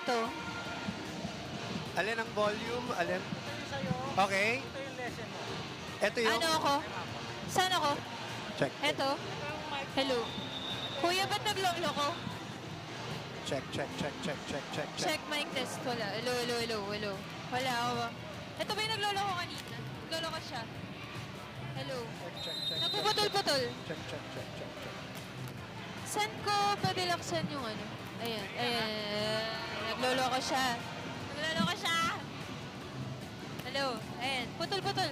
Ito. Alin ang volume? Alin? Ito yung sa'yo. Okay. Ito yung lesson mo. Ito yung... Ano ako? Saan ako? Check. Ito. Ito yung mic. Hello. Kuya, ba't nagloloko? Check. Check mic test. Wala. Hello. Wala ako. Ito ba yung nagloloko kanina? Nagloloko siya. Hello. Check. Nagpuputol-putol. Check. Saan ko padilaksan yung ano? Ayan. Nagloloko siya. Hello. Ayan. Putol-putol.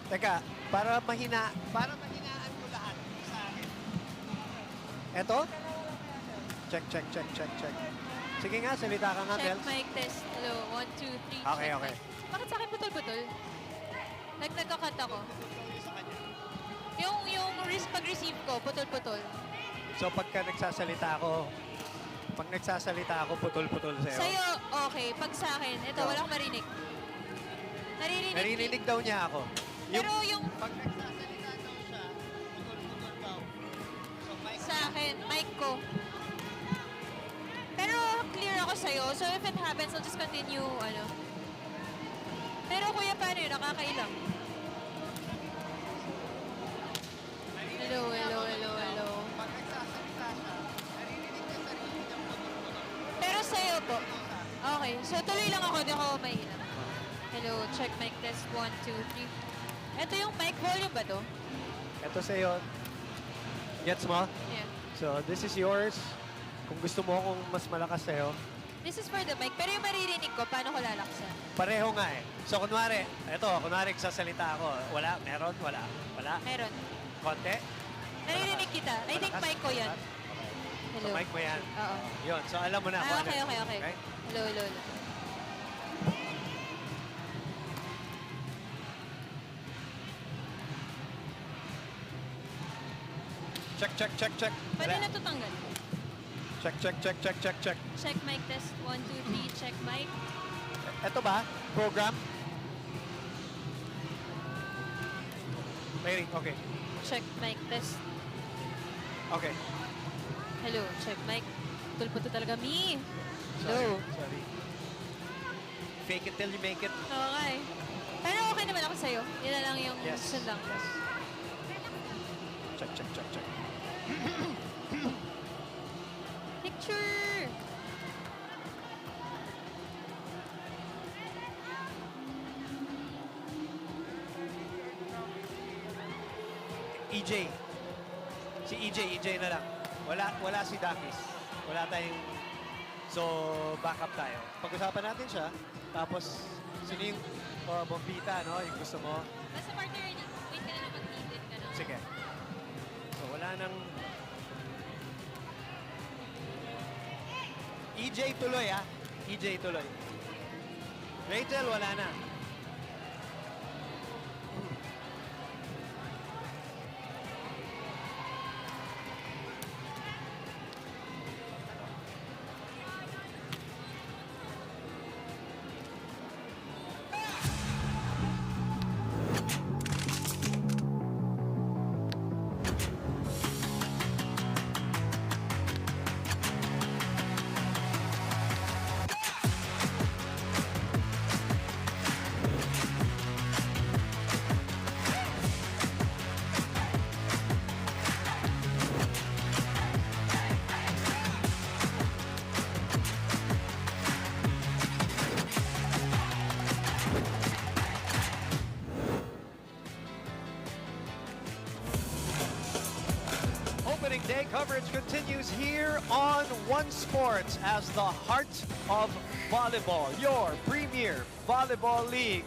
Teka, para mahinaan ko lahat sa akin. Eto? Check. Sige nga, salita ka nga, Check Bels. mic test. Hello. 1, 2, 3. Okay. Check mic. Bakit sa akin putol-putol? Nagkakata ko. Yung pag-receive ko, putol-putol. So pagka nagsasalita ako, putol-putol sa'yo. Sa'yo, okay. Pag sa akin, ito, Ikaw. wala akong marinig. Naririnig daw niya ako. Pero yung Pag nagsasalita daw siya, putol-putol daw. So mic sa akin, mic ko. Pero clear ako sa'yo. So if it happens, I'll just continue, ano. Pero kuya, paano yun? Nakakailang. Hello. Pag nagsasalita siya, naririnig niya sarili niya putol-putol. Pero sa'yo po. Okay. So tuloy lang ako, di ako mahina. Hello, check mic test. 1, 2, 3. Ito yung mic volume ba to? Ito sa'yo. Gets mo? Yeah. So this is yours. Kung gusto mo kung mas malakas sa'yo, This is for the mic. Pero yung maririnig ko, paano ko lalaksan? pareho nga eh. So kunwari nagsasalita ako. Wala? Meron? Wala? Meron. Konti? Naririnig kita. I think Malakas? mic ko yan. So Hello. mic mo yan. Oo. Yun. So alam mo na kung ano. Okay. Hello. Check. Pwede Wala. na ito tanggal. Check. Check mic test. 1, 2, 3. Check mic. Ito ba? Program? Waiting. Okay. Check mic test. Okay. Hello. Check mic. Tulpo to talaga, me. Hello. Sorry. Fake it till you make it. Okay. Pero okay naman ako sa'yo. Yun na lang yung Yes. sundang. Check. Picture! EJ. Si EJ na lang. Wala si Dakis. Wala tayong... So, backup tayo. Pag-usapan natin siya. Tapos, sino yung bombita, no? Yung gusto mo. Basta partner, wait ka na lang mag-needed ka na. Sige. So, wala nang... EJ tuloy, ah. EJ tuloy. Rachel, wala na. Opening day coverage continues here on One Sports as the heart of volleyball, your premier volleyball league,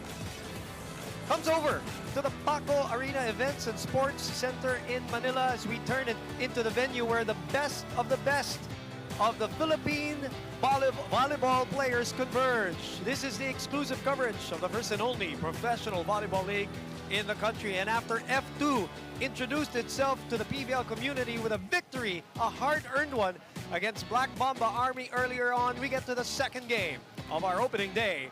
comes over to the Paco Arena Events and Sports Center in Manila as we turn it into the venue where the best of the Philippine volleyball players converge. This is the exclusive coverage of the first and only professional volleyball league in the country. And after F2 introduced itself to the PVL community with a victory, a hard-earned one, against Black Mamba Army earlier on, we get to the second game of our opening day.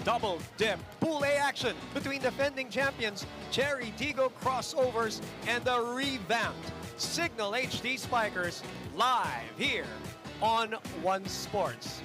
Double dip Pool A action between defending champions Chery Tiggo Crossovers and the revamped Cignal HD Spikers live here on One Sports.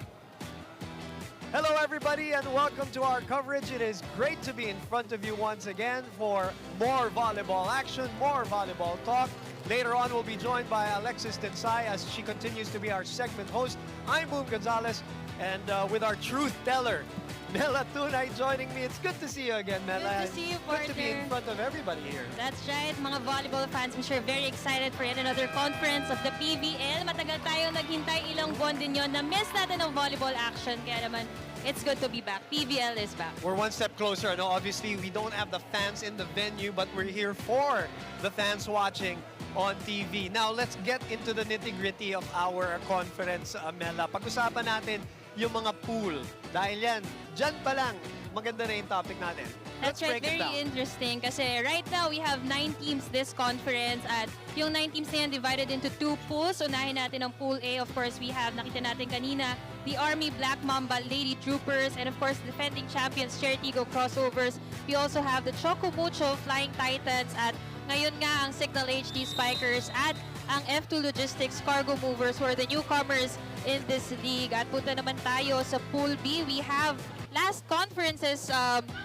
Hello, everybody, and welcome to our coverage. It is great to be in front of you once again for more volleyball action, more volleyball talk. Later on, we'll be joined by Alexis Tensai as she continues to be our segment host. I'm Boom Gonzalez, and with our truth teller, Mela Tunay joining me. It's good to see you again, Mela. Good to see you, Good to be in partner. front of everybody here. That's right, mga volleyball fans. I'm sure very excited for yet another conference of the PVL. Matagal tayong naghintay, ilang buwan din yun. Na-miss natin ang volleyball action. Kaya naman, it's good to be back. PVL is back. We're one step closer. No, obviously, we don't have the fans in the venue, but we're here for the fans watching on TV. Now, let's get into the nitty-gritty of our conference, Mela. Pag-usapan natin yung mga pool. Dahil yan, dyan pa lang, maganda na yung topic natin. That's Let's right, break it very down. interesting kasi right now we have 9 teams this conference at yung 9 teams na yan divided into 2 pools. Unahin natin ang Pool A. Of course, we have, nakita natin kanina, the Army Black Mamba Lady Troopers and of course, defending champions Chery Tiggo Crossovers. We also have the Choco Mucho Flying Titans at ngayon nga ang Cignal HD Spikers at ang F2 Logistics Cargo Movers who are the newcomers in this league. At punta naman tayo sa Pool B. We have last conferences,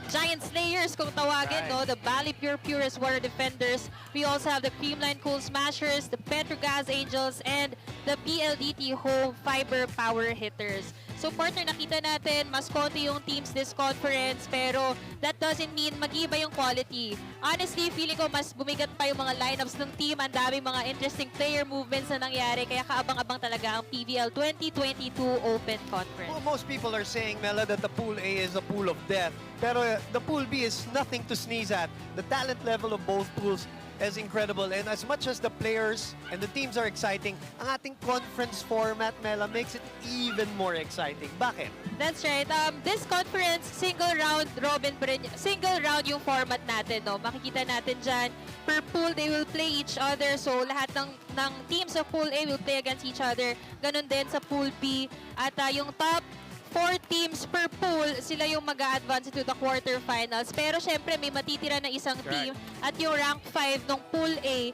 Giant Slayers kung tawagin, Right. no? The Bali Pure Purest Water Defenders. We also have the Creamline Cool Smashers, the Petrogas Angels, and the PLDT Home Fiber Power Hitters. So partner, nakita natin, mas konti yung teams this conference, pero that doesn't mean mag-iba yung quality. Honestly, feeling ko mas bumigat pa yung mga lineups ng team. Ang daming mga interesting player movements na nangyari, kaya kaabang-abang talaga ang PVL 2022 Open Conference. Well, most people are saying, Mela, that the Pool A is a pool of death. Pero the Pool B is nothing to sneeze at. The talent level of both pools is incredible. And as much as the players and the teams are exciting, ang ating conference format, Mela, makes it even more exciting. Bakit? That's right. This conference, single round robin pa rin. Single round yung format natin, no? Makikita natin dyan. Per pool, they will play each other. So, lahat ng teams sa Pool A will play against each other. Ganon din sa Pool B. At yung top 4 teams per pool, sila yung mag-a-advance into the quarterfinals. Pero syempre, may matitira na isang team. At yung rank 5 ng Pool A,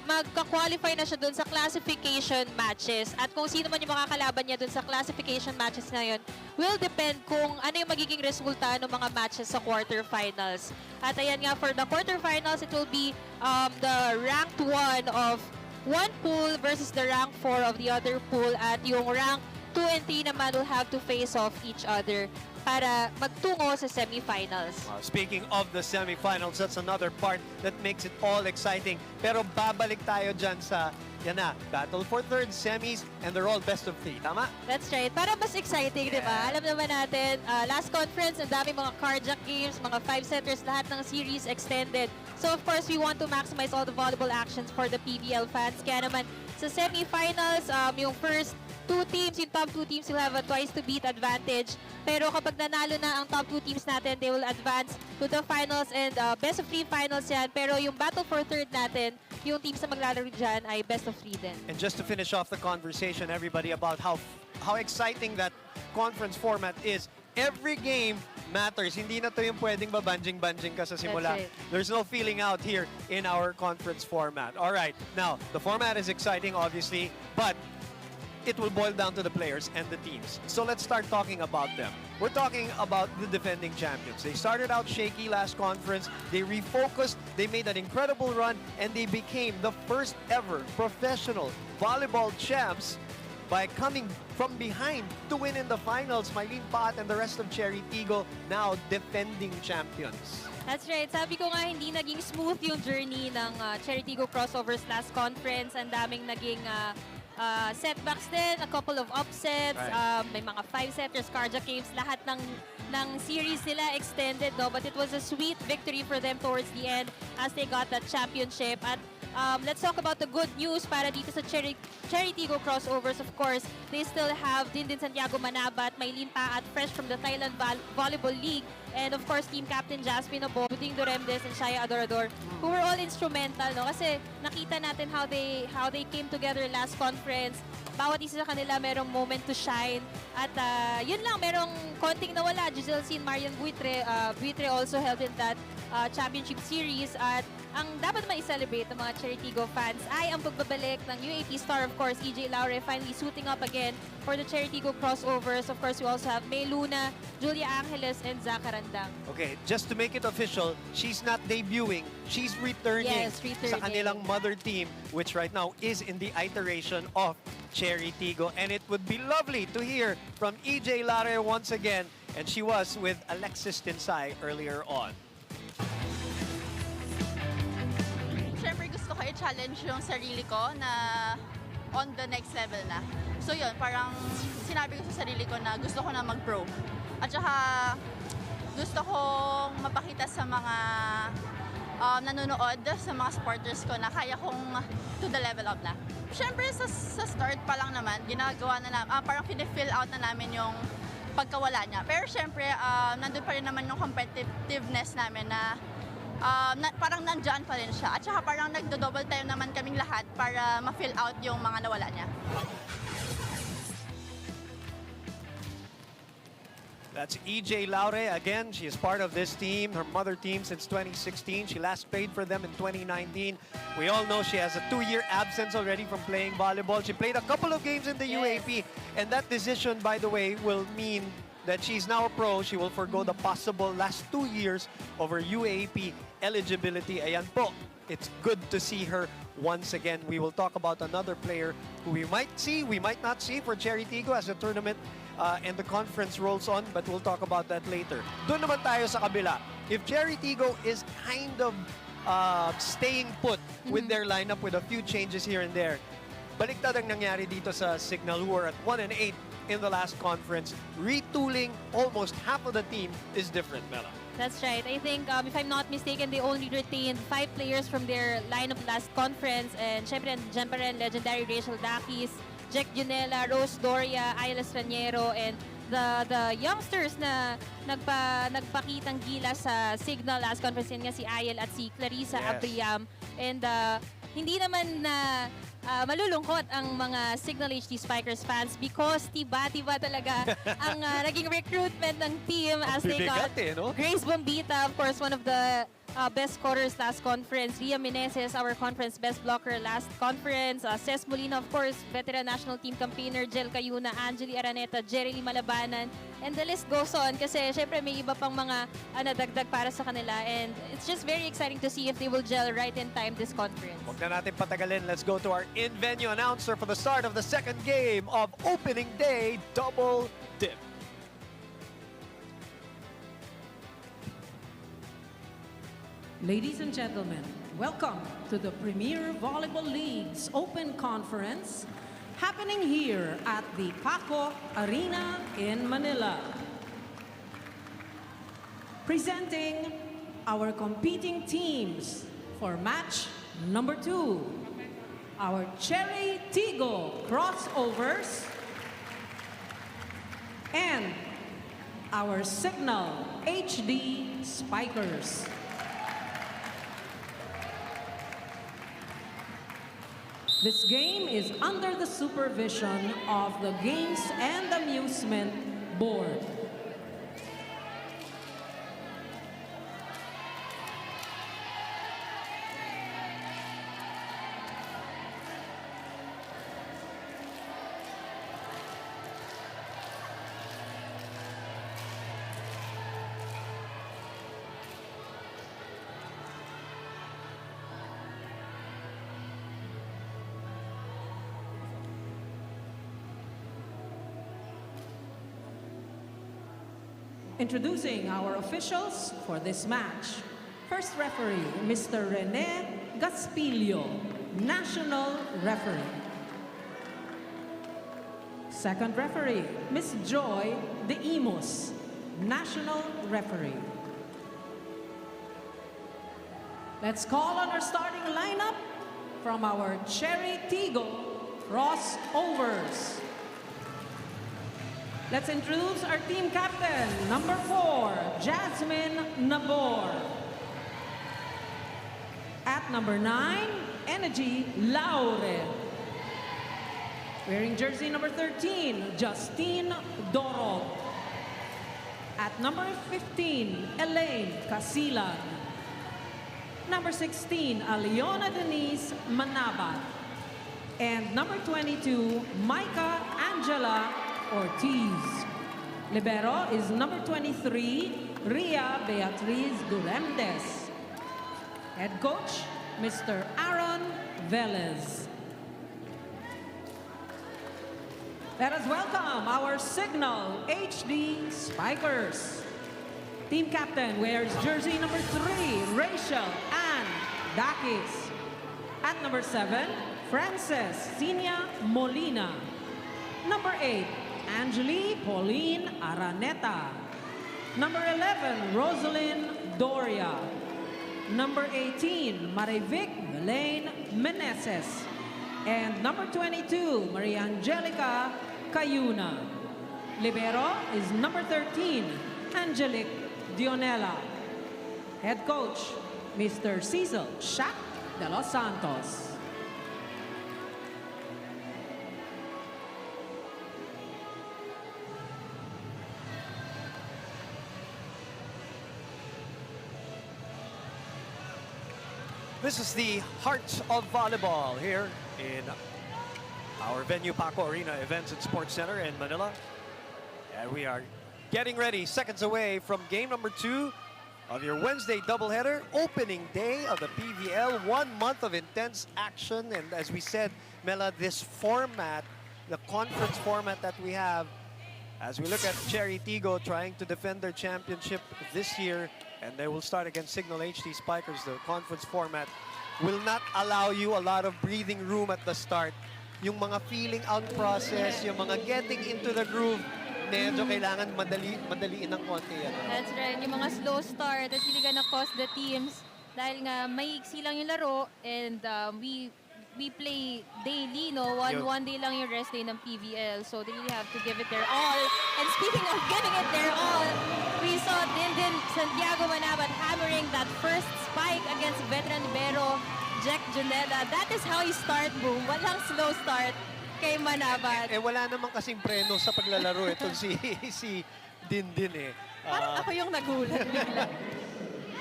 magka-qualify na siya dun sa classification matches. At kung sino man yung makakalaban niya dun sa classification matches na yun, will depend kung ano yung magiging resulta ng mga matches sa quarterfinals. At ayan nga, for the quarterfinals, it will be the ranked 1 of one pool versus the rank 4 of the other pool. At yung rank 2 and 3 naman will have to face off each other para magtungo sa semifinals. Speaking of the semifinals, that's another part that makes it all exciting. Pero babalik tayo dyan sa, yan na, battle for third, semis, and they're all best of 3. Tama? That's right. Para mas exciting, di ba? Alam naman natin, last conference, ang dami mga cardiac games, mga 5-setters, lahat ng series extended. So, of course, we want to maximize all the volleyball actions for the PVL fans. Kaya naman, sa semifinals, yung first 2 teams, yung top 2 teams will have a twice to beat advantage. Pero kapag nanalo na ang top 2 teams natin, they will advance to the finals and best of 3 finals yan. Pero yung battle for third natin, yung teams na maglalaro dyan ay best of 3 din. And just to finish off the conversation, everybody, about how exciting that conference format is, every game matters. Hindi na to yung pwedeng babanjing-banjing ka sa simula. That's right. There's no feeling out here in our conference format. All right, now, the format is exciting, obviously, but it will boil down to the players and the teams. So let's start talking about them. We're talking about the defending champions. They started out shaky last conference. They refocused. They made an incredible run, and they became the first ever professional volleyball champs by coming from behind to win in the finals. Mylene Pat and the rest of Chery Tiggo now defending champions. That's right. Sabi ko nga, hindi naging smooth yung journey ng Chery Tiggo Crossovers last conference. Ang daming naging setbacks din, a couple of upsets, Right. may mga 5-setters, cardiac games, lahat ng series nila extended, no? But it was a sweet victory for them towards the end as they got that championship. At let's talk about the good news para dito sa Chery Tiggo Crossovers. Of course, they still have Dindin Santiago Manaba at Mylene Pa at fresh from the Thailand Volleyball League. And of course, team captain Jasmine Abo, Buding Doremdes, and Shaya Adorador, who were all instrumental, no? Kasi nakita natin how they came together last conference. Bawat isa sa kanila merong moment to shine. At yun lang, merong konting nawala. Giselle Sin, Marian Buitre also helped in that. Championship Series. At ang dapat ma-celebrate ng mga Chery Tiggo fans ay ang pagbabalik ng UAP star, of course, EJ Laure, finally suiting up again for the Chery Tiggo Crossovers. Of course, we also have May Luna, Julia Angeles, and Zach Arandang. Okay, just to make it official, she's not debuting. She's returning, Yes, returning. sa kanilang mother team, which right now is in the iteration of Chery Tiggo. And it would be lovely to hear from EJ Laure once again. And she was with Alexis Tinsay earlier on. Siyempre gusto ko i-challenge yung sarili ko na on the next level na. So yun, parang sinabi ko sa sarili ko na gusto ko na mag-pro. At saka gusto kong mapakita sa mga nanonood, sa mga supporters ko na kaya kong to the level up na. Siyempre sa start pa lang naman, ginagawa na namin, parang finifill out na namin yung pagkawala niya. Pero siyempre, nandun pa rin naman yung competitiveness namin na parang nandyan pa rin siya. At saka parang nagdo-double time naman kaming lahat para ma-fill out yung mga nawala niya. That's EJ Laure. Again, she is part of this team, her mother team since 2016. She last played for them in 2019. We all know she has a 2-year absence already from playing volleyball. She played a couple of games in the UAP, and that decision, by the way, will mean that she's now a pro. She will forgo the possible last 2 years of her UAP eligibility. Ayan po. It's good to see her once again. We will talk about another player who we might see, we might not see for Chery Tiggo as the tournament and the conference rolls on, but we'll talk about that later. Doon naman tayo sa kabila. If Chery Tiggo is kind of staying put with their lineup with a few changes here and there, baliktad ang nangyari dito sa Cignal, who are at 1-8 in the last conference. Retooling almost half of the team is different, Mela. That's right. I think, if I'm not mistaken, they only retained 5 players from their lineup last conference. And syempre, dyan pa rin, legendary Rachel Dakis, Jack Junella, Rose Doria, Ayla Straniero, and the youngsters na nagpakitang gila sa Cignal last conference, yun nga si Ayel at si Clarissa Abriam. And hindi naman na malulungkot ang mga Cignal HD Spikers fans because tiba-tiba talaga ang naging recruitment ng team as they got Grace Bombita, of course, one of the best scorers last conference. Ria Meneses, our conference best blocker last conference. Ces Molina, of course, veteran national team campaigner. Jel Cayuna, Angeli Araneta, Jerry Malabanan. And the list goes on kasi syempre may iba pang mga nadagdag para sa kanila. And it's just very exciting to see if they will gel right in time this conference. Huwag na natin patagalin. Let's go to our in-venue announcer for the start of the second game of opening day double dip. Ladies and gentlemen, welcome to the Premier Volleyball League's Open Conference happening here at the Paco Arena in Manila. Presenting our competing teams for match number 2, our Chery Tiggo Crossovers and our Cignal HD Spikers. This game is under the supervision of the Games and Amusement Board. Introducing our officials for this match. First referee, Mr. Rene Gaspilio, National Referee. Second referee, Ms. Joy De Imus, National Referee. Let's call on our starting lineup from our Chery Tiggo Crossovers. Let's introduce our team captain, number 4, Jasmine Nabor. At number 9, Energy Laure. Wearing jersey number 13, Justine Dorog. At number 15, Elaine Casilan. Number 16, Aliona Denise Manabat. And number 22, Micah Angela Ortiz. Libero is number 23, Ria Beatriz Duremdes. Head coach, Mr. Aaron Velez. Let us welcome our Cignal HD Spikers. Team captain wears jersey number 3, Rachel Ann Dakis. At number 7, Frances Sinia Molina. Number 8, Angeli Pauline Araneta. Number 11, Rosalind Doria. Number 18, Marivic Belaine Meneses. And number 22, Maria Angelica Cayuna. Libero is number 13, Angelique Dionela. Head coach, Mr. Cecil Shaq de los Santos. This is the heart of volleyball here in our venue, Paco Arena Events and Sports Center in Manila. And we are getting ready, seconds away from game number 2 of your Wednesday doubleheader, opening day of the PVL. 1 month of intense action. And as we said, Mela, this format, the conference format that we have, as we look at Chery Tiggo trying to defend their championship this year, and they will start against Cignal HD Spikers. The conference format will not allow you a lot of breathing room at the start. Yung mga feeling out process, yung mga getting into the groove, medyo kailangan madaliin ng konti. That's right. Yung mga slow start, that's really gonna cost the teams. Dahil nga, may iksi lang yung laro, and we play daily, no? One day lang yung rest day ng PVL. So they really have to give it their all. And speaking of giving it their all, we saw Dindin Santiago Manabat hammering that first spike against veteran libero Jack Junela. That is how you start, boom. Walang slow start kay Manabat. Wala naman kasing preno sa paglalaro itong si Dindin eh. Parang ako yung nagulat bigla.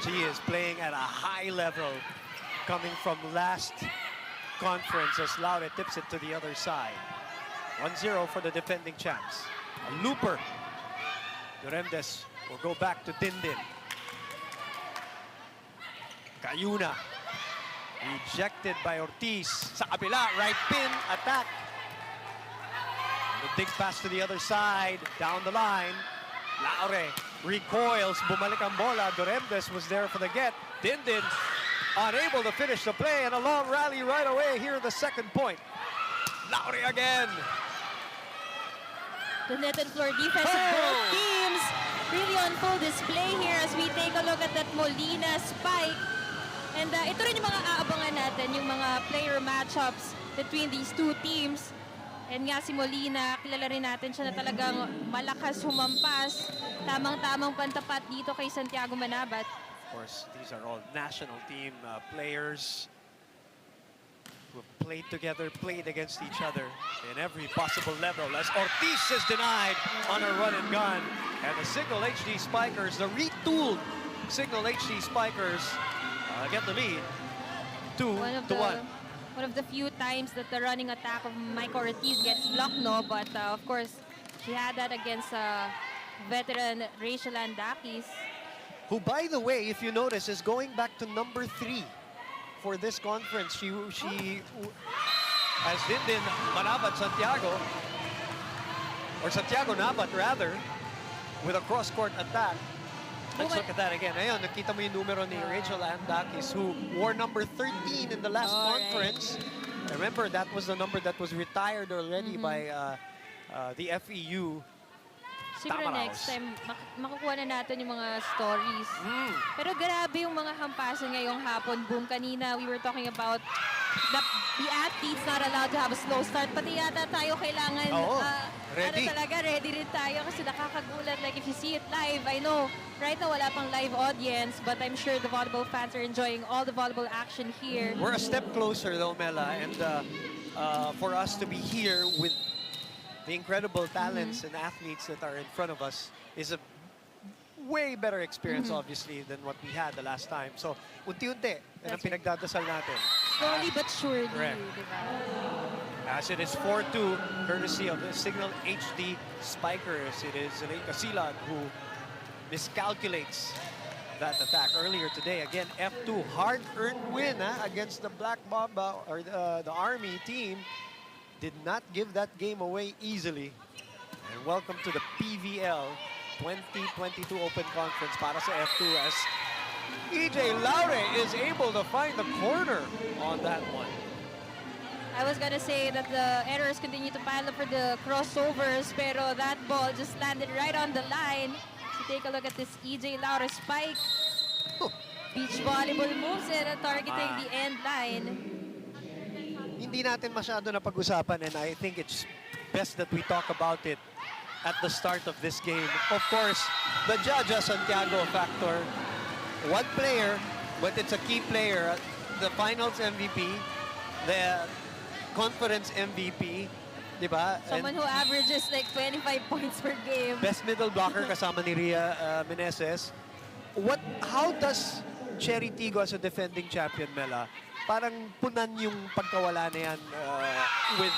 She is playing at a high level, coming from last conference as Laure tips it to the other side. 1-0 for the defending champs. A looper. Duremdes will go back to Dindin. Cayuna. Rejected by Ortiz. Sa kabila, right pin, attack. The dig pass to the other side, down the line. Laure recoils, bumalik ang bola. Duremdes was there for the get. Dindin unable to finish the play, and a long rally right away here in the second point. Laure again. The net and floor defense of both teams really on full display here as we take a look at that Molina spike. And ito rin yung mga aabangan natin, yung mga player matchups between these two teams. And nga si Molina, kilala rin natin siya na talagang malakas humampas. Tamang-tamang pantapat dito kay Santiago Manabat. Of course, these are all national team players who have played together, played against each other in every possible level. As Ortiz is denied on a run and gun. And the Cignal HD Spikers, the retooled Cignal HD Spikers, get the lead 2-1. One of the few times that the running attack of Mike Ortiz gets blocked, no? But of course, she had that against veteran Rachel Andakis. Who, by the way, if you notice, is going back to number 3 for this conference. She as Dindin Manabat Santiago, or Santiago Nabat rather, with a cross-court attack. Let's look at that again. Ayun, nakita mo yung numero ni Rachel Andakis, who wore number 13 in the last conference. Right. Remember, that was the number that was retired already by the FEU. Siguro next time, makukuha na natin yung mga stories. Pero grabe yung mga hampasan ngayong hapon. Boom, kanina we were talking about the athletes not allowed to have a slow start. Pati yata tayo kailangan, ready. Ready rin tayo kasi nakakagulat. Like if you see it live, I know, right now wala pang live audience, but I'm sure the volleyball fans are enjoying all the volleyball action here. We're a step closer though, Mela, and for us to be here with the incredible talents and athletes that are in front of us is a way better experience, obviously, than what we had the last time. So, unti-unti, Yan ang That's right. pinagdadasal natin. Slowly but surely, Correct. di ba? As it is 4-2, courtesy of the Cignal HD Spikers. It is Elaine Casilag who miscalculates that attack earlier today. Again, F2, hard-earned win against the Black Mamba, or the Army team. Did not give that game away easily. And welcome to the PVL 2022 Open Conference para sa F2 as EJ Laure is able to find the corner on that one. I was gonna say that the errors continue to pile up for the crossovers, pero that ball just landed right on the line. So take a look at this EJ Laure spike. Beach volleyball moves and targeting the end line. Hindi natin masyado na pag-usapan, and I think it's best that we talk about it at the start of this game. Of course, the Jaja Santiago factor. One player, but it's a key player. The finals MVP, the conference MVP, di ba? Someone who averages like 25 points per game. Best middle blocker kasama ni Ria Meneses. How does Chery Tiggo as a defending champion, Mela, parang punan yung pagkawala na yan with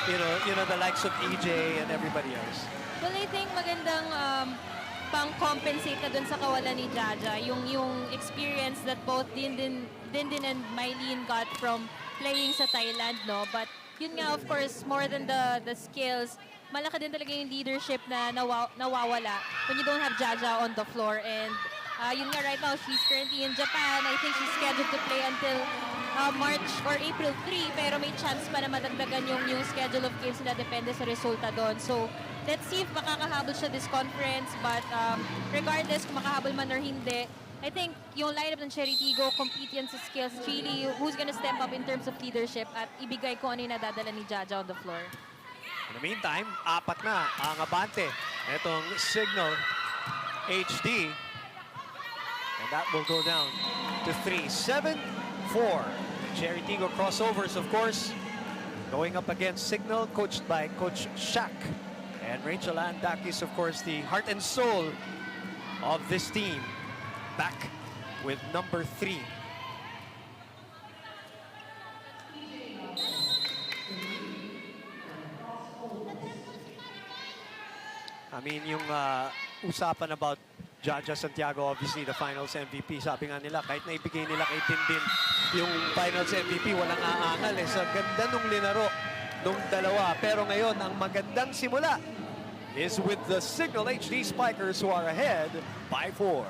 you know the likes of EJ and everybody else? Well, I think magandang pang-compensate na dun sa kawalan ni Jaja. Yung experience that both Dindin and Mylene got from playing sa Thailand, no? But yun nga, of course, more than the skills, malaki din talaga yung leadership na nawawala when you don't have Jaja on the floor. And yun nga, right now, she's currently in Japan. I think she's scheduled to play until March or April 3, pero may chance pa na madagdagan yung schedule of games na depende sa resulta doon. So, let's see if makakahabol siya this conference. But regardless kung makahabol man or hindi, I think yung lineup ng Chery Tiggo, compete yan sa skills. Really, who's gonna step up in terms of leadership at ibigay ko ano yung nadadala ni Jaja on the floor. In the meantime, 4 na ang abante. Itong Cignal HD. And that will go down to 3. 7-4. Chery Tiggo Crossovers, of course, going up against Cignal, coached by Coach Shaq. And Rachel Andakis, of course, the heart and soul of this team. Back with number 3. I mean, yung usapan about Jaja Santiago, obviously the finals MVP, sabi nga nila, kahit na ibigay nila kay Dindin yung finals MVP, walang aangal sa ganda nung linaro nung dalawa. Pero ngayon, ang magandang simula is with the Cignal HD Spikers who are ahead by 4.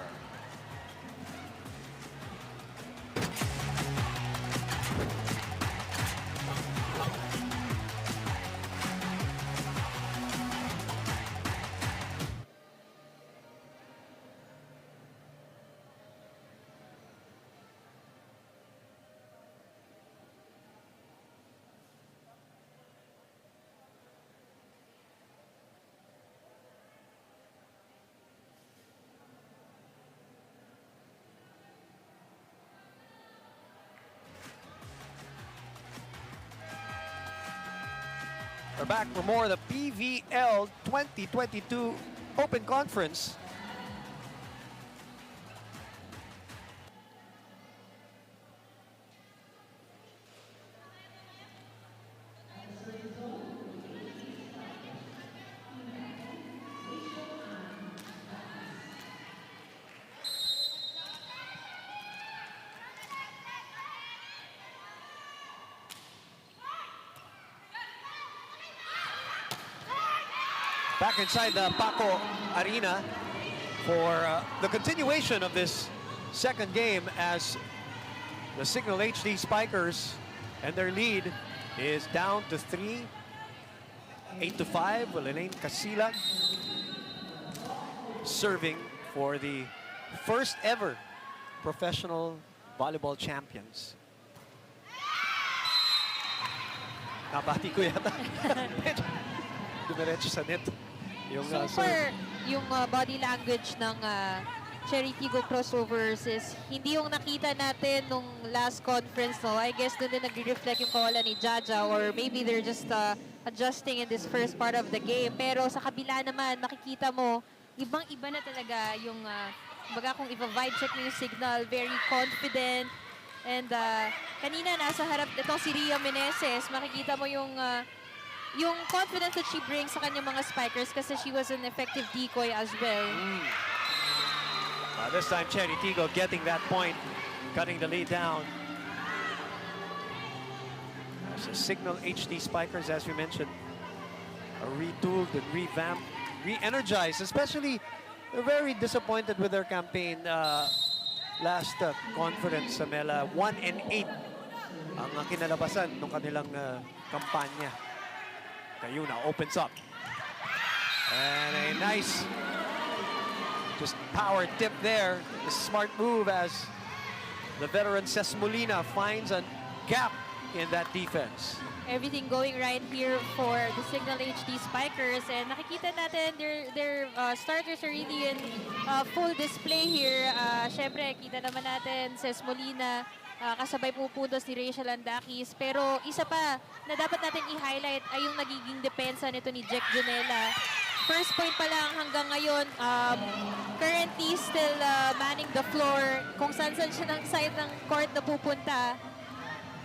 We're back for more of the PVL 2022 Open Conference. Back inside the Paco Arena for the continuation of this second game as the Cignal HD Spikers and their lead is down to 3, 8-5. Well, Elaine Casilag serving for the first ever professional volleyball champions. Nabati ko yata. Dumiretso sa net. Yung, Super yung body language ng Chery Tiggo Crossovers is hindi yung nakita natin nung last conference, no? I guess doon din nagre-reflect yung kawalan ni Jaja, or maybe they're just adjusting in this first part of the game. Pero sa kabila naman, makikita mo, ibang-iba na talaga yung, baga kung i-vibe check mo yung Cignal, very confident, And kanina nasa harap itong si Ria Meneses, makikita mo yung confidence that she brings sa kanyang mga spikers kasi she was an effective decoy as well. This time, Chery Tiggo getting that point, cutting the lead down. So Cignal HD Spikers, as we mentioned, are retooled and revamped, re-energized. Especially, they're very disappointed with their campaign. Last conference sa Mela, 1-8 ang kinalabasan ng kanilang kampanya. Cayuna opens up. And a nice just power tip there. A smart move as the veteran Ces Molina finds a gap in that defense. Everything going right here for the Cignal HD Spikers, and nakikita natin their starters are really in full display here. Syempre, kita naman natin Ces Molina, kasabay pupuntos ni Rachel Andakis, pero isa pa na dapat natin i-highlight ay yung nagiging depensa nito ni Jack Junela. First point pa lang hanggang ngayon, currently still manning the floor kung saan-saan siya ng side ng court na pupunta.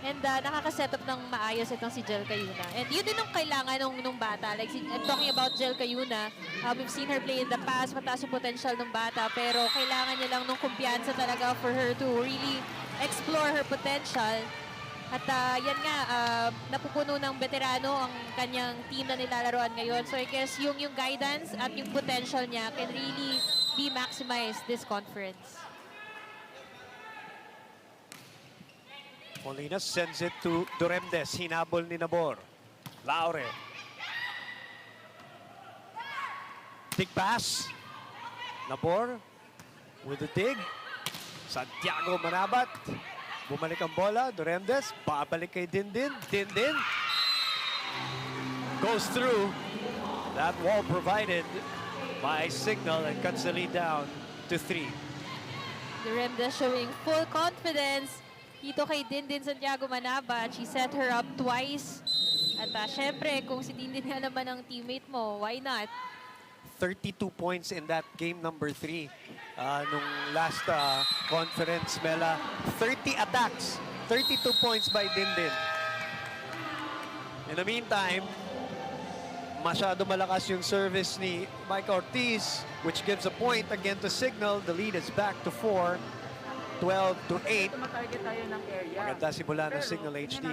And nakaka-set up ng maayos itong si Jel Cayuna. And yun din ang kailangan nung bata. Like, I'm talking about Jel Cayuna. We've seen her play in the past, mataas yung potential ng bata, pero kailangan niya lang nung kumpiyansa talaga for her to really explore her potential. At yan nga, napupuno ng veterano ang kanyang team na nilalaroan ngayon. So I guess yung guidance at yung potential niya can really be maximized this conference. Molina sends it to Duremdes. Hinabol ni Nabor. Laure. Dig pass. Nabor with the dig. Santiago Manabat. Bumalik ang bola. Duremdes. Babalik kay Dindin. Dindin. Goes through. That wall provided by Cignal and cuts the lead down to 3. Duremdes showing full confidence. Dito kay Dindin Santiago Manabat, she set her up twice. At syempre, kung si Dindin nga naman ang teammate mo, why not? 32 points in that game number 3. Nung last conference, Mela, 30 attacks, 32 points by Dindin. In the meantime, masyado malakas yung service ni Mike Ortiz, which gives a point again to Cignal. The lead is back to 4. 12-8. Tumatarget tayo ng area. Maganda simula ng Cignal HD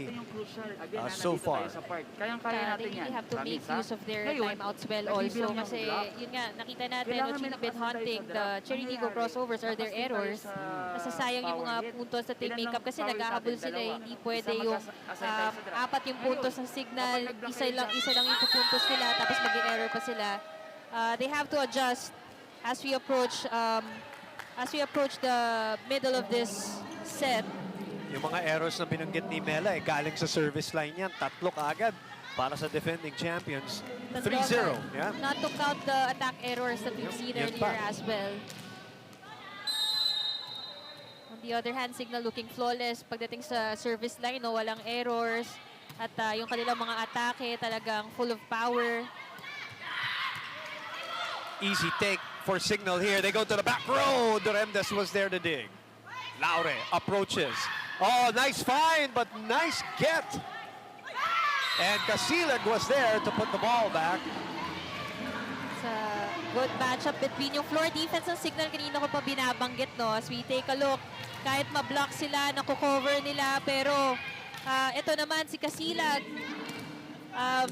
so far. Kayang-kaya They natin yan. really have to make use of their Ngayon, timeouts well also. nagbibilang ng Kasi block. yun nga, nakita natin, Kailangan what may she's been nakasintay hunting, sa the draft. Chery Tiggo Nangyayari, Crossovers are their nakasintay errors. sa Nasasayang yung mga power hit. puntos sa team Ilan makeup lang kasi foul nag-ahabol natin? sila. Dalawa. Hindi pwede Isa yung magka-assign tayo sa draft. 4 yung puntos ng signal, isa lang ipupuntos nila, tapos mag-error pa sila. They have to adjust as we approach the middle of this set. Yung mga errors na binanggit ni Mela, galing sa service line yan. 3 kaagad para sa defending champions. 3-0. Yeah. Not to count the attack errors that we've seen Yan earlier pa. as well. On the other hand, Cignal looking flawless pagdating sa service line, no, walang errors. At yung kanilang mga atake talagang full of power. Easy take for Cignal here. They go to the back row. Duremdes was there to dig. Laure approaches. Oh, nice find, but nice get. And Casilag was there to put the ball back. It's a good matchup between yung floor defense ng Cignal. Kanina ko pa binabanggit, no? As we take a look, kahit ma-block sila, nakukover nila, pero ito naman si Casilag.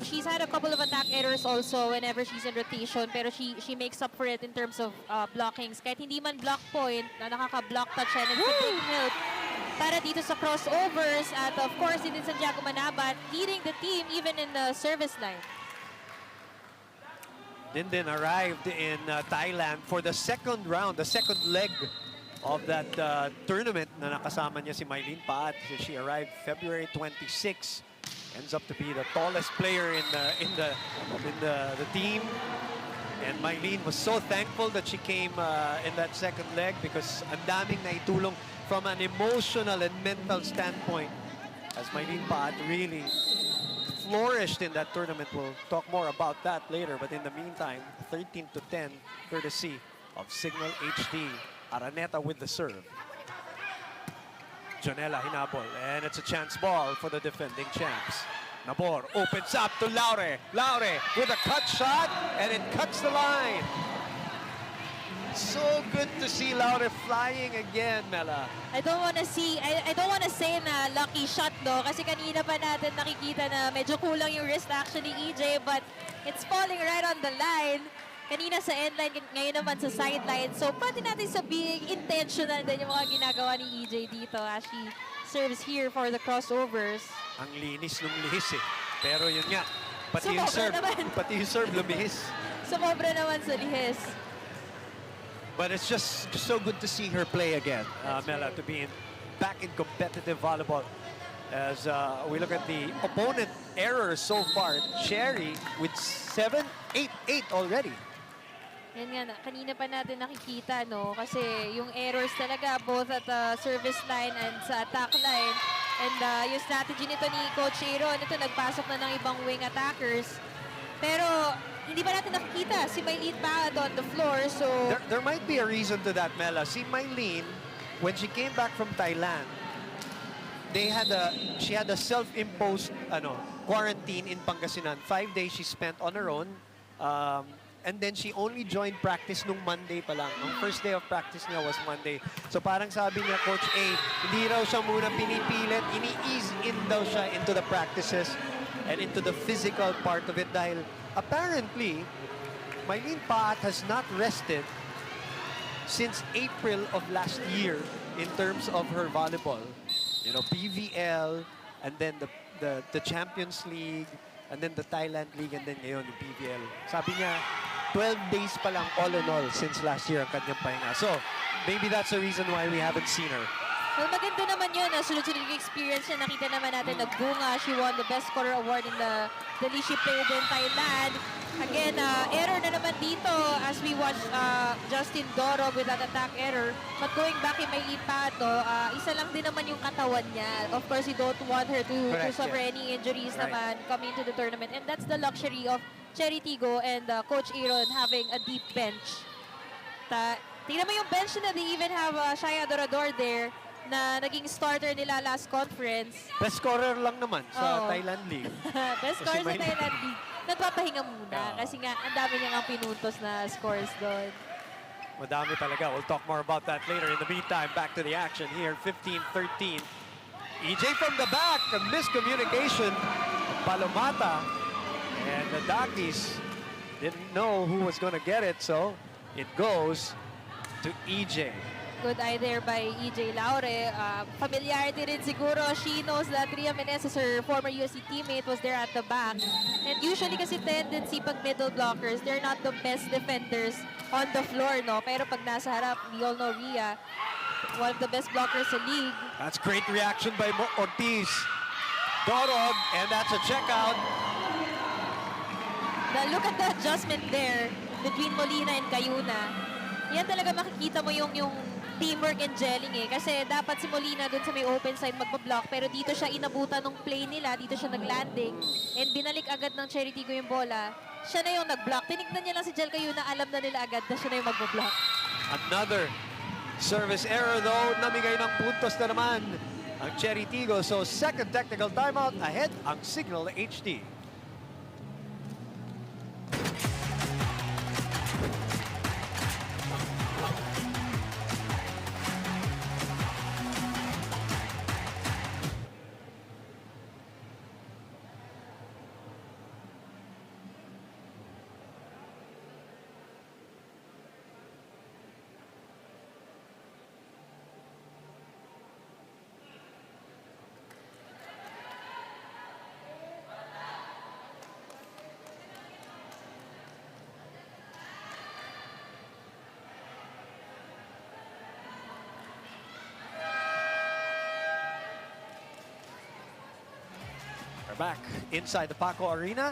She's had a couple of attack errors also whenever she's in rotation, pero she makes up for it in terms of blockings. Kahit hindi man block point, na nakaka-block touch siya, and it's a big help para dito sa crossovers. At of course, din Santiago Manabat leading the team even in the service line. Dindin arrived in Thailand for the second round, the second leg of that tournament na nakasama niya si Mylene Paat. She arrived February 26. Ends up to be the tallest player in the team. And Mylene was so thankful that she came in that second leg because ang daming naitulong from an emotional and mental standpoint. As Mylene Paat really flourished in that tournament. We'll talk more about that later. But in the meantime, 13-10, courtesy of Cignal HD. Araneta with the serve. Jonella hinabol, and it's a chance ball for the defending champs. Nabor opens up to Laure. Laure with a cut shot, and it cuts the line. So good to see Laure flying again, Mela. I don't wanna say na lucky shot no, kasi kanina pa natin nakikita na medyo kulang yung wrist action ni EJ, but it's falling right on the line. Kanina sa end line, ngayon naman sa sideline. So, pwede natin sabihin, intentional din yung mga ginagawa ni EJ dito as she serves here for the crossovers. Ang linis nung lihis eh. Pero yun nga, pati Sumobra yung serve lumihis. Sumobra naman sa lihis. But it's just so good to see her play again, Mela, to be back in competitive volleyball. As we look at the opponent errors so far, Chery with 7, 8, 8 already. Yan nga, kanina pa natin nakikita, no? Kasi yung errors talaga, both at the service line and sa attack line. And yung strategy nito ni Coach Aaron, ito nagpasok na ng ibang wing attackers. Pero hindi pa natin nakikita si Mylene Paad on the floor, so... There might be a reason to that, Mela. Si Mylene, when she came back from Thailand, she had a self-imposed quarantine in Pangasinan. 5 days she spent on her own. And then she only joined practice nung Monday pa lang. Ang first day of practice niya was Monday. So parang sabi niya, Coach A, hindi raw siya muna pinipilit. Ini-ease in daw siya into the practices and into the physical part of it dahil apparently, Mylene Paat has not rested since April of last year in terms of her volleyball. You know, PVL, and then the Champions League, and then the Thailand League, and then ngayon yung PVL. Sabi niya, 12 days pa lang all in all since last year ang kanyang pahinga. So, maybe that's the reason why we haven't seen her. Well, maganda naman yun. Sunod-sunod yung experience niya. Nakita naman natin nagbunga. She won the Best Scorer Award in the league she played in Thailand. Again, error na naman dito as we watch Justin Dorog with that attack error. But going back kay Mylene Paad, isa lang din naman yung katawan niya. Of course, you don't want her to suffer any injuries naman coming into the tournament. And that's the luxury of Chery Tiggo and Coach Aaron having a deep bench. Tingnan mo yung bench na they even have Shaya Dorador there na naging starter nila last conference. Best scorer lang naman sa Thailand League. Best scorer sa Thailand League. Nagpapahinga muna kasi nga ang dami niya nga pinuntos na scores doon. Madami talaga. We'll talk more about that later. In the meantime, back to the action here. 15-13. EJ from the back. A miscommunication. Palomata. And the Dakis didn't know who was going to get it, so it goes to EJ. Good eye there by EJ Laure. Familiarity rin siguro. She knows that Ria Meneses, her former USC teammate, was there at the back. And usually kasi tendency pag middle blockers, they're not the best defenders on the floor, no? Pero pag nasa harap, we all know Ria, one of the best blockers sa league. That's great reaction by Ortiz. Dorog, and that's a checkout. Look at the adjustment there between Molina and Cayuna. Yan talaga makikita mo yung teamwork and gelling eh. Kasi dapat si Molina dun sa may open side magbablock, pero dito siya inabutan ng play nila, dito siya naglanding, and binalik agad ng Chery Tiggo yung bola. Siya na yung nagblock. Tinignan niya lang si Jel Cayuna, alam na nila agad na siya na yung magbablock. Another service error though, namigay ng puntos na naman ang Chery Tiggo. So second technical timeout, ahead ang Cignal HD. Back inside the Paco Arena.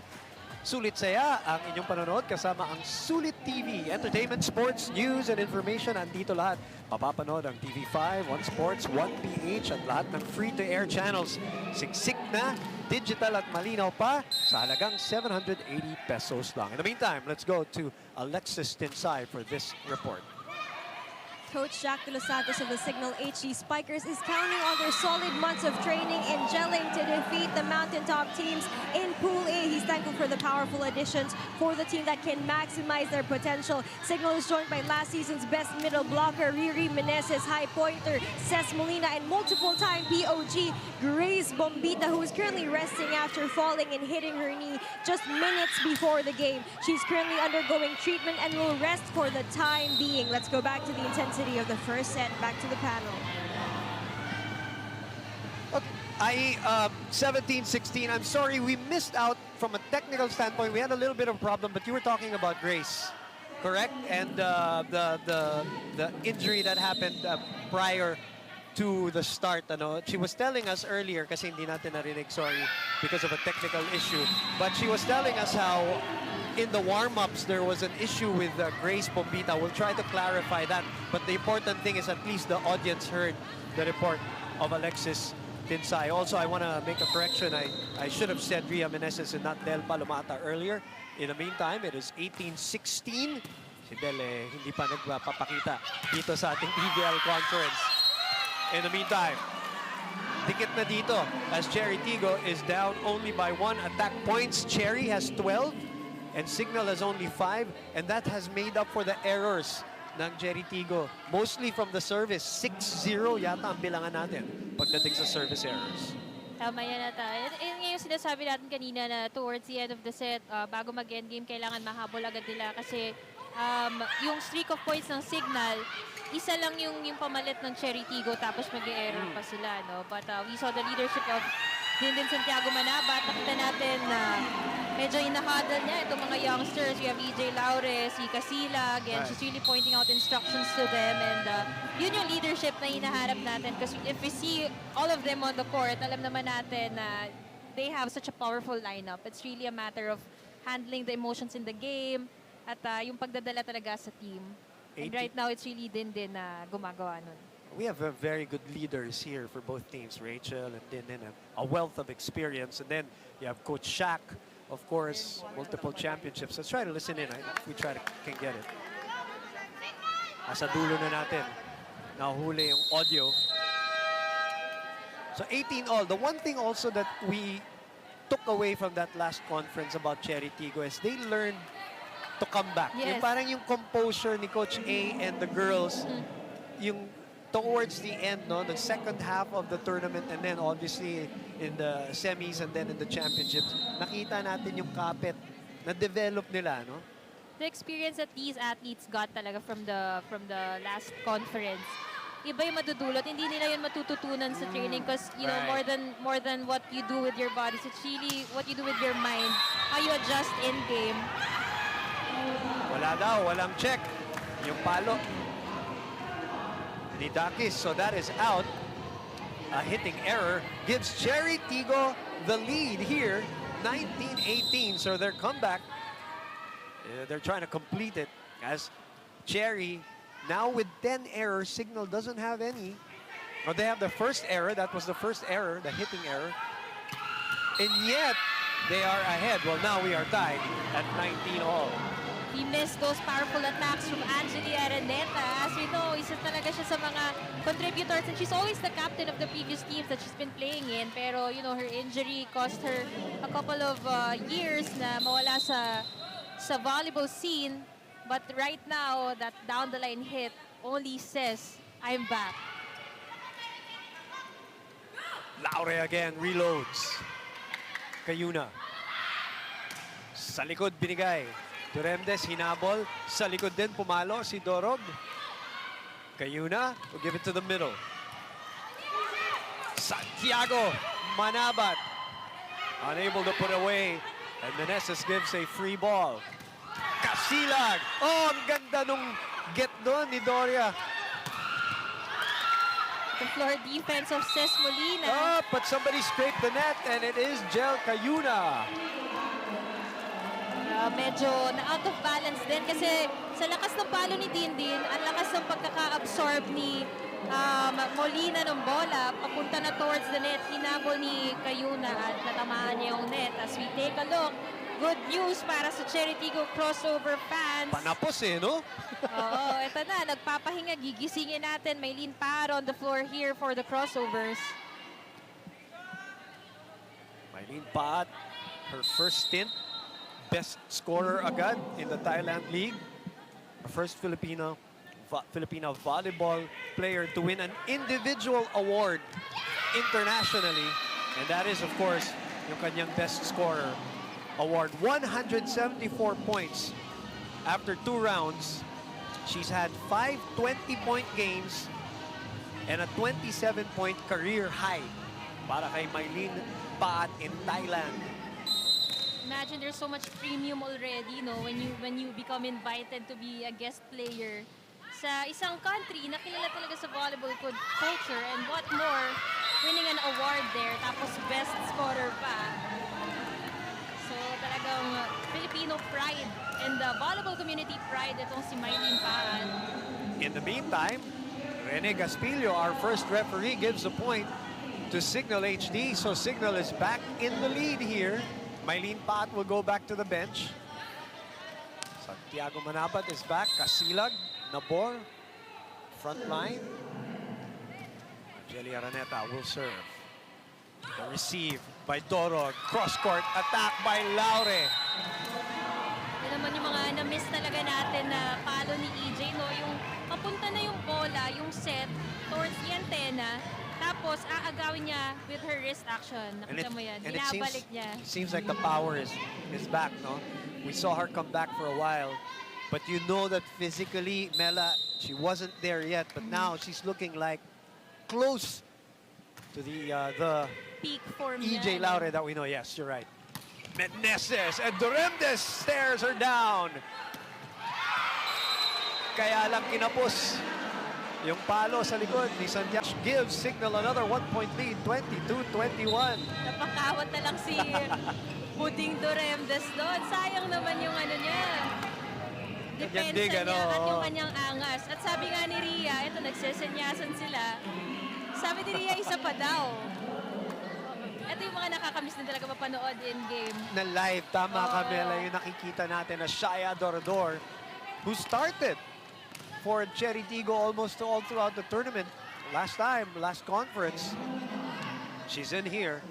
Sulit saya ang inyong panonood kasama ang Sulit TV. Entertainment, sports, news, and information. Andito lahat. Mapapanood ang TV5, One Sports, One PH, at lahat ng free-to-air channels. Siksik na, digital at malinaw pa sa halagang 780 pesos lang. In the meantime, let's go to Alexis Tinsay for this report. Coach Jack De Los Santos of the Cignal HD Spikers is counting on their solid months of training and gelling to defeat the mountaintop teams in Pool A. He's thankful for the powerful additions for the team that can maximize their potential. Cignal is joined by last season's best middle blocker, Riri Meneses, high pointer, Ces Molina, and multiple-time POG, Grace Bombita, who is currently resting after falling and hitting her knee just minutes before the game. She's currently undergoing treatment and will rest for the time being. Let's go back to the intensity of the first set. Back to the panel. Okay, 17-16. I'm sorry, we missed out from a technical standpoint. We had a little bit of a problem, but you were talking about Grace, correct? And the injury that happened prior to the start. Ano? She was telling us earlier, kasi hindi natin narinig, sorry, because of a technical issue. But she was telling us how in the warm-ups there was an issue with Grace Bombita. We'll try to clarify that. But the important thing is at least the audience heard the report of Alexis Tinsay. Also, I want to make a correction. I should have said Ria Meneses and not Del Palomata earlier. In the meantime, it is 18-16. Si Del hindi pa nagpapakita dito sa ating PVL conference. In the meantime, dikit na dito as Chery Tiggo is down only by 1 attack points. Chery has 12 and Cignal has only 5, and that has made up for the errors ng Chery Tiggo. Mostly from the service. 6-0 yata ang bilangan natin pagdating sa service errors. Tama yan ata. Yung sinasabi natin kanina na towards the end of the set, bago mag-endgame, kailangan mahabol agad nila kasi yung streak of points ng Cignal, isa lang yung pamalit ng Chery Tiggo tapos mag-error pa sila. No? But we saw the leadership of Dindin Santiago Manabat. Nakita natin na medyo inahadal niya itong mga youngsters. We have EJ Laure, si Casilag, and she's really pointing out instructions to them. And yun yung leadership na hinaharap natin. Because if we see all of them on the court, alam naman natin na they have such a powerful lineup. It's really a matter of handling the emotions in the game at yung pagdadala talaga sa team. And right now, it's really Dindin na gumagawa nun. We have very good leaders here for both teams. Rachel and Dindin have a wealth of experience. And then you have Coach Shaq, of course, multiple championships. Let's try to listen in. If we can get it. Asa dulo na natin. Nahuli yung audio. So 18-all. The one thing also that we took away from that last conference about Chery Tiggo is they learned to come back. Yes. Yung parang yung composure ni Coach A and the girls, yung towards the end, no, the second half of the tournament, and then obviously in the semis and then in the championships, nakita natin yung kapit na develop nila, no? The experience that these athletes got talaga from the last conference, iba yung madudulot. Hindi nila yun matututunan sa training because you know more than what you do with your bodies, it's really what you do with your mind, how you adjust in game. Wala daw, walang check. Yung palo ni Dakis, so that is out. A hitting error gives Chery Tiggo the lead here, 19-18. So their comeback, they're trying to complete it as Chery now with 10 errors. Cignal doesn't have any. Or they have the first error. That was the first error, the hitting error. And yet they are ahead. Well, now we are tied at 19-all. We missed those powerful attacks from Angeli Araneta. As we know, isa talaga siya sa mga contributors and she's always the captain of the previous teams that she's been playing in. Pero, you know, her injury cost her a couple of years na mawala sa volleyball scene. But right now, that down-the-line hit only says, I'm back. Laure again, reloads. Cayuna. Sa likod, binigay. Duremdes, hinabol. Sa likod din, pumalo si Dorog. Cayuna will give it to the middle. Santiago Manabat. Unable to put away. And Meneses gives a free ball. Casilag. Oh, ang ganda nung get doon ni Doria. The floor defense of Ces Molina. Oh, but somebody scraped the net and it is Jel Cayuna. Medyo na-out of balance din kasi sa lakas ng palo ni Dindin, ang lakas ng pagkaka-absorb ni Molina ng bola, papunta na towards the net, hinabol ni Cayuna at natamaan niya yung net. As we take a look, good news para sa Chery Tiggo Crossover fans. Panapos no? Oo, eto na, nagpapahinga, gigisingin natin. Maylene Par on the floor here for the Crossovers. Maylene Pat, her first stint, best scorer agad in the Thailand League. Our first Filipina volleyball player to win an individual award internationally. And that is, of course, yung kanyang best scorer award. 174 points after 2 rounds. She's had 5 20-point games and a 27-point career high para kay Maylene Pat in Thailand. Imagine there's so much premium already, no, when you become invited to be a guest player sa isang country na kilala talaga sa volleyball culture, and what more, winning an award there, tapos best scorer pa. So talagang Filipino pride and the volleyball community pride itong si Maylene Paan. In the meantime, Rene Gaspillo, our first referee, gives a point to Cignal HD. So Cignal is back in the lead here. Maylene Pat will go back to the bench. Santiago Manabat is back. Casilag, Nabor, front line. Angelia Araneta will serve. The receive by Dorog. Cross-court attack by Laure. Yan naman yung mga na-miss talaga natin na palo ni EJ, no? Yung papunta na yung bola, yung set towards the antenna, tapos aagawin niya with her wrist action. Nakita mo yan, binabalik niya. It seems like the power is back, no? We saw her come back for a while, but you know that physically, Mela, she wasn't there yet, but now she's looking like close to the Peak form EJ niya. Laure that we know. Yes, you're right. Meneses and Duremdes stares her down. Kaya lang kinapos yung palo sa likod ni Santiago. Gives Cignal another 1-point lead, 22-21. Napakawat na lang si Buding Duremdes doon. Sayang naman yung ano niya. Depensa dig, niya ano, at yung oo. kanyang angas. At sabi nga ni Ria, ito nagsesenyasan sila. Sabi ni Ria, isa pa daw. Ito yung mga nakakamiss din talaga mapanood in game. Na live, tama ka, Oo. Mela, yung nakikita natin na Shaya Dorador, who started for Chery Tiggo almost all throughout the tournament. Last conference, she's in here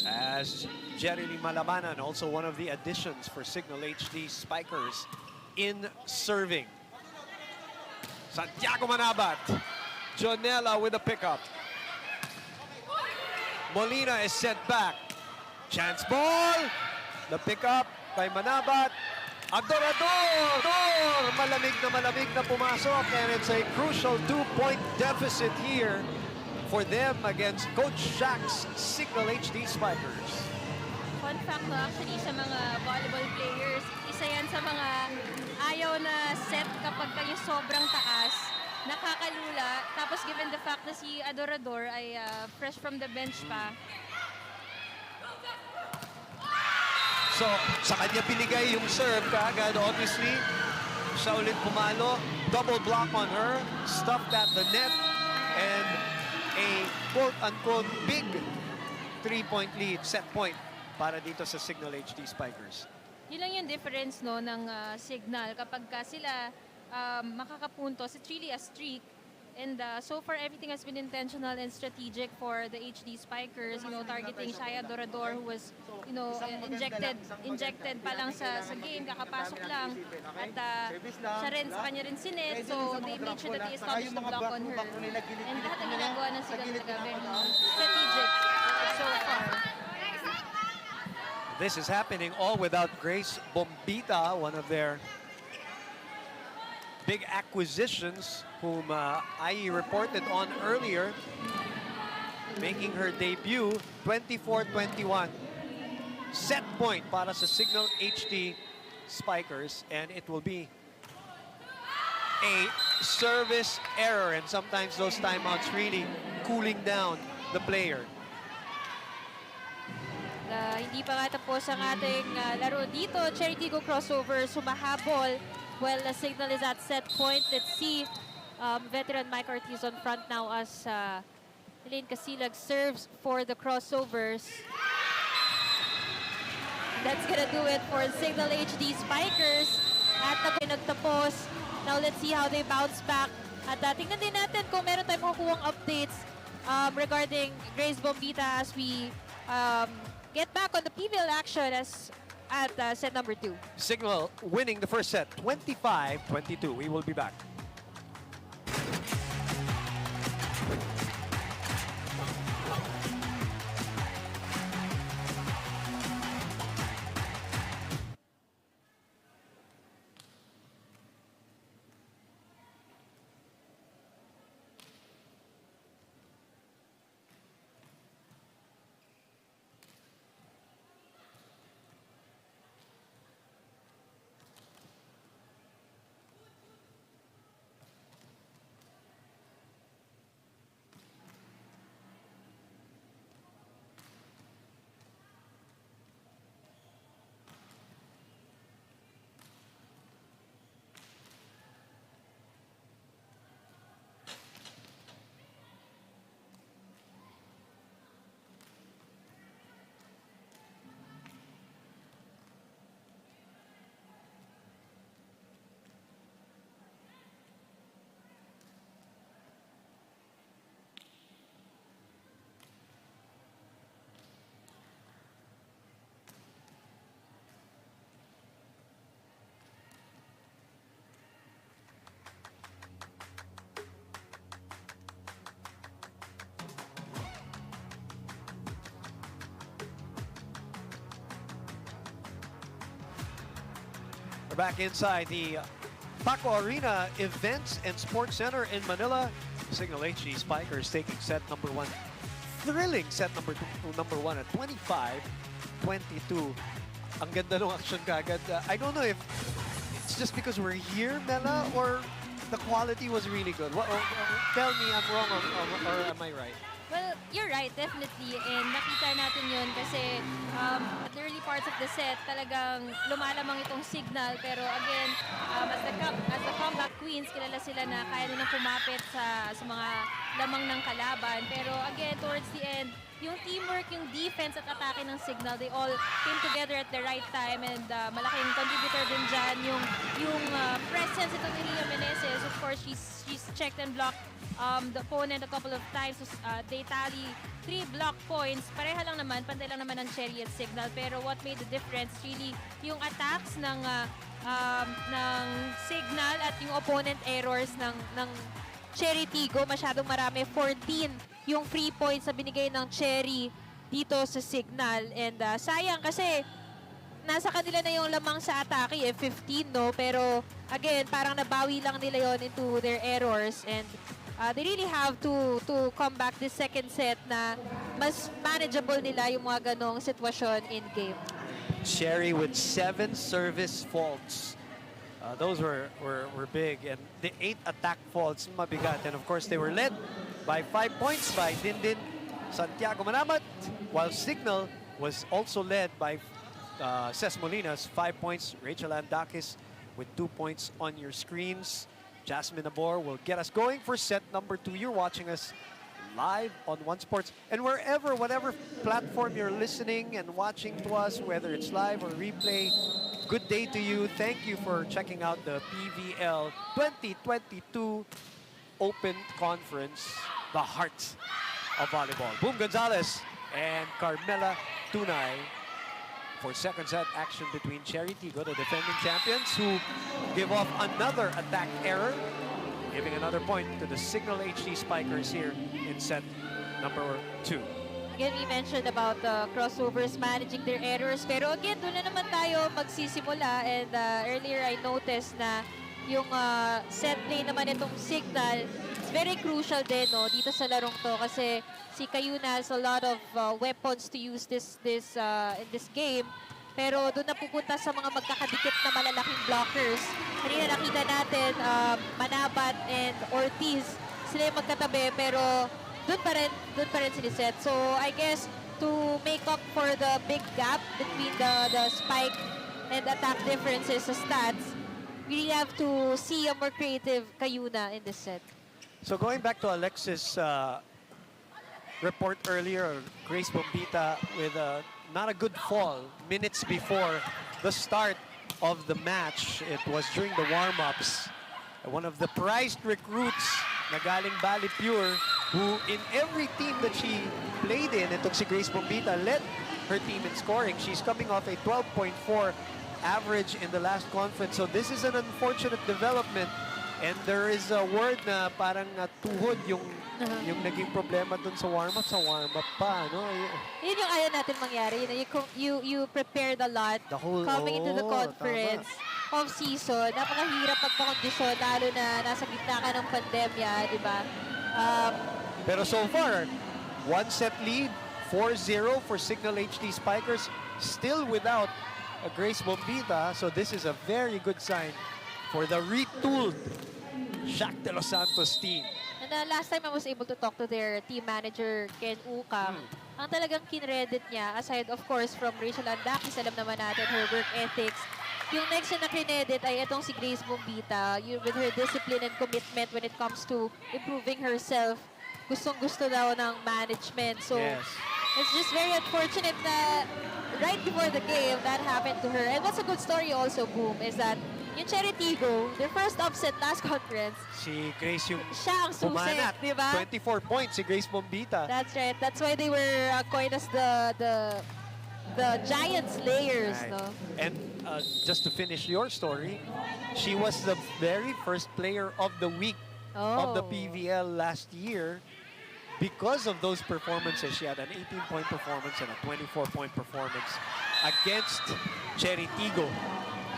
as Jerry Malabanan, also one of the additions for Cignal HD Spikers in serving. Santiago Manabat, Jonella with a pickup. Molina is sent back. Chance ball. The pickup by Manabat. Adorador! Malamig na pumasok, and it's a crucial 2-point deficit here for them against Coach Shaq's Cignal HD Spikers. Fun fact, no, actually, sa mga volleyball players, isa yan sa mga ayaw na set kapag kayo sobrang taas, nakakalula. Tapos given the fact na si Adorador ay fresh from the bench pa, So, sa kanya binigay yung serve kaagad, obviously. Siya ulit pumalo. Double block on her. Stuffed at the net. And a quote-unquote big 3-point lead, set point, para dito sa Cignal HD Spikers. yun lang yung difference, no, ng Cignal. Kapag sila makakapunto, it's really a streak. And so far, everything has been intentional and strategic for the HD Spikers, you know, targeting Shaya Dorador, who was, you know, injected pa lang sa game, kakapasok lang. At siya rin, sa kanya rin sinet, so they made sure that they established the block on her. And lahat ang ginagawa ng Cignal talaga very strategic so far. This is happening all without Grace Bombita, one of their big acquisitions, whom IE reported on earlier, making her debut, 24-21. Set point para sa Cignal HD Spikers, and it will be a service error, and sometimes those timeouts really cooling down the player. Hindi pa nga tapos ang ating laro dito. Chery Tiggo Crossovers sumahabol while Cignal is at set point. Let's see veteran Mike Ortiz on front now as Elaine Casilag serves for the Crossovers. That's gonna do it for Cignal HD Spikers. At nagtapos. Now let's see how they bounce back. At tingnan din natin kung meron tayong makukuhang updates regarding Grace Bombita as we get back on the PVL action at set number 2. Cignal winning the first set, 25-22. We will be back. Back inside the Paco Arena Events and Sports Center in Manila. Cignal HD Spikers taking set number 1. Thrilling set number 1 at 25-22. Ang ganda ng action kagad. I don't know if it's just because we're here, Mela, or the quality was really good. Tell me I'm wrong or am I right? Well, you're right, definitely. And nakita natin yun kasi at the early parts of the set, talagang lumalamang itong Cignal. Pero again, as the comeback queens, kilala sila na kaya nilang pumapit sa mga lamang ng kalaban. Pero again, towards the end, yung teamwork, yung defense at atake ng Cignal, they all came together at the right time. And malaking contributor din dyan yung presence ito ni Ria Meneses. Of course, she's checked and blocked the opponent a couple of times. They tally 3 block points. Pareha lang naman, pantay lang naman ng Chery at Cignal. Pero what made the difference really yung attacks ng Cignal at yung opponent errors ng Chery Tiggo. Masyadong marami. 14 yung free points na binigay ng Chery dito sa Cignal. And sayang kasi nasa kanila na yung lamang sa atake, 15, no? Pero again, parang nabawi lang nila yon into their errors. And they really have to come back this second set na mas manageable nila yung mga ganong sitwasyon in game. Chery with 7 service faults. Those were big. And the 8 attack faults, mabigat. And of course, they were led by 5 points by Dindin Santiago Manamat, while Cignal was also led by Ces Molinas, 5 points. Rachel Andakis with 2 points on your screens. Jasmine Abor will get us going for set number 2. You're watching us live on One Sports. And whatever platform you're listening and watching to us, whether it's live or replay, good day to you. Thank you for checking out the PVL 2022 Open Conference, the heart of volleyball. Boom Gonzalez and Carmela Tunay for second set action between Chery Tiggo, the defending champions, who give off another attack error, giving another point to the Cignal HD Spikers here in set number 2. Again, we mentioned about the crossovers managing their errors. Pero again, doon na naman tayo magsisimula. And earlier I noticed na yung set play naman itong Cignal, it's very crucial din, no, dito sa larong to. Kasi si Kayuna has a lot of weapons to use in this game. Pero doon na pupunta sa mga magkakadikit na malalaking blockers. Kanina nakita natin, Manabat and Ortiz, sila yung magkatabi, pero doon pa rin siniset. So I guess to make up for the big gap between the spike and attack differences sa stats, we really have to see a more creative Kayuna in this set. So going back to Alexis' report earlier, Grace Bombita with not a good fall minutes before the start of the match. It was during the warm-ups. One of the prized recruits na galing Bali Pure, who in every team that she played in, itong si Grace Bombita, led her team in scoring. She's coming off a 12.4 average in the last conference. So this is an unfortunate development. And there is a word na parang tuhod yung naging problema dun sa warm-up. Sa warm-up pa, no? Yun yung ayaw natin mangyari. You prepared a lot The whole, coming into the conference of season. Napakahirap pagpakondisyon, lalo na nasa gitna ka ng pandemya, di ba? Pero so far, one set lead, 4-0 for Cignal HD Spikers, still without a Grace Bombita. So this is a very good sign for the retooled Shack de Los Santos team. And last time I was able to talk to their team manager, Ken Ukam. Ang talagang kinredit niya, aside of course from Rachel Andakis, alam naman natin her work ethics, yung next na kinredit ay itong si Grace Bombita, with her discipline and commitment when it comes to improving herself. Gustong-gusto daw ng management. So, Yes. it's just very unfortunate na right before the game, that happened to her. And what's a good story also, Boom, is that yung Chery Tiggo, their first upset last conference, Si Grace yung siya ang susi, pumanat. di ba? 24 points si Grace Bombita. That's right. That's why they were coined as the giant slayers, Right. no? And just to finish your story, she was the very first player of the week of the PVL last year. Because of those performances, she had an 18-point performance and a 24-point performance against Chery Tiggo.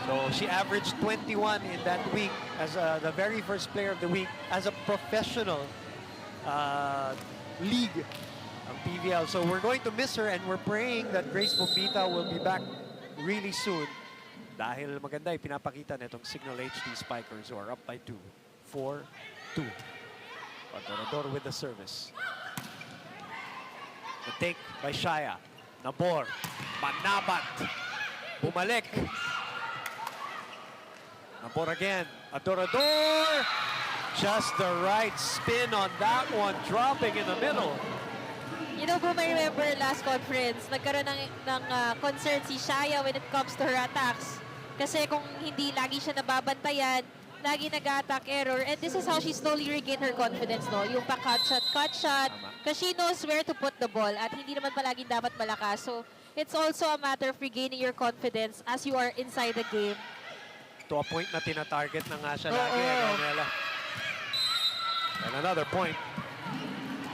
So she averaged 21 in that week as the very first player of the week as a professional league of PVL. So we're going to miss her and we're praying that Grace Bombita will be back really soon. Dahil maganda pinapakita nitong Cignal HD Spikers who are up by 2, 4-2. Adorador with the service. The take by Shaya. Nabor. Manabat. Bumalik. Nabor again. Adorador. Just the right spin on that one. Dropping in the middle. You know, Boom, I remember last conference, nagkaroon ng concern si Shaya when it comes to her attacks. Kasi kung hindi lagi siya nababantayan, lagi nag-attack error. And this is how she slowly regained her confidence, no? Yung pa-cut shot. Because she knows where to put the ball at hindi naman palaging dapat malakas. So, it's also a matter of regaining your confidence as you are inside the game. To a point na tina-target na nga siya lagi, Ronela. And another point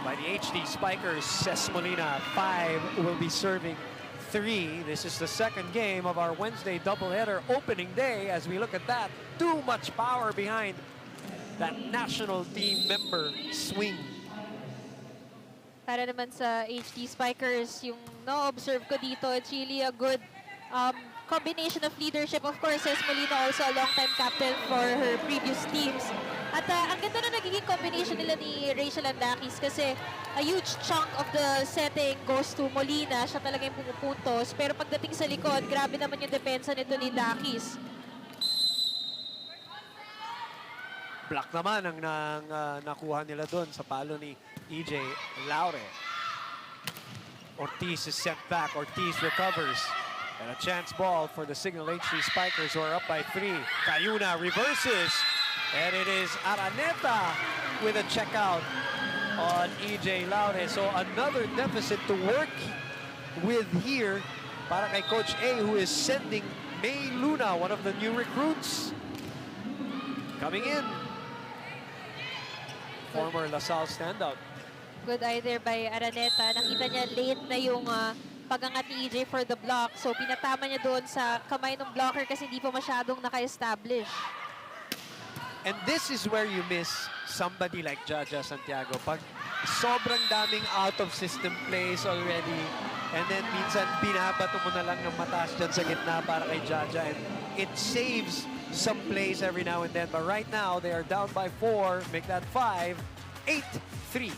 by the HD Spikers. Ces Molina, 5 will be serving 3. This is the second game of our Wednesday doubleheader opening day. As we look at that, too much power behind that national team member swing. Para naman sa HD Spikers, yung na-observe ko dito, it's really a good combination of leadership. Of course, Ces Molina also a long-time captain for her previous teams. At ang ganda na nagiging combination nila ni Rachel Andakis kasi a huge chunk of the setting goes to Molina. Siya talaga yung pumupuntos. Pero pagdating sa likod, grabe naman yung depensa nito ni Dakis. Block naman ang nakuha nila doon sa palo ni EJ Laure. Ortiz is sent back. Ortiz recovers. And a chance ball for the Cignal HD Spikers who are up by 3. Cayuna reverses. And it is Araneta with a checkout on EJ Laure. So another deficit to work with here para kay Coach A, who is sending May Luna, one of the new recruits, coming in. Former LaSalle standout. Good eye there by Araneta. Nakita niya late na yung pag-angat ni EJ for the block. So pinatama niya doon sa kamay ng blocker kasi hindi pa masyadong naka-establish. And this is where you miss somebody like Jaja Santiago. Pag sobrang daming out-of-system plays already, and then minsan binabato mo na lang ng mataas dyan sa gitna para kay Jaja, and it saves some plays every now and then. But right now, they are down by 4, make that 5, 8-3.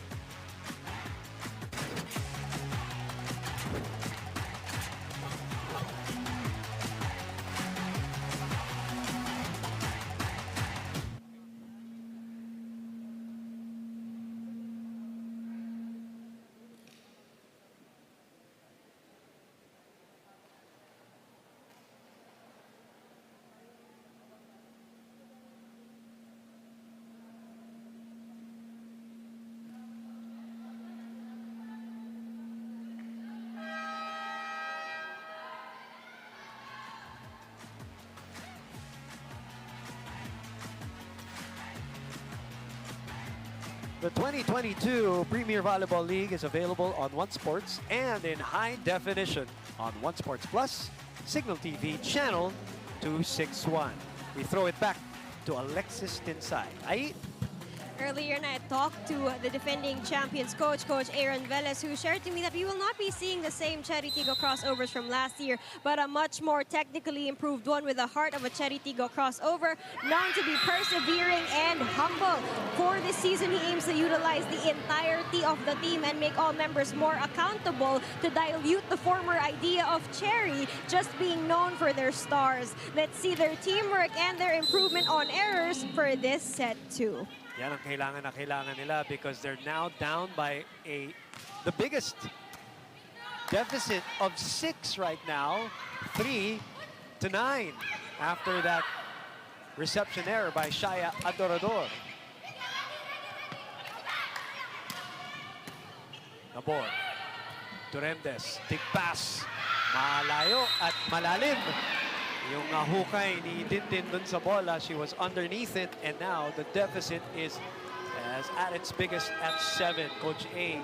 The 2022 Premier Volleyball League is available on One Sports and in high definition on One Sports Plus, Cignal TV channel 261. We throw it back to Alexis Tinsay. Ay, Earlier, I talked to the defending champions coach, Coach Aaron Velez, who shared to me that we will not be seeing the same Chery Tiggo crossovers from last year, but a much more technically improved one with the heart of a Chery Tiggo crossover, known to be persevering and humble. For this season, he aims to utilize the entirety of the team and make all members more accountable to dilute the former idea of Chery just being known for their stars. Let's see their teamwork and their improvement on errors for this set 2. yan ang kailangan na kailangan nila because they're now down by the biggest deficit of 6 right now, 3-9 after that reception error by Shaya Adorador. Nabor, Turendes, big pass, malayo at malalim. Yung hukay ni Tintin dun sa bola, she was underneath it, and now the deficit is at its biggest at 7. Coach A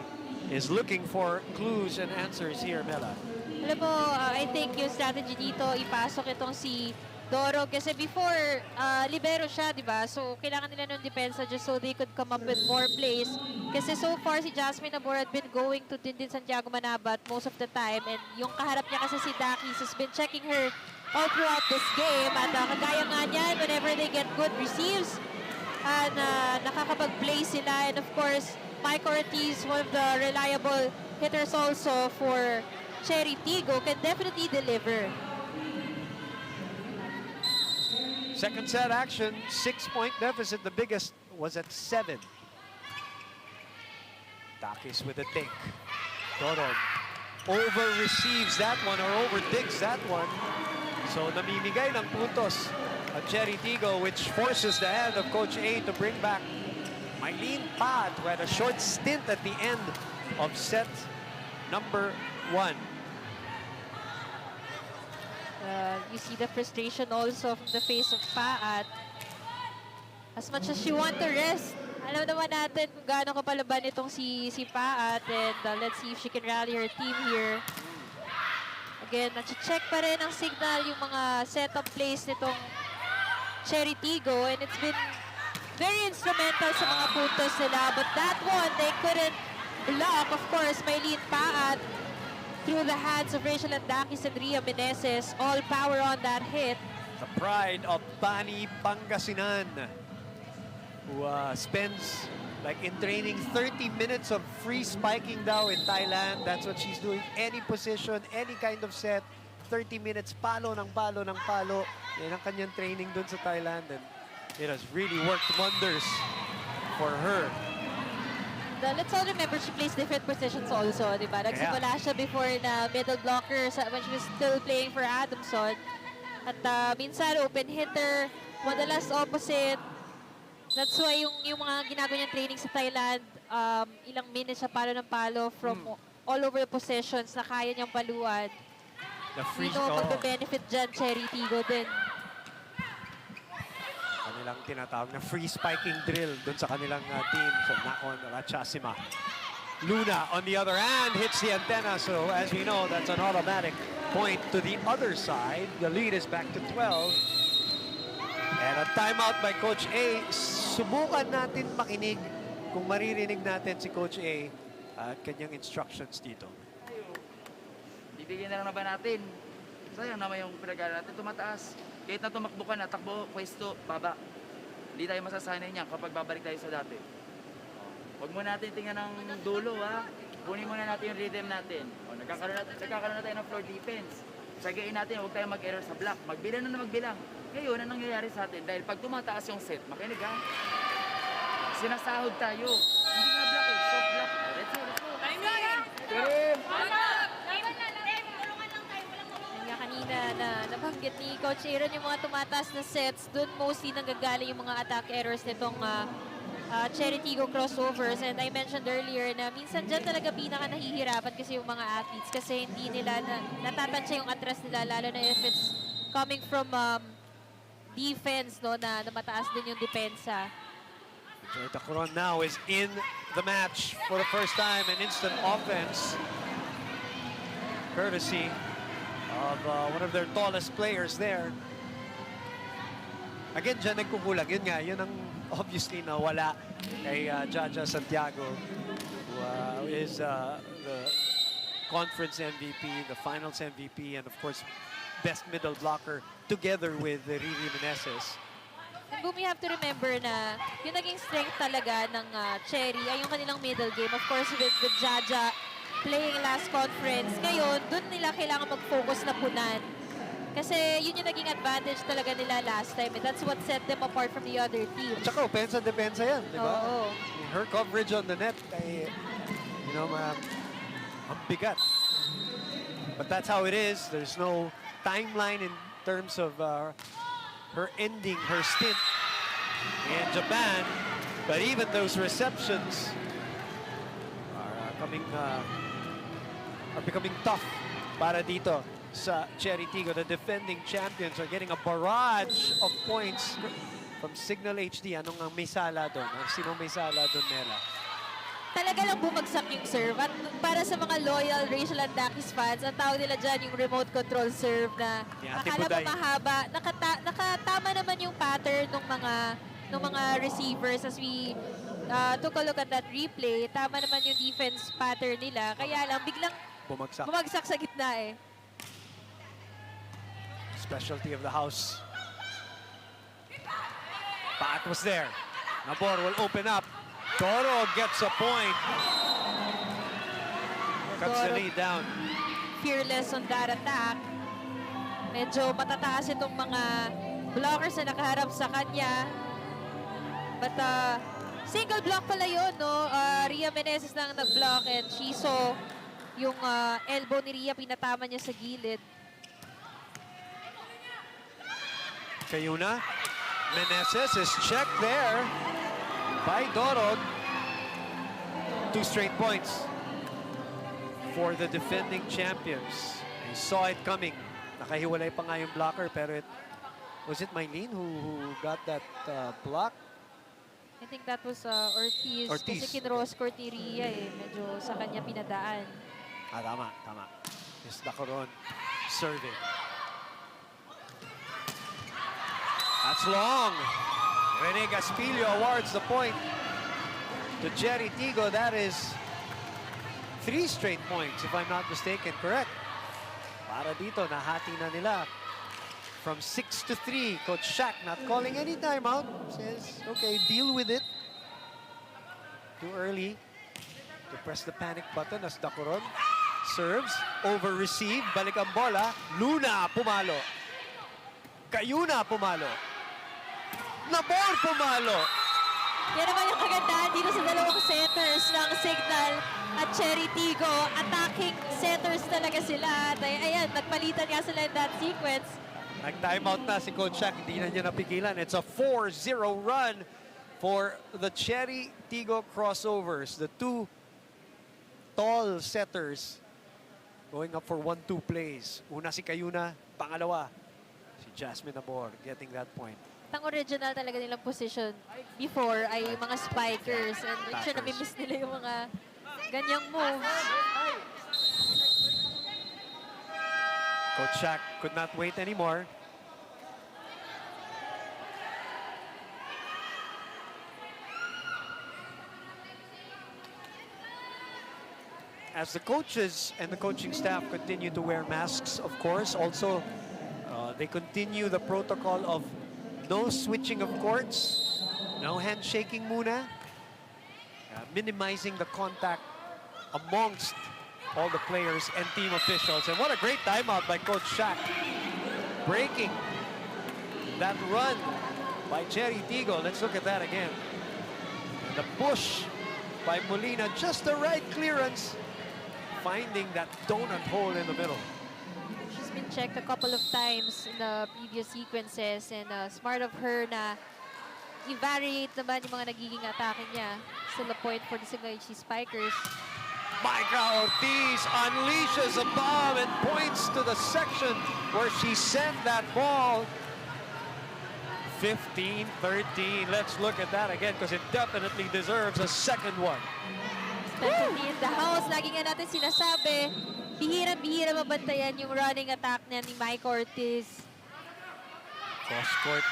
is looking for clues and answers here, Mela. Alam mo, I think yung strategy dito, ipasok itong si Doro. Kasi before, libero siya, di ba? So, kailangan nila ng depensa just so they could come up with more plays. Kasi so far, si Jasmine Nabor had been going to Tintin Santiago Manabat most of the time. And yung kaharap niya kasi si Dakis has been checking her all throughout this game. At kagaya nga niyan, whenever they get good receives, and nakakapag-play sila. And of course, Mike Ortiz, one of the reliable hitters also for Chery Tiggo, can definitely deliver. Second set action, 6-point deficit. The biggest was at 7. Dakis with a take. Dorog over-receives that one or over-digs that one. So namimigay ng puntos at Chery Tiggo, which forces the hand of Coach A to bring back Mylene Pad, who had a short stint at the end of set number 1. You see the frustration also from the face of Paat. As much as she want to rest, alam naman natin kung gaano kapalaban itong si Paat. And let's see if she can rally her team here. Again, check pa rin ang Cignal yung mga setup plays nitong Chery Tiggo, and it's been very instrumental sa mga puntos nila. But that one, they couldn't block. Of course, Mylene Paat through the hands of Rachel Andakis and Ria Meneses. All power on that hit. The pride of Bani Pangasinan, who spends, like in training, 30 minutes of free spiking daw in Thailand. That's what she's doing. Any position, any kind of set, 30 minutes, palo ng palo ng palo. Yan ang kanyang training dun sa Thailand. And it has really worked wonders for her. Let's all remember she plays different positions also, di ba? Nagsimula siya before na middle blocker when she was still playing for Adamson. At minsan open hitter, madalas opposite. That's why yung mga ginagawa niyang training sa Thailand, ilang minutes siya palo ng palo from all over the possessions na kaya niyang paluan. The free magbe-benefit dyan, Chery Tiggo din. Kanilang tinatawag na free spiking drill dun sa kanilang team. So, Nakon Ratchasima. Luna, on the other hand, hits the antenna. So, as we know, that's an automatic point to the other side. The lead is back to 12. And a timeout by Coach A. Subukan natin makinig kung maririnig natin si Coach A at kanyang instructions dito. Bibigyan na lang ba natin? Sayang naman yung pinag-aaral natin. Tumataas. Kahit na tumakbo ka na, takbo, pwesto, baba. Hindi tayo masasanay niyan kapag babalik tayo sa dati. Huwag mo natin tingnan ng dulo, ha? Kunin muna natin yung rhythm natin. Nagkakaroon na tayo ng floor defense. Sagayin natin, huwag tayo mag-error sa block. Magbilang na magbilang. Ngayon, anong nangyayari sa atin? Dahil pag tumataas yung set, makinig ha? Sinasahod tayo. Hindi nga block eh, soft block. Let's go. Time lang! Team! Nga kanina na nabanggit ni Coach Aaron yung mga tumataas na sets, doon mostly nanggagaling yung mga attack errors nitong Chery Tiggo Crossovers. And I mentioned earlier na minsan dyan talaga pinaka nahihirapan kasi yung mga athletes kasi hindi nila natatansya yung atras nila, lalo na if it's coming from defense, no, na mataas din yung depensa. Chery Tiggo now is in the match for the first time, an instant offense. Courtesy of one of their tallest players there. Again, dyan nagkukulang. Yun nga, yun ang obviously nawala kay Jaja Santiago, who is the conference MVP, the finals MVP, and of course, best middle blocker together with Riri Meneses. And Boom, you have to remember na yung naging strength talaga ng Chery ay yung kanilang middle game. Of course, with Jaja playing last conference. Ngayon, dun nila kailangan mag-focus na punan. Kasi yun yung naging advantage talaga nila last time. That's what set them apart from the other team. Tsaka opensa-depensa yan, di ba? Oo. Her coverage on the net ay, you know, ang bigat. But that's how it is. There's no timeline in terms of her ending her stint in Japan. But even those receptions are becoming tough para dito sa Chery Tiggo. The defending champions are getting a barrage of points from Cignal HD. Anong ang may sala doon? Sino may sala doon, Mela? Talaga lang bumagsak yung serve. At para sa mga loyal Rachel Andakis fans, ang tawag nila dyan yung remote control serve na akala mo mahaba. Nakatama naman yung pattern ng mga receivers as we took a look at that replay. Tama naman yung defense pattern nila. Kaya lang biglang bumagsak sa gitna eh. Specialty of the house. Pat was there. Nabor will open up. Toro gets a point. Cuts the lead down. Fearless on that attack. Medyo matataas itong mga blockers na nakaharap sa kanya. But single block pala yun, no? Ria Meneses nang nag-block and she saw yung elbow ni Ria, pinatama niya sa gilid. Cayuna. Meneses is checked there by Dorog. 2 straight points for the defending champions. They saw it coming. Nakahiwalay pa nga yung blocker, pero was it Mylene who got that block? I think that was Ortiz. Kasi kinross court ni Ria eh. Medyo sa kanya pinadaan. Tama. Is Dacoron serving. That's long. Rene Gaspillo awards the point to Chery Tiggo. That is 3 straight points, if I'm not mistaken. Correct. Para dito, nahati na nila. From 6 to 3, Coach Shaq not calling any timeout. Says, okay, deal with it. Too early to press the panic button as Dacoron serves, over-receive, balik ang bola. Luna pumalo. Cayuna pumalo. Nabor pumalo. Yan naman yung kagandahan dito sa dalawang centers ng Cignal at Chery Tiggo. Attacking centers talaga sila. At ayan, nagpalitan nga sila in that sequence. Nag-timeout na si Coach Shaq. Hindi na niya napigilan. It's a 4-0 run for the Chery Tiggo Crossovers. The 2 tall setters going up for 1-2 plays. Una si Cayuna, pangalawa si Jasmine Nabor getting that point. Ang original talaga nilang position before ay mga spikers. And sure nami-miss nila yung mga ganyang moves. Coach Shaq could not wait anymore. As the coaches and the coaching staff continue to wear masks, of course, also they continue the protocol of no switching of courts, no handshaking muna, minimizing the contact amongst all the players and team officials. And what a great timeout by Coach Shaq, breaking that run by Chery Tiggo. Let's look at that again. The push by Molina, just the right clearance, finding that donut hole in the middle. She's been checked a couple of times in the previous sequences and smart of her na i-variate naman yung mga nagiging atake niya. Still a point for the Cignal HD Spikers. Micah Ortiz unleashes a bomb and points to the section where she sent that ball 15-13. Let's look at that again because it definitely deserves a second one. Especially in the house, lagi nga natin sinasabi, bihira-bihira mabantayan yung running attack niya ni Mike Ortiz. Cross-court.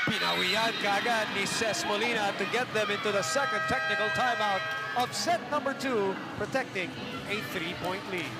Pinawian kaagad ni Ces Molina to get them into the second technical timeout of set number 2, protecting a 3-point lead.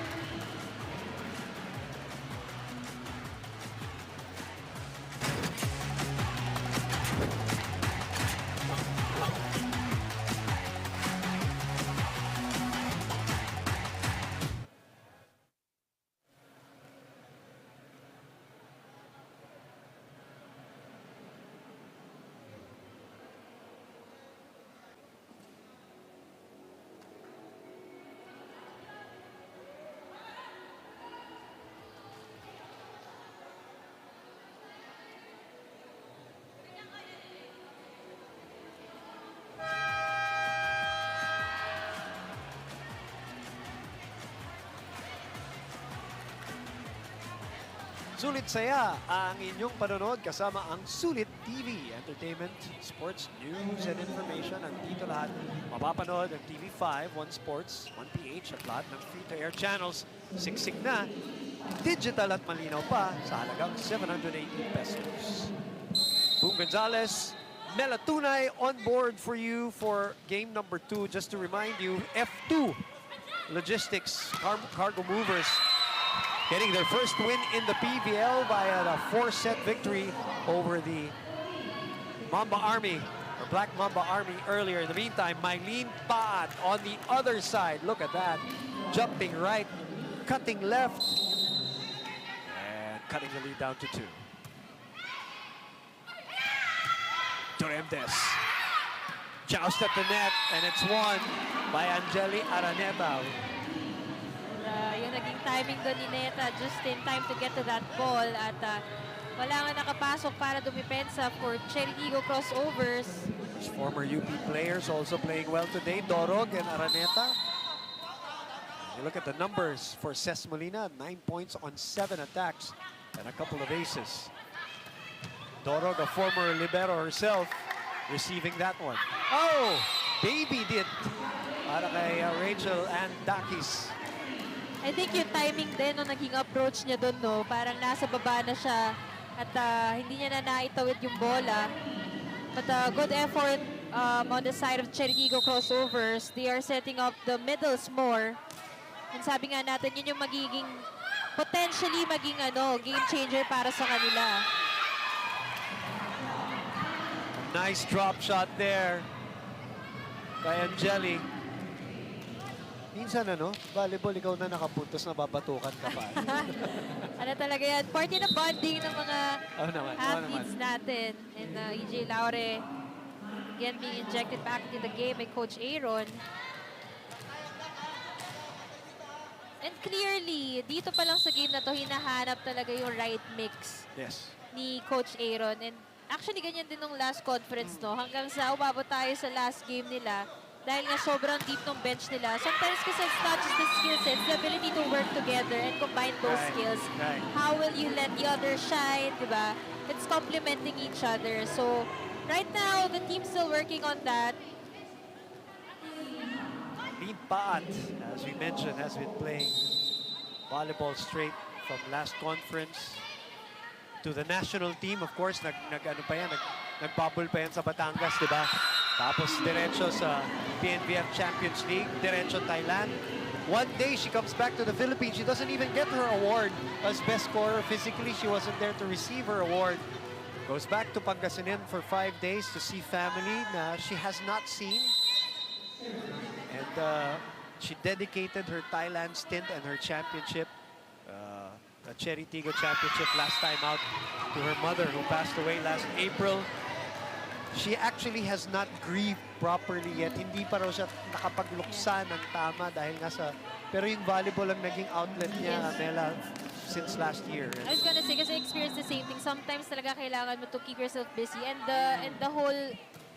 Sulit saya ang inyong panonood kasama ang Sulit TV. Entertainment, sports, news, and information. Nandito lahat mapapanood ang TV5, 1 Sports, 1 PH at lahat ng free-to-air channels. Siksik na, digital at malinaw pa sa halagang 780 pesos. Boom Gonzalez, Mela Tunay on board for you for game number 2. Just to remind you, F2 Logistics, Cargo Movers, getting their first win in the PVL via a 4-set victory over the Mamba Army, or Black Mamba Army earlier. In the meantime, Mylene Paat on the other side. Look at that. Jumping right, cutting left, and cutting the lead down to 2. Doremdes. Joust at the net, and it's won by Angeli Araneta. Yung naging timing doon ni Neta, just in time to get to that ball. At wala nga nakapasok para dumipensa for Chery Tiggo Crossovers. Former UP players also playing well today, Dorog and Araneta. You look at the numbers for Ces Molina, 9 points on 7 attacks and a couple of aces. Dorog, a former libero herself, receiving that one. Oh, baby did para kay Rachel and Dakis. I think yung timing din nung naging approach niya doon, no? Parang nasa baba na siya at hindi niya na naitawid yung bola. But good effort on the side of Chery Tiggo Crossovers. They are setting up the middles more. And sabi nga natin, yun yung magiging, potentially maging game changer para sa kanila. Nice drop shot there by Angeli. Minsan volleyball, ikaw na nakapuntos na babatukan ka pa. Ano talaga yan? Part ng bonding ng mga athletes natin. And EJ Laure, again, being injected back into the game by Coach Aaron. And clearly, dito pa lang sa game na to, hinahanap talaga yung right mix ni Coach Aaron. And actually, ganyan din nung last conference, no? Hanggang sa umabot tayo sa last game nila. Dahil nga sobrang deep ng bench nila. Sometimes kasi it's not just the skill set, it's the ability to work together and combine those skills. How will you let the other shine, diba? It's complementing each other. So, right now, the team's still working on that. Mylene Paat, as we mentioned, has been playing volleyball straight from last conference to the national team. Of course, nagbubble pa yan sa Batangas, diba? Tapos diretso sa PNBF Champions League, diretso Thailand. One day she comes back to the Philippines. She doesn't even get her award as best scorer. Physically, she wasn't there to receive her award. Goes back to Pangasinan for 5 days to see family na she has not seen. And she dedicated her Thailand stint and her championship, the Chery Tiggo Championship last time out, to her mother who passed away last April. She actually has not grieved properly yet. Hindi pa raw siya nakapagluksa ng tama dahil nga sa... Pero yung volleyball ang naging outlet niya, Mela, since last year. I was gonna say, kasi experience the same thing. Sometimes talaga kailangan mo to keep yourself busy. And the whole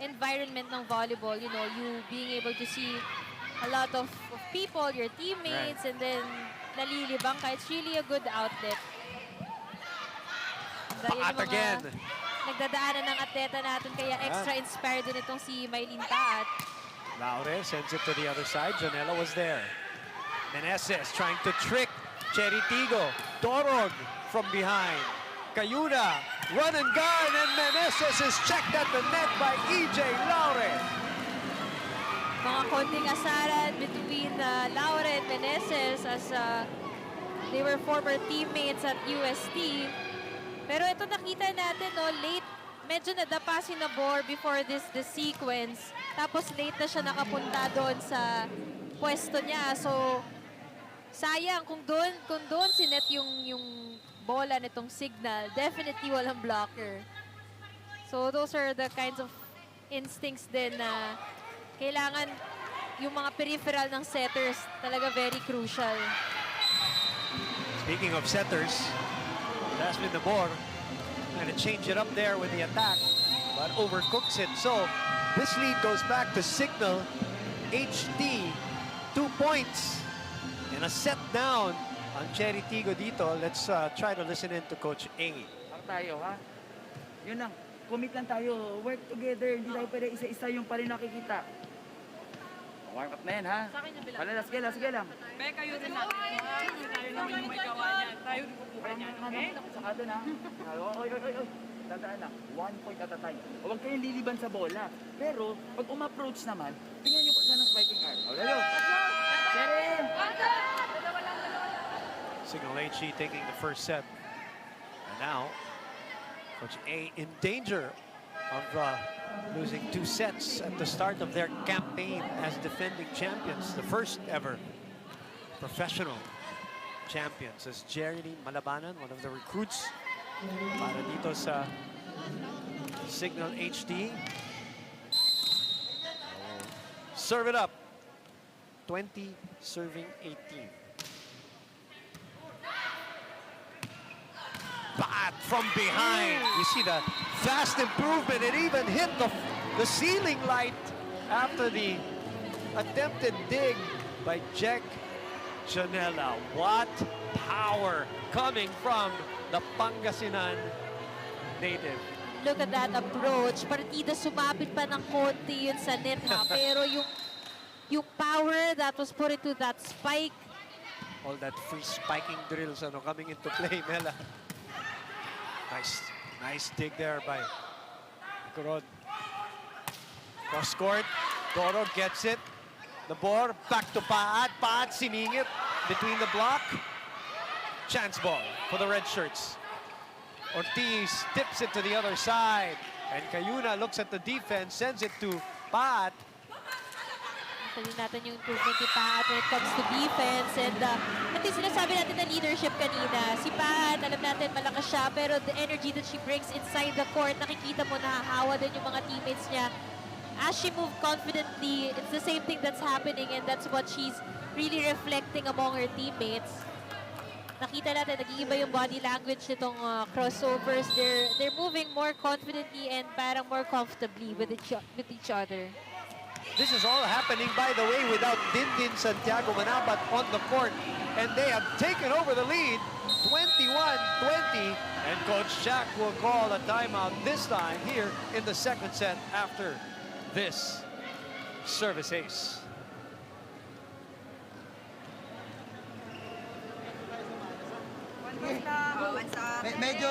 environment ng volleyball, you being able to see a lot of people, your teammates, and then nalilibang ka. It's really a good outlet. Paat again. nagdadaanan ng atleta natin. Kaya extra inspired din itong si Maylin Taat. Laure sends it to the other side. Janela was there. Meneses trying to trick Chery Tiggo. Dorog from behind. Cayuna, run and gun, and Meneses is checked at the net by EJ Laure. Mga konting asaran between Laure and Meneses as they were former teammates at UST. Pero ito nakita natin, no, late, medyo nadapa si Nabor before the sequence. Tapos late na siya nakapunta doon sa pwesto niya. So, sayang kung doon sinet yung bola nitong Cignal, definitely walang blocker. So, those are the kinds of instincts din na kailangan yung mga peripheral ng setters talaga very crucial. Speaking of setters, Jasmine Nabor trying to change it up there with the attack, but overcooks it. So, this lead goes back to Cignal HD. 2 points and a set down on Chery Tiggo dito. Let's try to listen in to Coach A. Tayo, ha? Yun lang. Commit lang tayo. Work together. Hindi tayo pwede isa-isa yung pa rin nakikita. Warm up na yan, ha? Wala, sige lang. Be, kayo rin natin. Tayo naman yung may gawa niyan. Tayo rin kukuha niyan, okay? Saka doon, ha? Oy. Dadaan lang. 1 point at a time. Huwag kayong liliban sa bola. Pero, pag umapproach naman, tingnan niyo po saan ang spiking arm. O, lalo! Chery! Cignal HD taking the first set. And now, Coach A in danger of losing 2 sets at the start of their campaign as defending champions. The first ever professional champions as Jerry Malabanan, one of the recruits para dito sa Cignal HD. Serve it up. 20 serving 18. Bat from behind. You see the fast improvement. It even hit the ceiling light after the attempted dig by Jack Janela. What power coming from the Pangasinan native. Look at that approach. Partida sumapit pa ng konti yun sa net, ha? Pero yung power that was put into that spike. All that free spiking drills coming into play, Mela. Nice dig there by Coron. Cross court. Doro gets it. The ball back to Paat. Paat siningit between the block. Chance ball for the red shirts. Ortiz tips it to the other side. And Cayuna looks at the defense, sends it to Paat. Sabi natin yung improvement ni Paat when it comes to defense. And at least sinasabi natin na leadership kanina. Si Paat, alam natin malakas siya, pero the energy that she brings inside the court, nakikita mo nahahawa din yung mga teammates niya. As she moved confidently, it's the same thing that's happening, and that's what she's really reflecting among her teammates. Nakita natin, nag-iiba yung body language nitong crossovers. They're moving more confidently and parang more comfortably with each other. This is all happening, by the way, without Dindin Santiago Manabat on the court. And they have taken over the lead, 21-20. And Coach Jack will call a timeout this time here in the second set after this service ace. Medyo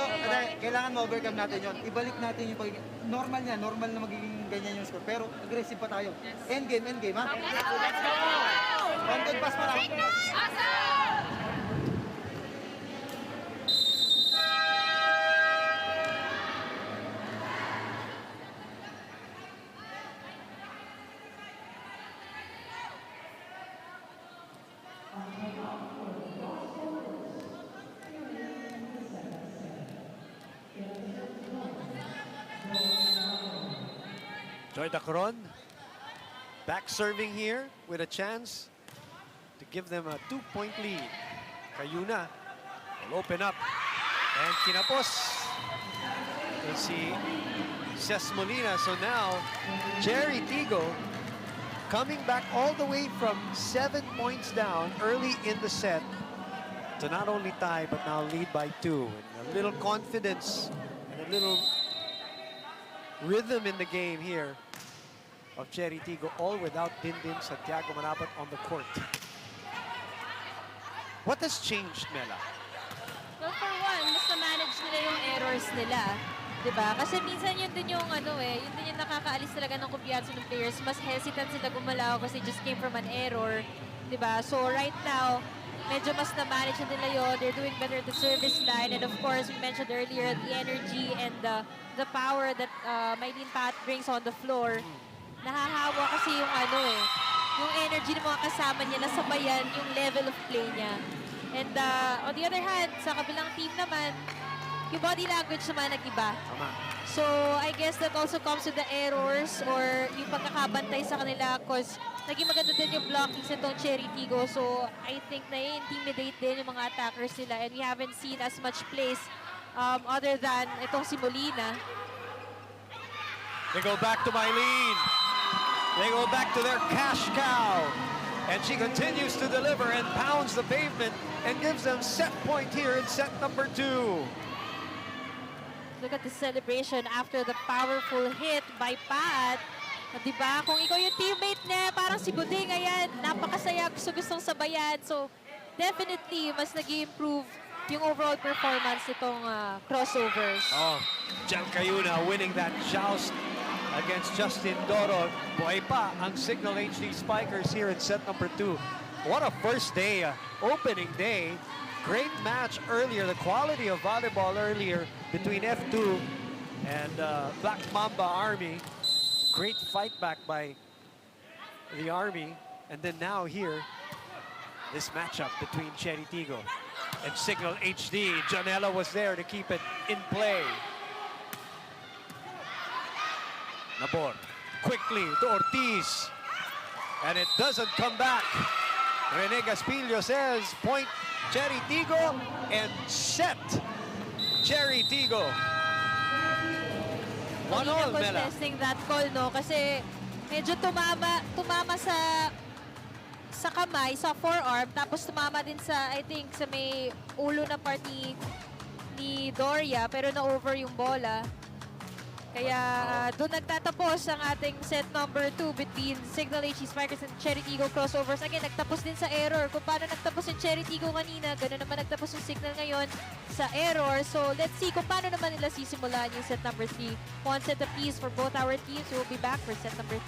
kailangan ma-overcome natin yon. Ibalik natin yung pagiging normal niya, normal na magiging ganyan yung score. Pero aggressive pa tayo. End game, ha? Let's go! One good pass pa lang. Joy Dacron back serving here with a chance to give them a 2-point lead. Cayuna will open up and kinapos. You'll see Ces Molina. So now Chery Tiggo coming back all the way from 7 points down early in the set to not only tie but now lead by 2. And a little confidence and a little rhythm in the game here of Chery Tiggo, all without Dindin Santiago Manabat on the court. What has changed, Mela? Well, for one, mas na-manage nila yung errors nila. Diba? Kasi minsan yun din yung yun din yung nakakaalis talaga ng kumpiyansa ng players. Mas hesitant sila gumalaw kasi just came from an error. Diba? So right now, medyo mas na-manage na nila yun. They're doing better at the service line. And of course, we mentioned earlier, the energy and the power that Mylene Pat brings on the floor. Nahahawa kasi yung yung energy ng mga kasama niya, nasabayan yung level of play niya. And on the other hand, sa kabilang team naman, yung body language naman nag-iba. So, I guess that also comes with the errors or yung pagkakabantay sa kanila because naging maganda din yung blockings nitong Chery Tiggo. So, I think na-intimidate din yung mga attackers nila and we haven't seen as much plays other than itong si Molina. They go back to Mylene. They go back to their cash cow. And she continues to deliver and pounds the pavement and gives them set point here in set number 2. Look at the celebration after the powerful hit by Pat. Diba? Kung ikaw yung teammate niya, parang si Buding, ayan, napakasaya, gustong sabayan. So, definitely, mas nag-improve yung overall performance nitong crossovers. Oh, Jel Cayuna winning that joust against Justin Doro. Buhay pa ang Cignal HD Spikers here in set number 2. What a first day, opening day. Great match earlier, the quality of volleyball earlier between F2 and Black Mamba Army. Great fight back by the Army. And then now here, this matchup between Chery Tiggo and Cignal HD. Janela was there to keep it in play. Nabor, quickly to Ortiz. And it doesn't come back. Rene Gaspillo says, point Chery Tiggo and set Chery Tiggo. 1-all, Mela. Contesting that call, no? Kasi medyo tumama sa kamay, sa forearm, tapos tumama din sa, I think, sa may ulo na part ni Doria, pero na-over yung bola. Kaya doon nagtatapos ang ating set number 2 between Cignal HD Spikers and Chery Tiggo Crossovers. Again, nagtapos din sa error. Kung paano nagtapos yung Chery Tiggo kanina, ganoon naman nagtapos yung Cignal ngayon sa error. So, let's see kung paano naman nila sisimulan yung set number 3. One set apiece for both our teams. We'll be back for set number 3.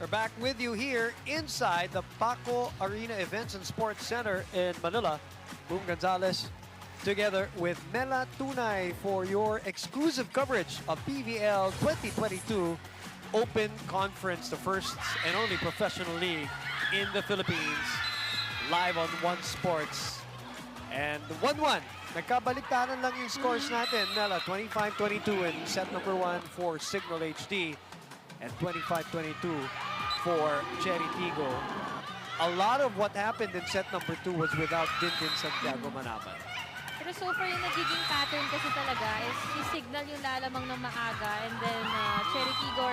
We're back with you here inside the Paco Arena Events and Sports Center in Manila. Boom Gonzalez together with Mela Tunay for your exclusive coverage of PVL 2022 Open Conference, the first and only professional league in the Philippines, live on One Sports. And 1-1. Nagkabaliktaran lang yung scores natin, Mela. 25-22 in set number 1 for Cignal HD and 25-22 for Chery Tiggo. A lot of what happened in set number 2 was without Dindin Santiago Manabat. Pero so far yung nagiging pattern kasi talaga is si Cignal yung lalamang ng maaga and then Chery Tiggo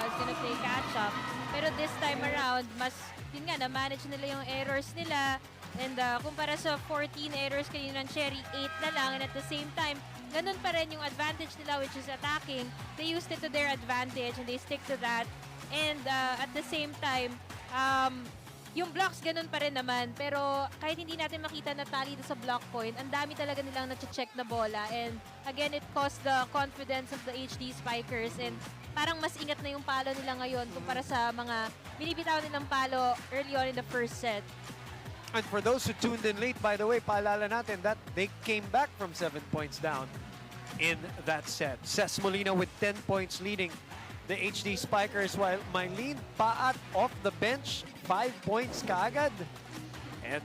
is gonna play catch up. Pero this time around, mas, yun nga, na-manage nila yung errors nila. And kumpara sa 14 errors kanina ng Chery, 8 na lang. And at the same time, ganun pa rin yung advantage nila, which is attacking. They used it to their advantage and they stick to that. And at the same time, yung blocks ganun pa rin naman. Pero kahit hindi natin makita na tali sa block point, ang dami talaga nilang na-check na bola. And again, it cost the confidence of the HD Spikers. And parang mas ingat na yung palo nila ngayon kumpara sa mga binibitaw nilang palo early on in the first set. And for those who tuned in late, by the way, paalala natin that they came back from 7 points down in that set. Ces Molina with 10 points leading the HD Spikers, while Mylene Paat off the bench, 5 points kaagad. And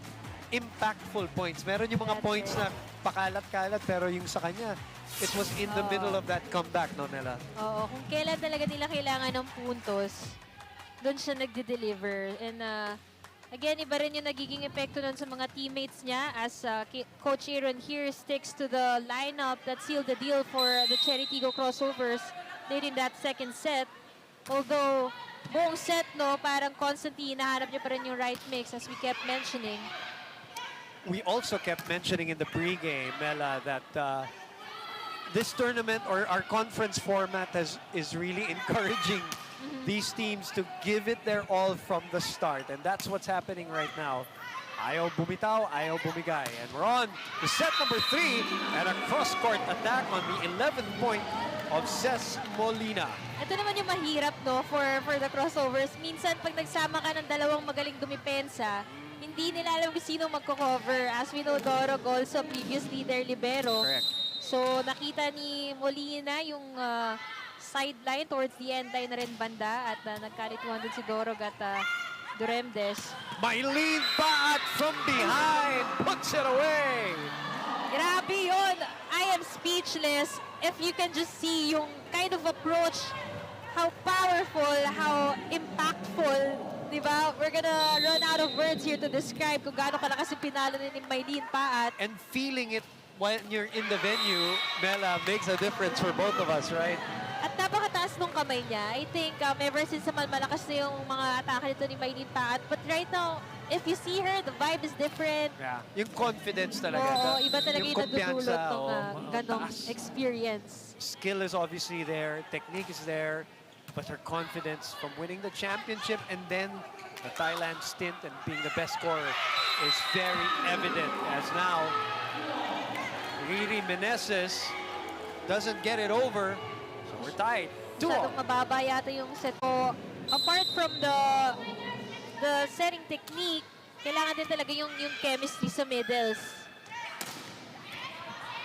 impactful points. Meron yung mga points na pakalat-kalat, pero yung sa kanya, it was in the middle of that comeback, no, Nela? Oo, kung kailan talaga nila kailangan ng puntos, doon siya nagde-deliver. And again, iba rin yung nagiging epekto nun sa mga teammates niya as Coach Aaron here sticks to the lineup that sealed the deal for the Chery Tiggo Crossovers late in that second set. Although, buong set, no, parang constantly hinahanap niya pa rin yung right mix as we kept mentioning. We also kept mentioning in the pregame, Mela, that this tournament or our conference format is really encouraging these teams to give it their all from the start. And that's what's happening right now. Ayaw bumitaw, ayaw bumigay. And we're on to set number 3 and a cross-court attack on the 11th point of Ces Molina. Ito naman yung mahirap, no, for the crossovers. Minsan, pag nagsama ka ng dalawang magaling dumipensa, hindi nila alam kung sino magko-cover. As we know, Dorog also previously their libero. Correct. So, nakita ni Molina yung sideline towards the end line na rin banda at nagkalituhan din si Dorog at Duremdes. Mylene Paat from behind puts it away. Grabe yun! I am speechless if you can just see yung kind of approach, how powerful, how impactful, di ba? We're gonna run out of words here to describe kung gaano kalakas yung pinalo ni Mylene Paat. And feeling it when you're in the venue, Mela, makes a difference for both of us, right? At napakataas nung kamay niya. I think ever since malakas na yung mga atake nito ni Mylene Paat. But right now, if you see her, the vibe is different. Yeah. Yung confidence talaga. Oo, iba talaga yung kumpiyansa, nagdudulot ng ganong taas. experience. Skill is obviously there, technique is there, but her confidence from winning the championship and then the Thailand stint and being the best scorer is very evident, as now Riri Meneses doesn't get it over. So we're tied. 2-2. Masyadong mababa yata yung set ko. Apart from the setting technique, kailangan din talaga yung chemistry sa middles.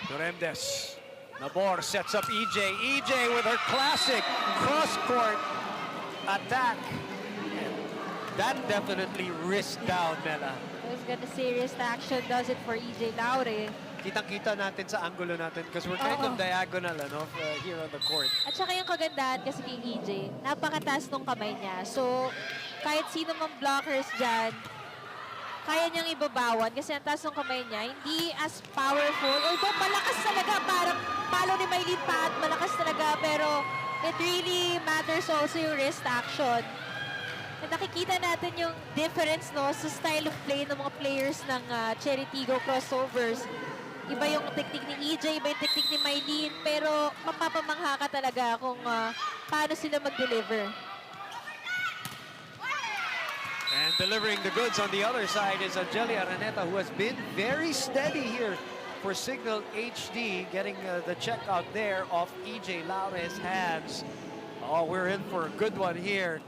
Duremdes. Nabor sets up EJ. EJ with her classic cross-court attack. That definitely risked down, Mela. I was gonna say wrist action does it for EJ Laure. Kitang-kita natin sa angulo natin because we're kind of diagonal here on the court. At saka yung kagandahan kasi kay EJ, napakataas nung kamay niya. So, kahit sino mang blockers dyan, kaya niyang ibabawan kasi ang taas ng kamay niya, hindi as powerful. Although malakas talaga, parang palo ni Mylene Paat, malakas talaga, pero it really matters also yung wrist action. And nakikita natin yung difference, no, sa style of play ng mga players ng Chery Tiggo Crossovers. Iba yung technique ni EJ, iba yung technique ni Mylene, pero mapapamangha ka talaga kung paano sila mag-deliver. And delivering the goods on the other side is Angelia Araneta, who has been very steady here for Cignal HD, getting the check out there off EJ Laure's hands. Oh, we're in for a good one here.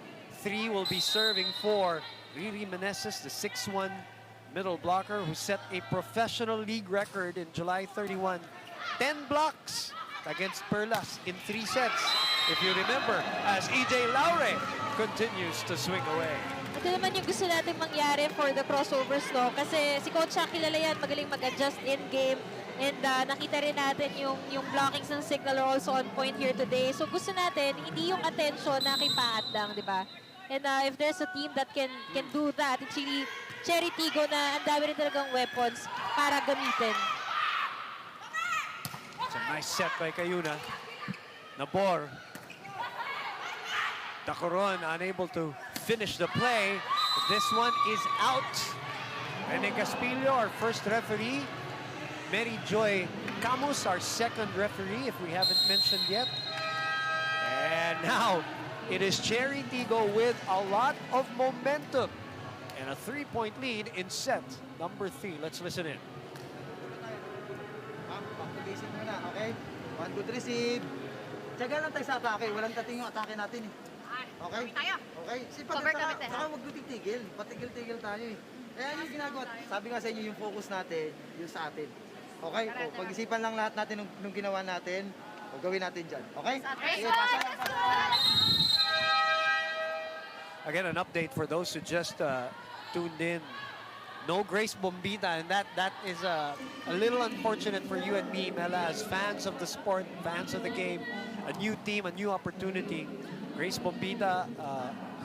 3 will be serving for Riri Meneses, the 6'1" middle blocker who set a professional league record in July 31. 10 blocks against Perlas in 3 sets, if you remember, as EJ Laure continues to swing away. Ito naman yung gusto natin mangyari for the crossovers, no? Kasi si Coach Shaq, kilala yan, magaling mag-adjust in-game. And nakita rin natin yung blockings ng Cignal are also on point here today. So gusto natin, hindi yung attention na kay Paat lang, di ba? And if there's a team that can do that, it's really Chery Tiggo na ang dami rin talagang weapons para gamitin. It's a nice set by Cayuna. Nabor. Dacoron unable to finish the play. This one is out. Rene Caspillo, our first referee. Mary Joy Camus, our second referee, if we haven't mentioned yet. And now, it is Chery Tiggo with a lot of momentum and a 3-point lead in set number 3. Let's listen in. Back-to-basic muna, okay? 1, good receive. Tiyaga lang tayo sa atake. Walang dating yung atake natin eh. Okay? Okay? Cover kami, te. Saka huwag titigil. Patigil-tigil tayo eh. Kaya yung ginagawa, sabi nga sa inyo, yung focus natin, yung sa atin. Okay? O, pag-isipan lang lahat natin nung ginawa natin, o gawin natin dyan. Okay? Sige, pasa lang, pasa lang. Again, an update for those who just tuned in. No Grace Bombita, and that is a little unfortunate for you and me, Mela, as fans of the sport, fans of the game. A new team, a new opportunity. Grace Bombita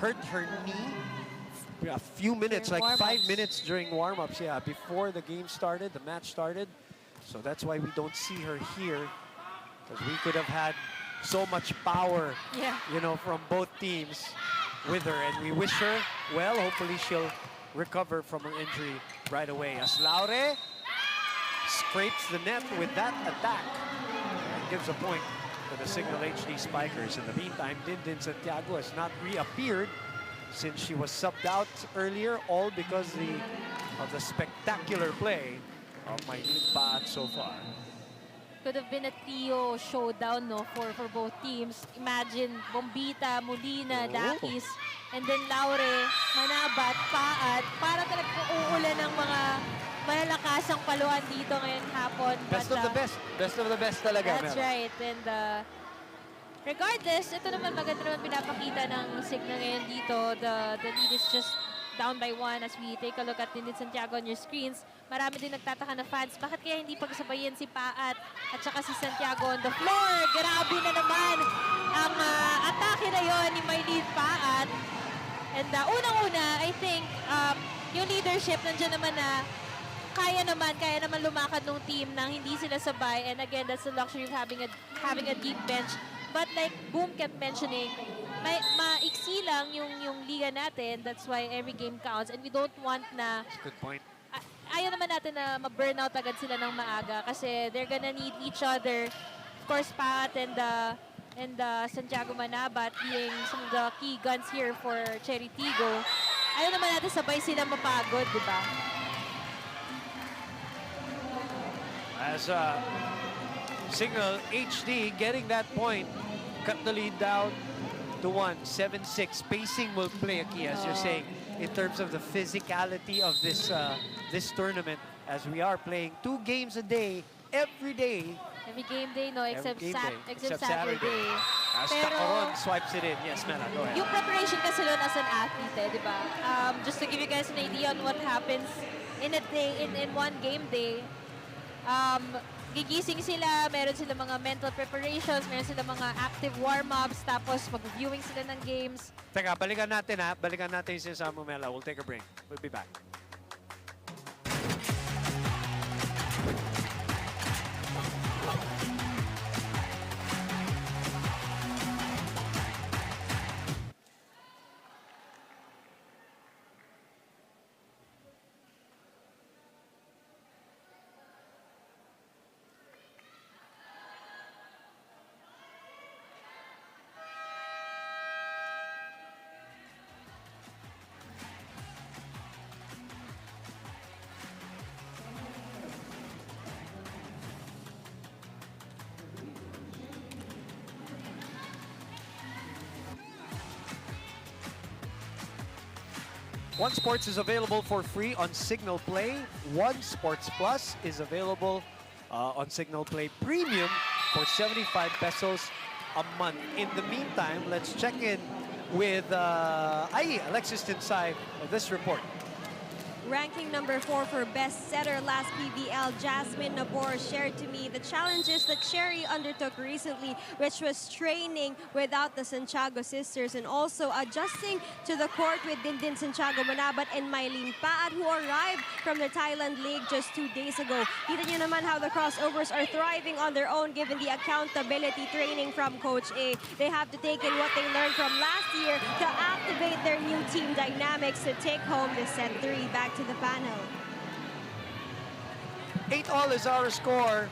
hurt her knee a few minutes, like 5 minutes during warm-ups, yeah, before the game started, the match started. So that's why we don't see her here, because we could have had so much power, you know, from both teams with her, and we wish her well. Hopefully she'll recover from her injury right away. As Laure scrapes the net with that attack and gives a point to the Cignal HD Spikers. In the meantime, Dindin Santiago has not reappeared since she was subbed out earlier, all because of the spectacular play of Maylene Paat so far. Could have been a trio showdown, no, for both teams. Imagine Bombita, Molina, Dakis, and then Laure, Manabat, Paat. Para talaga uulan ng mga malalakasang paluan dito ngayong hapon. Best of the best. Best of the best talaga. That's Mel. right. And regardless, ito naman maganda naman pinapakita ng Cignal ngayon dito. The lead is just down by 1 as we take a look at Dindin Santiago on your screens. Marami din nagtataka na fans, bakit kaya hindi pagsabayin si Paat at saka si Santiago on the floor? Grabe na naman ang atake na yon ni Maylene Paat. And unang-una, I think, yung leadership nandiyan naman na kaya naman lumakad ng team nang hindi sila sabay. And again, that's the luxury of having a deep bench. But like Boom kept mentioning, maiksi lang yung liga natin. That's why every game counts. And we don't want na... Good point. Ayaw naman natin na ma-burnout agad sila ng maaga kasi they're gonna need each other. Of course, Paat and Santiago Manabat being some of the key guns here for Chery Tiggo. Ayaw naman natin sabay sila mapagod, di ba? As Cignal HD getting that point, cut the lead down to 1, 7-6. Pacing will play a key, as you're saying, in terms of the physicality of this tournament, as we are playing 2 games a day, every day. Every game day, no, except Saturday. As Tacoron swipes it in. Yes, Mela, go ahead. Yung preparation kasi nun as an athlete, di ba? Just to give you guys an idea on what happens in a day, in one game day, gigising sila, meron sila mga mental preparations, meron sila mga active warm-ups, tapos mag-viewing sila ng games. Teka, balikan natin ha. Balikan natin yung sinasama mo, Mela. We'll take a break. We'll be back. One Sports is available for free on Cignal Play. One Sports Plus is available on Cignal Play Premium for 75 pesos a month. In the meantime, let's check in with Alexis Tinsay of this report. Ranking number 4 for best setter last PVL, Jasmine Nabor shared to me the challenges that Chery undertook recently, which was training without the Santiago sisters and also adjusting to the court with Dindin Santiago Manabat and Maylene Paat, who arrived from the Thailand League just 2 days ago. Kita nyo naman how the crossovers are thriving on their own given the accountability training from Coach A. They have to take in what they learned from last year to activate their new team dynamics to take home the set 3. Back to the panel. 8-all is our score.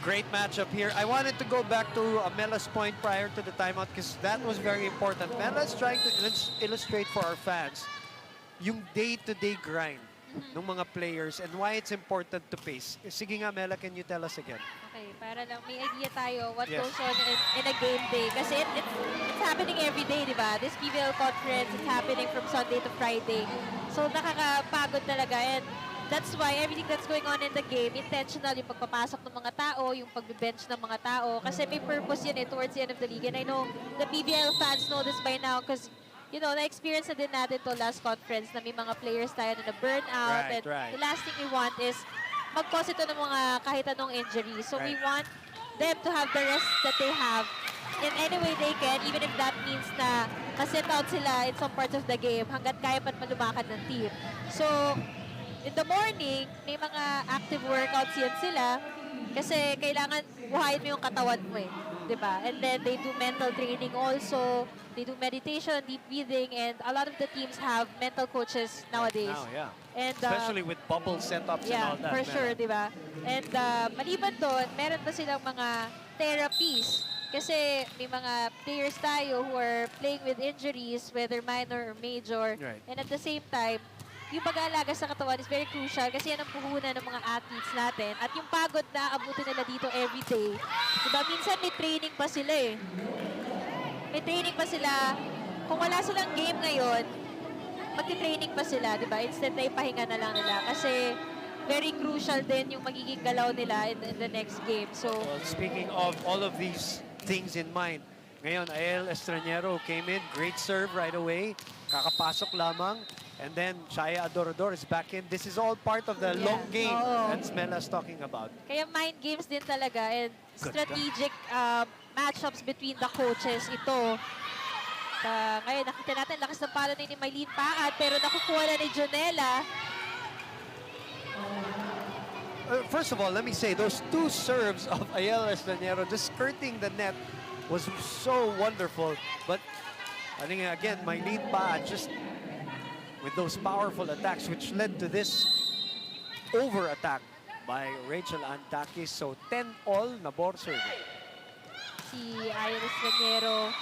Great matchup here. I wanted to go back to Mela's point prior to the timeout because that was very important. Mela's trying to illustrate for our fans yung day-to-day grind ng mga players and why it's important to pace. Sige nga, Mela, can you tell us again? Okay, para lang may idea tayo what Yes. goes on in a game day. Kasi it's happening every day, di ba? This PVL conference, it's happening from Sunday to Friday. So nakakapagod talaga and that's why everything that's going on in the game, intentional yung pagpapasok ng mga tao, yung pagbe-bench ng mga tao. Kasi may purpose yun towards the end of the league. And I know the PVL fans know this by now because you know, na-experience na din natin to last conference na may mga players tayo na burnout. Right, And right. the last thing we want is mag-cause ito ng mga kahit anong injury. So we Right. want them to have the rest that they have in any way they can, even if that means na ma-sit out sila in some parts of the game hanggat kaya pa't malumakad ng team. So, in the morning, may mga active workouts yan sila kasi kailangan buhayin mo yung katawan mo eh. Diba? And then they do mental training also. They do meditation, deep breathing, and a lot of the teams have mental coaches nowadays. Now, yeah. And, Especially with bubble setups and yeah, all that. for Mela. sure, di ba? And maliban doon, meron pa silang mga therapies. Kasi may mga players tayo who are playing with injuries, whether minor or major. Right. And at the same time, yung pag-aalaga sa katawan is very crucial kasi yan ang puhunan ng mga athletes natin. At yung pagod na abutin nila dito everyday. Diba? Minsan may training pa sila eh. May training pa sila. Kung wala silang game ngayon, magti-training pa sila, diba? Instead na ipahinga na lang nila. Kasi very crucial din yung magiging galaw nila in the next game. So, Well, speaking of all of these things in mind, ngayon, Ael Estranero came in, great serve right away, kakapasok lamang, and then Chaya Adorador is back in. This is all part of the Yeah. long game Oo. that Mela's talking about. kaya mind games din talaga and Good. strategic matchups between the coaches ito. Ngayon, nakita natin, lakas ng palo ni Maylene Paat, pero nakukuha na ni Jonella. First of all, let me say, those two serves of Ael Estranero just skirting the net was so wonderful. But I think, again, Maylene Pa just with those powerful attacks which led to this over-attack by Rachel Antakis. So 10-all na ball serving. Si Iris Raniero.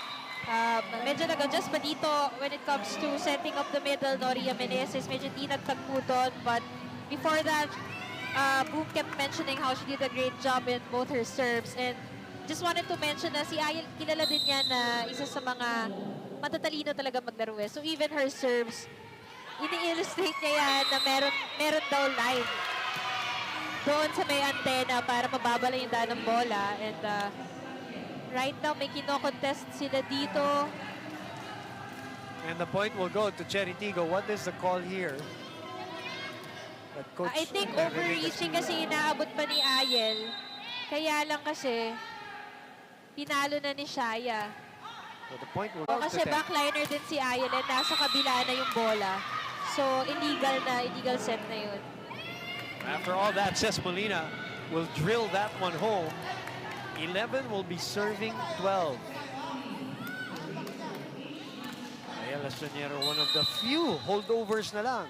Medyo nag-adjust pa dito when it comes to setting up the middle. Noria Meneses, medyo di nagtagpo doon. But before that, Boom kept mentioning how she did a great job in both her serves. And just wanted to mention na si Ayel, kilala din niya na isa sa mga matatalino talaga maglaro eh. So even her serves, ini-illustrate niya yan na meron daw line doon sa may antena para mababala yung daan ng bola. And right now, may kino-contest sila dito. And the point will go to Chery Tiggo. What is the call here? That Coach I think Enrique overreaching Castillo- kasi inaabot pa ni Ayel. Kaya lang kasi, pinalo na ni Shaya. So the point will O go to kasi 10. backliner din si Ayel and nasa kabila na yung bola. So, illegal set na yun. After all that, Cesc Molina will drill that one home. 11 will be serving 12. Ael Estranero, one of the few holdovers na lang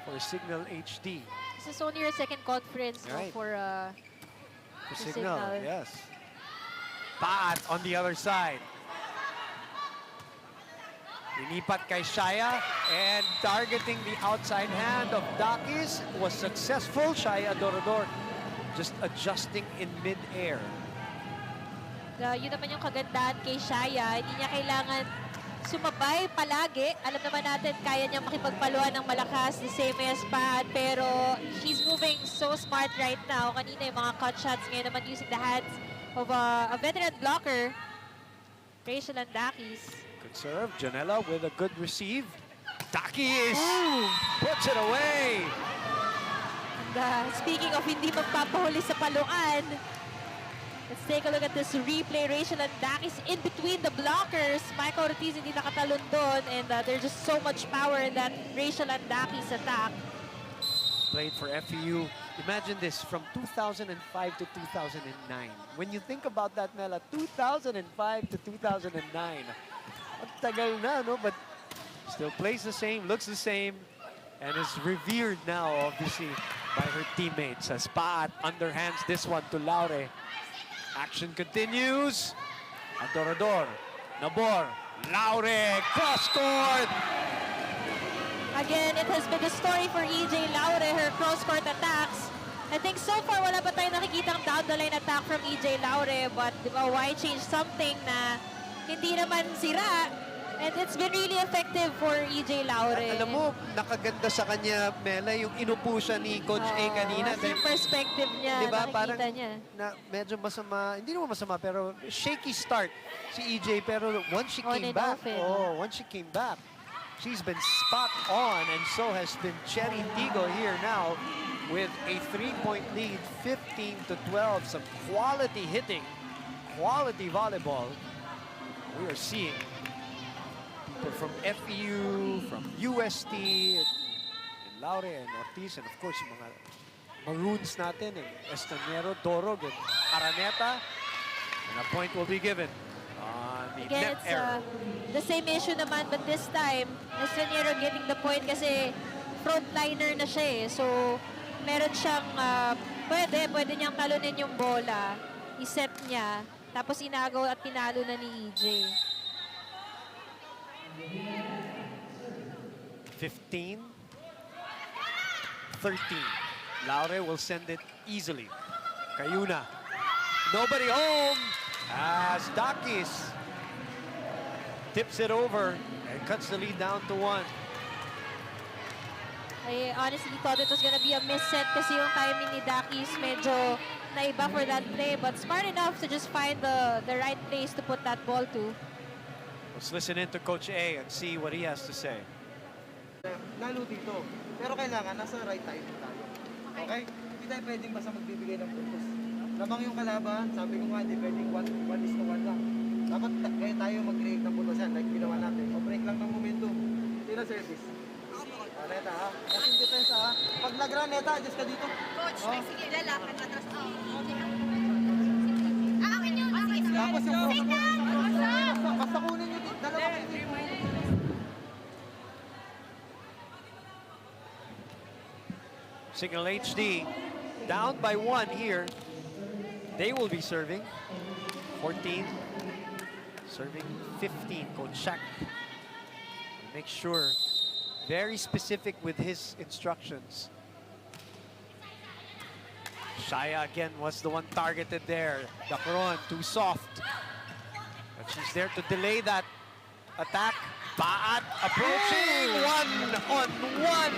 for Cignal HD. This is only your second conference no, Right. for For the Cignal, Cignal. yes. Paat on the other side. Linipat kay Shaya and targeting the outside hand of Dakis was successful. Shaya Dorador just adjusting in mid-air. Yun naman yung kagandahan kay Shaya. Hindi niya kailangan sumabay palagi. Alam naman natin, kaya niya makipagpaluan ng malakas, the same as Pat. Pero she's moving so smart right now. Kanina yung mga cut shots, ngayon naman using the hands of a veteran blocker, Rachel Andakis. Good serve. Janela with a good receive. Dakis puts it away. And speaking of hindi magpapahuli sa paluan, let's take a look at this replay. Rachel Andakis in between the blockers. Michael Ortiz hindi nakatalon doon. And there's just so much power in that Rachel Andakis attack. Played for FEU. Imagine this, from 2005 to 2009. When you think about that, Mela, 2005 to 2009. Ang tagal na, no? But still plays the same, looks the same, and is revered now, obviously, by her teammates as Paat underhands this one to Laure. Action continues. Adorador, Nabor, Laure, cross court. Again, it has been a story for EJ Laure, her cross-court attacks. I think so far wala pa tayong nakikitang down-the-line attack from EJ Laure, but di ba, why change something na hindi naman sira? And it's been really effective for EJ Laure. At alam mo, nakaganda sa kanya, Mela, yung inupo siya ni Coach A kanina. Yung perspective niya, diba, nakikita parang niya. Na medyo masama, hindi naman masama, pero shaky start si EJ. Pero once she came back, she's been spot on, and so has been Chery Tiggo here now with a 3-point lead, 15-12. Some quality hitting, quality volleyball. We are seeing people from FEU, from UST, and Laure and Ortiz, and of course yung mga Maroons natin, and Estanero, Dorog, and Araneta. And a point will be given on the Again, net it's error. the same issue naman, but this time, Estraniero getting the point kasi frontliner na siya eh. So, meron siyang, pwede niyang talunin yung bola, iset niya, tapos inagaw at pinalo na ni EJ. 15, 13. Laure will send it easily. Cayuna. Nobody home as Dakis tips it over and cuts the lead down to 1. I honestly thought it was gonna be a miss set kasi yung timing ni Dakis medyo naiba for that play, but smart enough to just find the right place to put that ball to. Let's listen in to Coach A and see what he has to say. Lalo dito. Pero kailangan nasa right timing tayo. Okay? Hindi tayo pwedeng basta magbibigay ng puntos. Lamang yung kalaban, sabi ko nga, hindi pwedeng 1-1 lang. Dapat kaya tayo mag-create ng puntos yan, like ginawa natin. O break lang ng momentum. Tira service. Neta ha? Kasi yung defense ha? Pag nag-run, Neta, adjust ka dito. Coach, may sige, lalakad na tapos Tapos yung cross. Basta kunin nyo dito. Dalawa kayo dito. Cignal HD down by 1 here. They will be serving 14, serving 15. Coach Shaq make sure, very specific with his instructions. Shaya again was the one targeted there. Dacron too soft, but she's there to delay that attack. Paat approaching, 1-on-1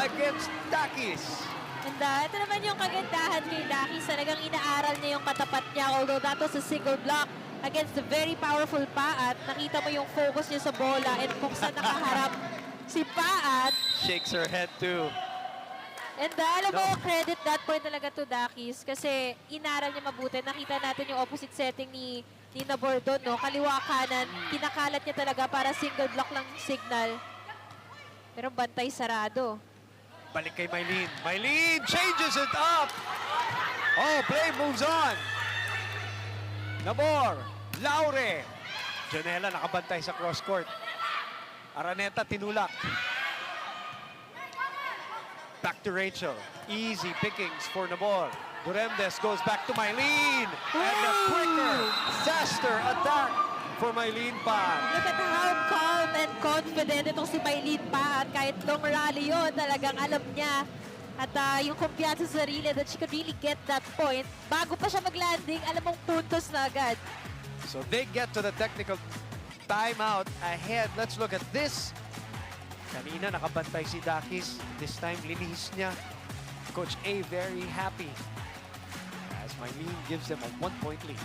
against Dakis. And ito naman yung kagandahan kay Dakis. Talagang inaaral niya yung katapat niya. Although that was a single block against the very powerful Paat. Nakita mo yung focus niya sa bola and kung saan nakaharap si Paat. Shakes her head too. And alam mo, credit that point talaga to Dakis kasi inaral niya mabuti. Nakita natin yung opposite setting ni Nabor doon, no? Kaliwa kanan, kinakalat niya talaga para single block lang Cignal. Pero bantay sarado. Balik kay Mylene. Mylene changes it up. Oh, play moves on. Nabor, Laure. Janela nakabantay sa cross court. Araneta tinulak. Back to Rachel. Easy pickings for Nabor. Duremdes goes back to Mylene. And a quicker, faster attack for Mylene Paat. Look at how calm and confident itong si Mylene Paat. Kahit long rally yun, talagang alam niya. At yung kumpiyansa sa sarili that she could really get that point. Bago pa siya mag-landing, alam mong puntos na agad. So they get to the technical timeout ahead. Let's look at this. Kanina nakabantay si Dakis. This time linihis niya. Coach A very happy as Mylene gives them a 1-point lead.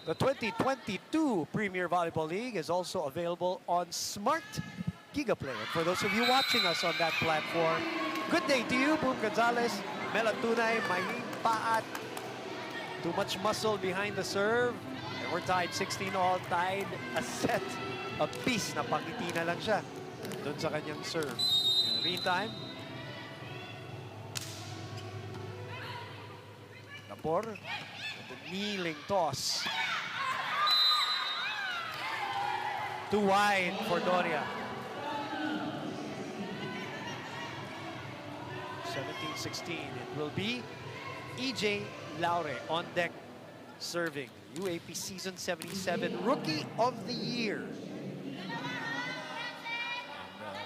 The 2022 Premier Volleyball League is also available on Smart Gigaplay. And for those of you watching us on that platform, good day to you, Boom Gonzalez, Mela Tunay, Maylene Paat. Too much muscle behind the serve. And we're tied 16 all, tied a set apiece. Napangiti na lang siya doon sa kanyang serve. In the meantime, Labor with the kneeling toss. Too wide for Doria. 17-16. It will be EJ Laure on deck serving. UAP Season 77 Rookie of the Year. And,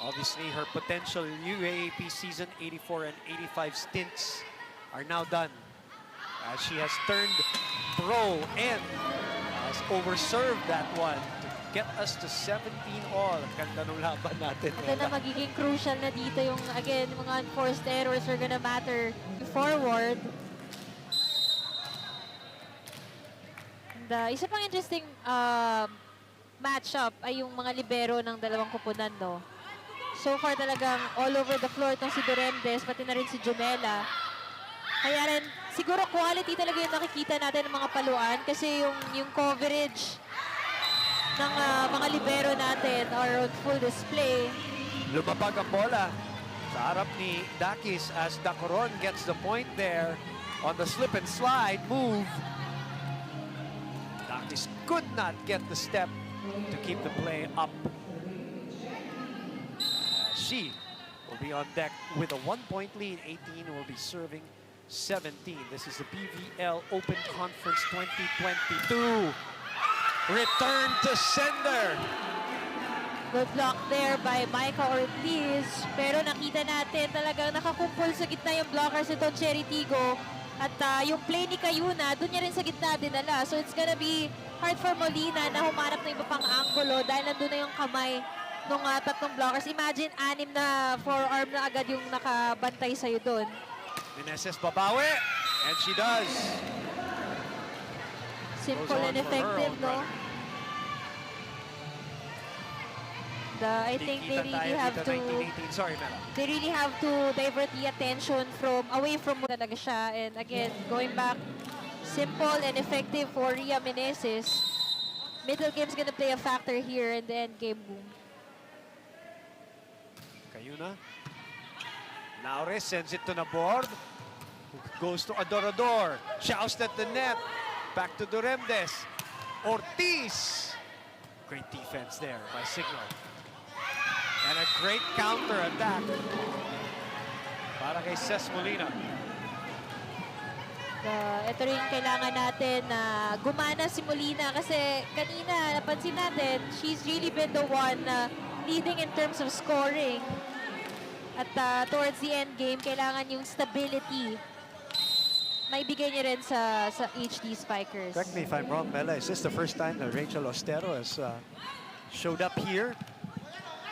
obviously, her potential UAP Season 84 and 85 stints are now done, as she has turned pro and has overserved that one to get us to 17 all. Ang ganda ng laban natin. Ito na magiging crucial na dito yung, again, mga unforced errors are gonna matter forward. And isa pang interesting matchup ay yung mga libero ng dalawang kupunan, no? So far talagang all over the floor itong si Duremdes, pati na rin si Jumela. Kaya rin, siguro quality talaga yung nakikita natin ng mga paluan kasi yung coverage ng mga libero natin are on full display. Lumabag ang bola sa harap ni Dakis as Dacoron gets the point there on the slip and slide move. Dakis could not get the step to keep the play up. She will be on deck with a 1-point lead. 18 will be serving 17. This is the PVL Open Conference 2022. Return to sender. Good block there by Micah Ortiz. Pero nakita natin talagang nakakumpul sa gitna yung blockers nito, Chery Tiggo. At yung play ni Cayuna, doon niya rin sa gitna dinala. So it's gonna be hard for Molina na humanap ng iba pang angulo dahil nandun na yung kamay ng tatlong blockers. Imagine, 6 na forearm na agad yung nakabantay sa'yo doon. Meneses babawi, and she does. Simple and effective, no? I think they really have to. Sorry, Mela. They really have to divert the attention away from talaga siya. And again, going back, simple and effective for Ria Meneses. Middle game's gonna play a factor here in the end game, boom. Cayuna. Laure sends it to the board. Goes to Adorador. Joust at the net. Back to Duremdes. Ortiz. Great defense there by Cignal. And a great counter attack para kay Ces Molina. Ito rin kailangan natin na gumana si Molina kasi kanina napansin natin, she's really been the one leading in terms of scoring. At towards the end game, kailangan yung stability maibigay niya rin sa HD Spikers. Correct me if I'm wrong, Mela. Is this the first time that Rachel Ostero has showed up here?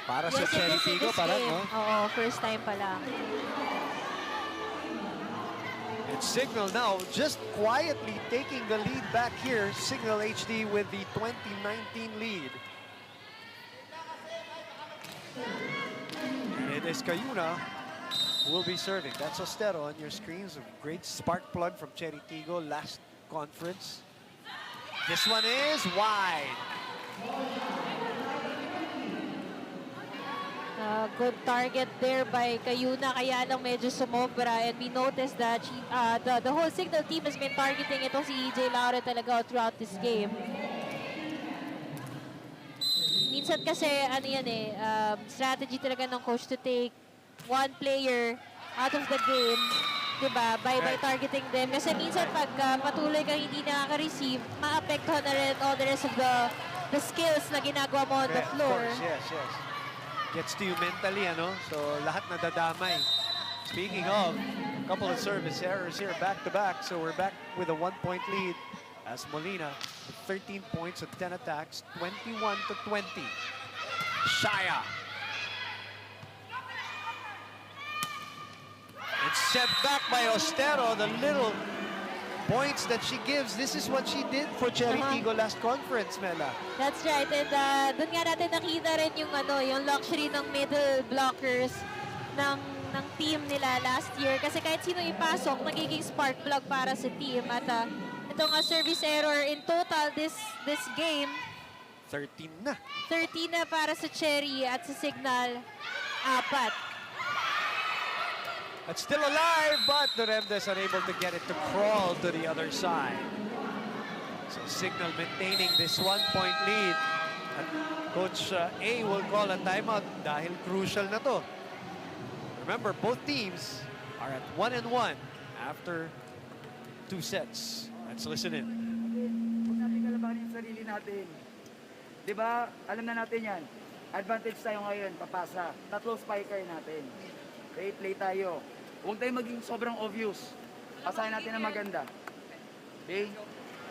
Para sa Chery Tiggo, parang, no? Oo, first time pa lang. It's Cignal now just quietly taking the lead back here. Cignal HD with the 2019 lead. And it is Cayuna who will be serving. That's Ostero on your screens. A great spark plug from Chery Tiggo last conference. This one is wide. Good target there by Cayuna, kaya lang medyo sumobra. And we noticed that the whole Cignal team has been targeting itong si EJ Laure talaga throughout this game. Minsan kasi, strategy talaga ng coach to take one player out of the game, diba? By targeting them. Kasi minsan pag patuloy kang hindi nakaka-receive, maapektuhan na rin all the rest of the skills na ginagawa mo on the floor. Of course, yes. Gets to you mentally, ano? So, lahat nadadamay. Speaking of, a couple of service errors here back-to-back. So, we're back with a 1-point lead as Molina with 13 points and 10 attacks, 21-20. Shaya. It's set back by Ostero, the little points that she gives. This is what she did for Chery Tiggo last conference, Mela. That's right. And doon nga natin nakita rin yung, yung luxury ng middle blockers ng team nila last year. Kasi kahit sino ipasok, nagiging spark plug para sa team. At itong service error in total this game, 13 na. 13 na para sa Chery at sa Cignal, 4. It's still alive, but the Remdes are able to get it to crawl to the other side. So Cignal maintaining this 1-point lead. At Coach A will call a timeout dahil crucial na to. Remember, both teams are at 1-1 after 2 sets. Let's listen in. Huwag natin kalabanin yung sarili natin. Diba, alam na natin yan. Advantage tayo ngayon, papasa. 3 spiker natin. Okay, play tayo. Huwag tayo maging sobrang obvious. Pasahin natin na maganda. Okay?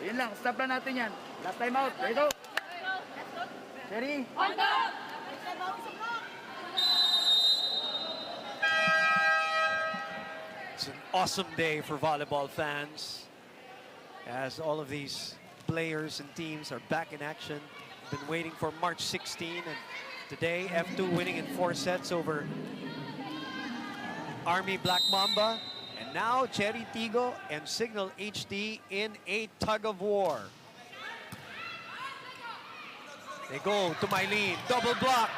Yun lang, stop lang natin yan. Last time out. Ready go! Chery! It's an awesome day for volleyball fans as all of these players and teams are back in action. Been waiting for March 16, and today F2 winning in 4 sets over Army Black Mamba, and now Chery Tiggo and Cignal HD in a tug of war. They go to Mylene, double block.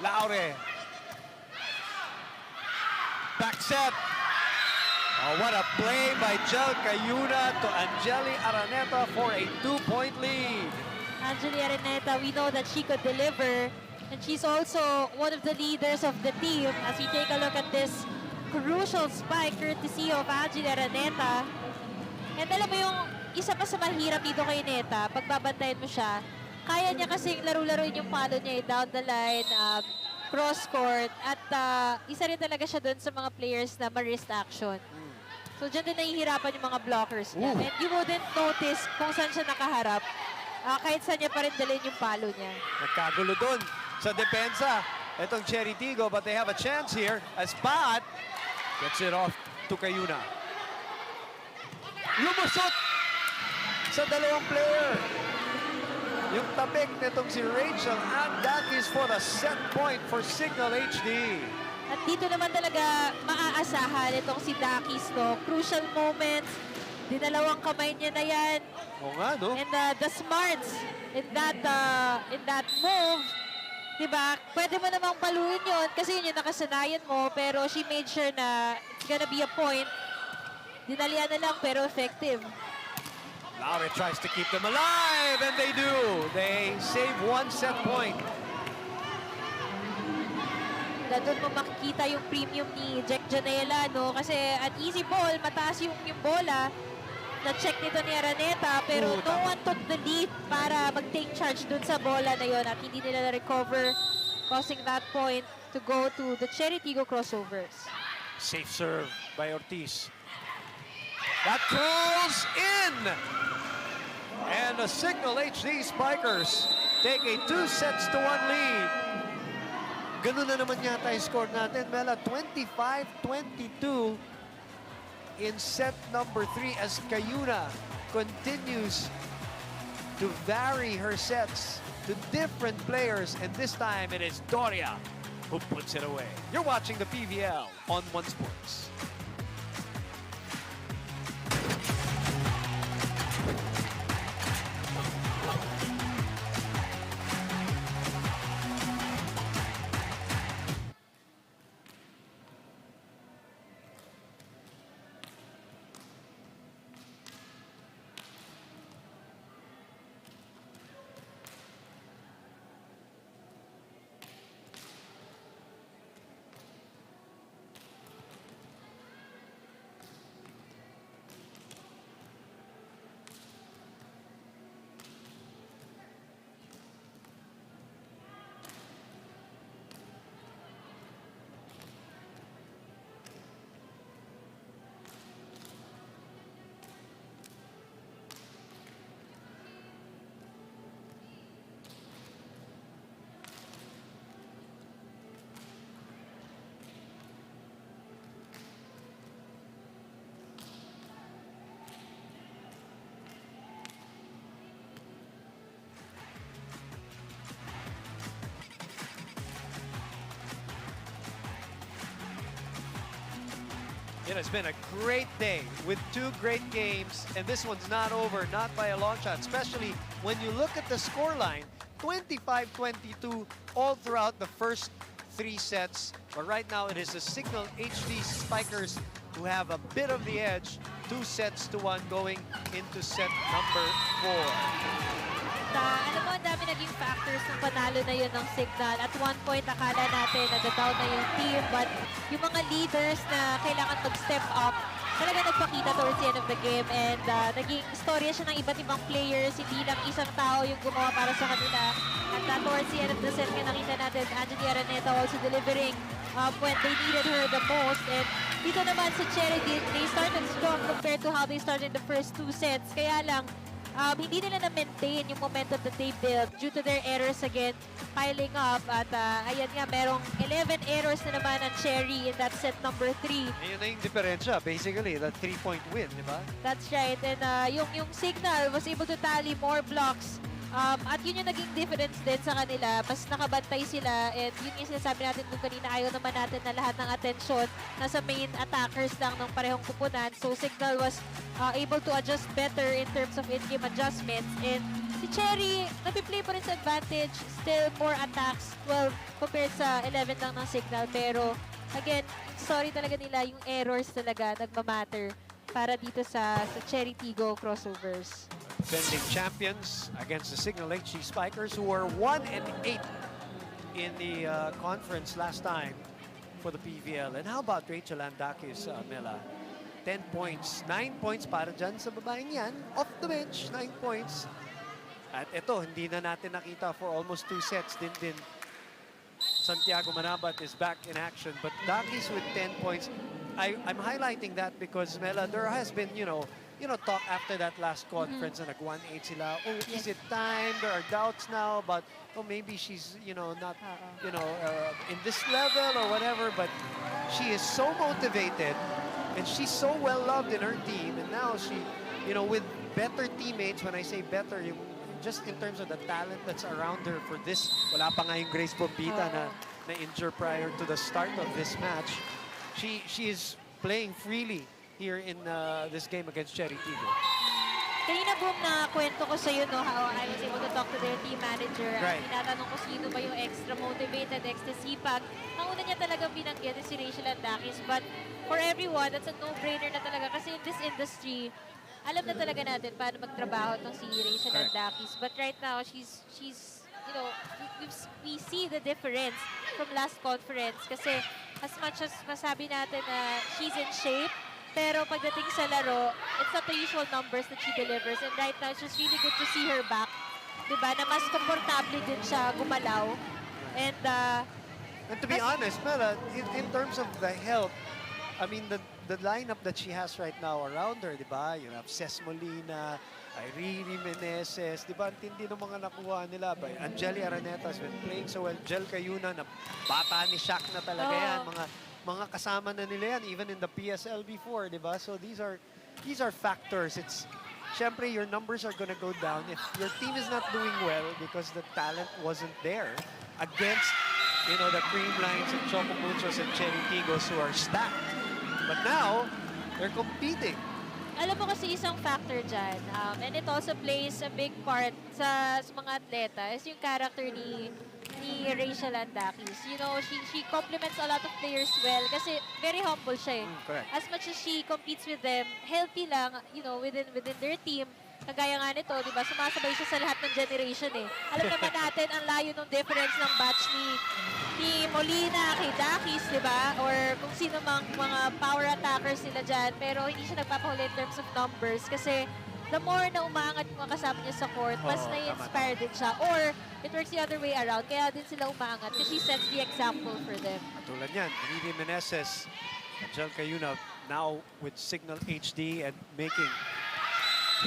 Laure. Back set. Oh, what a play by Jel Cayuna to Angeli Araneta for a 2-point lead. Angeli Araneta, we know that she could deliver. And she's also one of the leaders of the team as we take a look at this crucial spike courtesy of Angeli Araneta. And alam mo yung isa pa sa mahirap dito kay Neta, pagbabantayan mo siya, kaya niya kasing laro-laruin yung palo niya down the line, cross-court, at isa rin talaga siya dun sa mga players na ma-wrist action. So dyan din nahihirapan yung mga blockers niya. And you wouldn't notice kung saan siya nakaharap, kahit saan niya pa rin dalhin yung palo niya. Nagkagulo dun sa depensa. Itong Chery Tiggo, but they have a chance here as Pat gets it off to Cayuna. Lumusot sa dalawang player. Yung tabik nitong si Rachel, and that is for the set point for Cignal HD. At dito naman talaga maaasahan itong si Dakis, no? Crucial moments, dinalawang kamay niya na yan. Oo nga, no? And the smarts in that move, diba? Pwede mo namang paluin yun kasi yun yung nakasanayan mo, pero she made sure na it's gonna be a point. Dinalian na lang pero effective. Laure tries to keep them alive, and they do. They save 1 set point. Doon mo makikita yung premium ni Jack Janela, no? Kasi at easy ball, mataas yung bola. Na-check nito ni Araneta, pero no one took the lead para mag-take charge dun sa bola na yon at hindi nila na-recover, causing that point to go to the Chery Tiggo Crossovers. Safe serve by Ortiz. That curls in! And the Cignal HD Spikers take a 2-1 lead. Ganun na naman yata yung score natin, Mela. 25-22 in set number 3 as Cayuna continues to vary her sets to different players. And this time it is Doria who puts it away. You're watching the PVL on One Sports. It has been a great day with 2 great games, and this one's not over, not by a long shot, especially when you look at the scoreline, 25-22 all throughout the first 3 sets. But right now, it is the Cignal HD Spikers who have a bit of the edge, 2 sets to 1 going into set number 4. Alam mo, ang dami naging factors ng panalo na yun ng Cignal. At one point, akala natin nag-down na yung team. But yung mga leaders na kailangan mag-step up, talaga nagpakita towards the end of the game. And naging storya siya ng iba't ibang players. Hindi lang isang tao yung gumawa para sa kanila. At towards the end of the set, nakita natin Angeli Araneta also delivering when they needed her the most. And dito naman sa Chery, they started strong compared to how they started the first 2 sets. Kaya lang, hindi nila na-maintain yung momentum that they built due to their errors again piling up. At ayan nga, merong 11 errors na naman ang Chery in that set number 3. Ayun na yung diferensya, basically, the 3-point win, di ba? That's right. And yung Cignal was able to tally more blocks. At yun yung naging difference din sa kanila. Mas nakabantay sila. And yun yung sinasabi natin kung kanina, ayaw naman natin na lahat ng atensyon nasa main attackers lang ng parehong kupunan. So Cignal was able to adjust better in terms of in-game adjustments. And si Chery, napiplay pa rin sa advantage. Still more attacks, 12 compared sa 11 lang ng Cignal. Pero again, story talaga nila, yung errors talaga nagmamatter para dito sa Chery Tiggo Crossovers. Defending champions against the Cignal HD Spikers, who were 1-8 in the conference last time for the PVL. And how about Rachel Andakis, Mela? 10 points. 9 points para dyan sa babaeng yan. Off the bench, 9 points. At ito, hindi na natin nakita for almost 2 sets. Din Santiago Manabat is back in action. But Dakis with 10 points. I'm highlighting that because, Mela, there has been, talk after that last conference na nag-1-8 sila. Oh, is it time? There are doubts now about, maybe she's, not, in this level or whatever. But she is so motivated and she's so well-loved in her team. And now she, with better teammates, when I say better, just in terms of the talent that's around her for this, wala pa nga yung Grace Bombita na injure prior to the start of this match. She is playing freely here in this game against Chery Tiggo. Kanina, Boom, na kwento ko sa'yo, how I was able to talk to their team manager. Right. Tinatanong ko sino ba yung extra motivated, extra sipag. Ang una niya talagang binanggit is si Rachel Andakis. But for everyone, that's a no-brainer na talaga. Kasi in this industry, alam na talaga natin paano magtrabaho itong si Rachel Andakis. But right now, she's we see the difference from last conference. Kasi as much as masabi natin na she's in shape, pero pagdating sa laro, it's not the usual numbers that she delivers. And right now, it's just really good to see her back. Diba? Na mas komportable din siya gumalaw. And to be honest, Mela, in terms of the health, I mean, the lineup that she has right now around her, diba? You have Ces Molina, Irene Meneses, diba? Ang tindi ng mga nakuha nila. Angeli Araneta has been playing so well. Jel Cayuna, na bata ni Shaq na talaga yan. Mga kasama na nila yan, even in the PSL before, di ba? So these are factors. It's, syempre, your numbers are gonna go down if your team is not doing well because the talent wasn't there against, the cream lines and Choco Muchos and Chery Tiggos who are stacked. But now, they're competing. Alam mo kasi isang factor dyan, and it also plays a big part sa mga atleta, is yung character ni Rachel Andakis. She complements a lot of players well kasi very humble siya eh. Correct. As much as she competes with them, healthy lang, within their team. Kagaya nga nito, di ba, sumasabay siya sa lahat ng generation eh. Alam naman natin ang layo ng difference ng batch ni Molina kay Dakis, di ba? Or kung sino mang mga power attackers nila dyan. Pero hindi siya nagpapahuli in terms of numbers kasi the more na umaangat yung mga kasama niya sa court, mas na-inspire din siya. Or it works the other way around, kaya din sila umaangat kasi she sets the example for them. Tulad yan, Irene Meneses, Jel Cayuna now with Cignal HD and making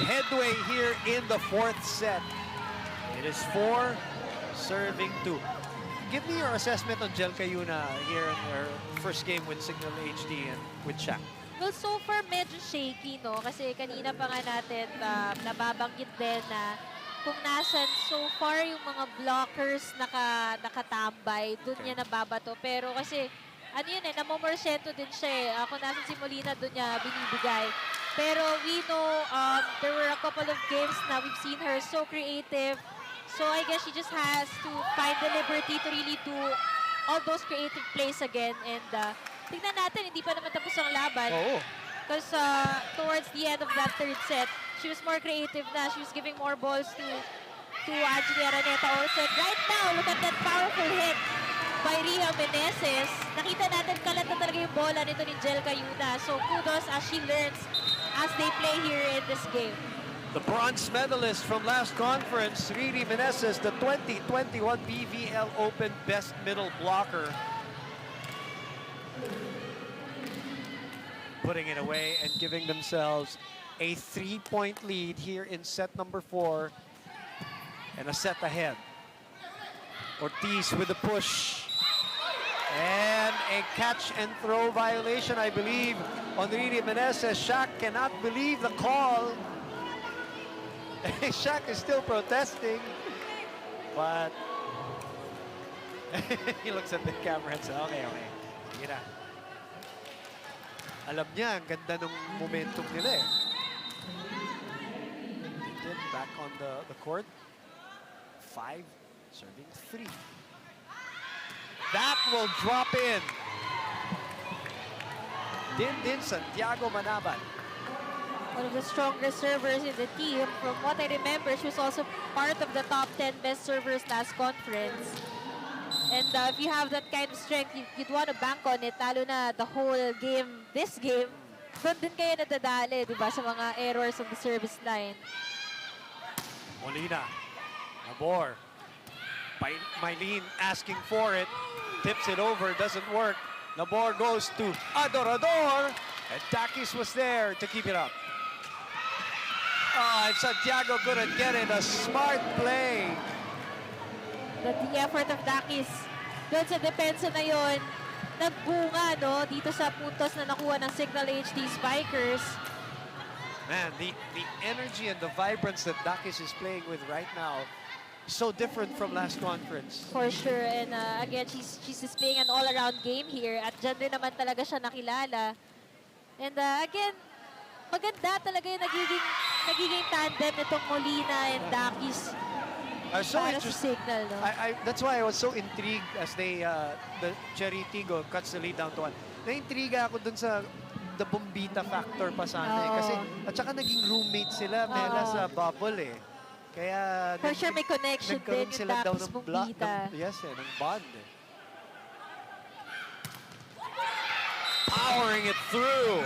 headway here in the 4th set. It is 4 serving 2. Give me your assessment on Jel Cayuna here in her first game with Cignal HD and with Shaq. Well, so far medyo shaky, no? Kasi kanina pa nga natin nababanggit din na kung nasan so far yung mga blockers nakatambay, dun niya nababato. Pero kasi ano yun eh, namomorsyento din siya eh. Kung nasa si Molina, doon niya binibigay. Pero we know there were a couple of games na we've seen her so creative. So I guess she just has to find the liberty to really do all those creative plays again. And tignan natin, hindi pa naman tapos ang laban. Oo. Because towards the end of that third set, she was more creative na. She was giving more balls to Angelia Araneta also. And right now, look at that powerful hit by Ria Meneses. Nakita natin kalat na talaga yung bola nito ni Jel Cayuna. So kudos as she learns as they play here in this game. The bronze medalist from last conference, Riri Meneses, the 2021 PVL Open Best Middle Blocker. Putting it away and giving themselves a 3-point lead here in set number 4 and a set ahead. Ortiz with the push and a catch and throw violation, I believe, on Riri Meneses. Shaq cannot believe the call. Shaq is still protesting, but he looks at the camera and says, okay. Sige na. Alam niya, ang ganda ng momentum nila eh. Back on the court. 5, serving 3. That will drop in. Din Santiago Manaban. One of the strongest servers in the team. From what I remember, she was also part of the top 10 best servers last conference. And if you have that kind of strength, you'd want to bank on it, lalo na the whole game, this game, doon din kayo nadadali, di ba, sa mga errors on the service line. Molina, Nabor, Mylene asking for it, tips it over, doesn't work. Nabor goes to Adorador, and Dakis was there to keep it up. Oh, and Santiago couldn't get it, a smart play. That the effort of Dakis doon sa depensa na yon nagbunga, no, dito sa puntos na nakuha ng Cignal HD Spikers. Man, the energy and the vibrance that Dakis is playing with right now is so different from last conference. For sure, and again, she's playing an all-around game here at dyan rin naman talaga siya nakilala. And again, maganda talaga yung nagiging tandem nitong Molina and Dakis. So para sa interesting. Cignal, no? That's why I was so intrigued as the Chery Tiggo cuts the lead down to 1. Naintriga ako dun sa the Bombita factor pa sana eh. Kasi at saka naging roommate sila Mela sa bubble eh. Kaya For sure may connection din yung sila daw Dakis ng block, Bombita. ng bond eh. Powering it through.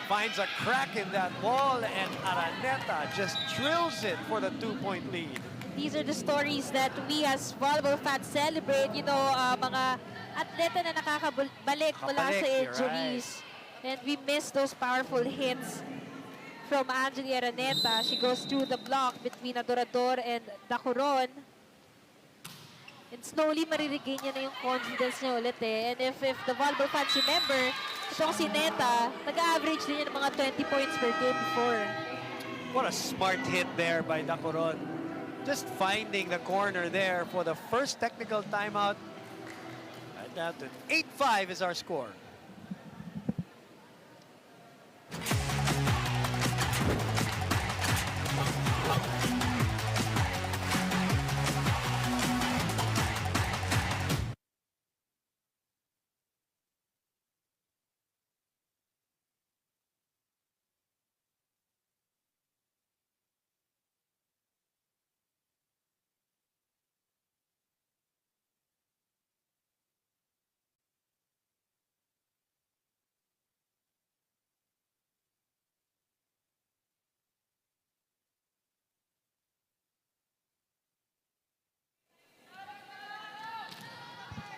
Finds a crack in that wall and Araneta just drills it for the 2-point lead. These are the stories that we as volleyball fans celebrate. You know, mga atleta na nakakabalik mula sa injuries. And we miss those powerful hits from Angelia Araneta. She goes through the block between Adorador and Dacuron. And slowly mariregain niya na yung confidence niya ulit eh. And if the volleyball fans remember, itong si Neta, nag-average din niya ng mga 20 points per game before. What a smart hit there by Dacuron. Just finding the corner there for the first technical timeout. And now 8-5 is our score.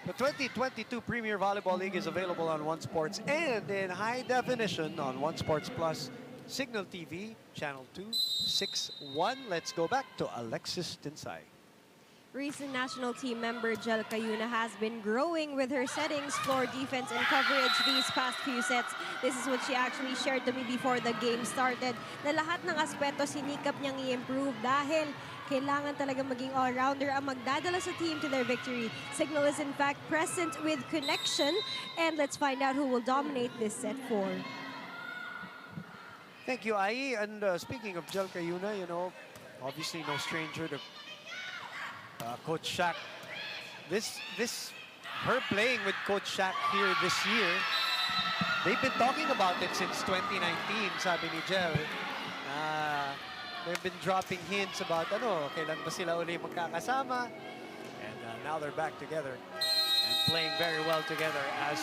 The 2022 Premier Volleyball League is available on One Sports and in high definition on One Sports Plus, Cignal TV, Channel 261. Let's go back to Alexis Tinsay. Recent national team member Jel Cayuna has been growing with her settings, floor defense, and coverage these past few sets. This is what she actually shared to me before the game started, na lahat ng aspeto sinikap niyang i-improve dahil kailangan talaga maging all-rounder ang magdadala sa team to their victory. Cignal is in fact present with connection, and let's find out who will dominate this set 4. Thank you, Ai. And speaking of Jel Cayuna, you know, obviously no stranger to Coach Shaq. Her playing with Coach Shaq here this year, they've been talking about it since 2019, sabi ni Jel. They've been dropping hints about, kailan ba sila uli magkakasama. And now they're back together and playing very well together as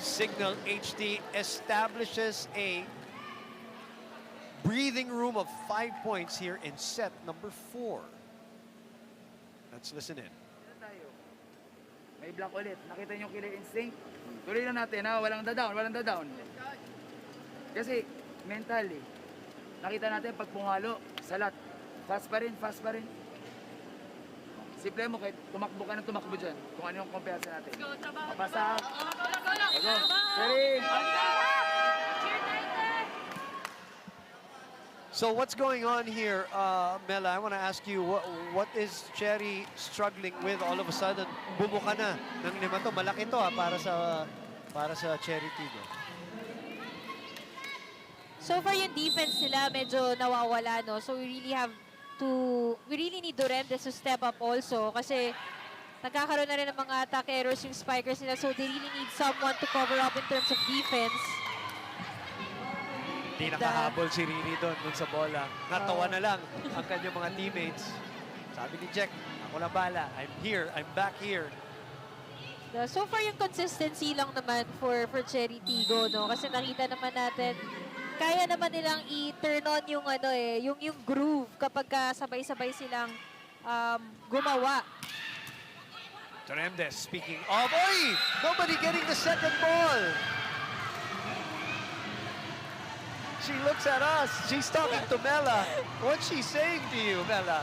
Cignal HD establishes a breathing room of 5 points here in set number 4. Let's listen in. May block ulit. Nakita niyo yung killer instinct? Tuloy na natin ha. Walang da-down. Kasi mentally, nakita natin pag pumalo, salat. Fast pa rin. Simple mo kahit tumakbo ka ng tumakbo dyan. Kung ano yung kumpiyansa natin. Mapasa. Go. Chery. So what's going on here, Mela? I want to ask you, what is Chery struggling with all of a sudden? Bumuka na ng 5 to. Malaki to para sa Chery Tiggo. So far yung defense nila medyo nawawala, no? So we really need Durendes to step up also kasi nagkakaroon na rin ng mga attack errors yung spikers nila. So they really need someone to cover up in terms of defense. Di nakahabol si Riri doon sa bola. Natawa na lang ang kanyang mga teammates. Sabi ni Jack, ako na bala. I'm here. I'm back here. So far yung consistency lang naman for Chery Tiggo, no? Kasi nakita naman natin, kaya naman nilang i-turn on yung yung groove kapag sabay-sabay silang gumawa. Durendes, speaking of, nobody getting the second ball. She looks at us. She's talking to Mela. What's she saying to you, Mela?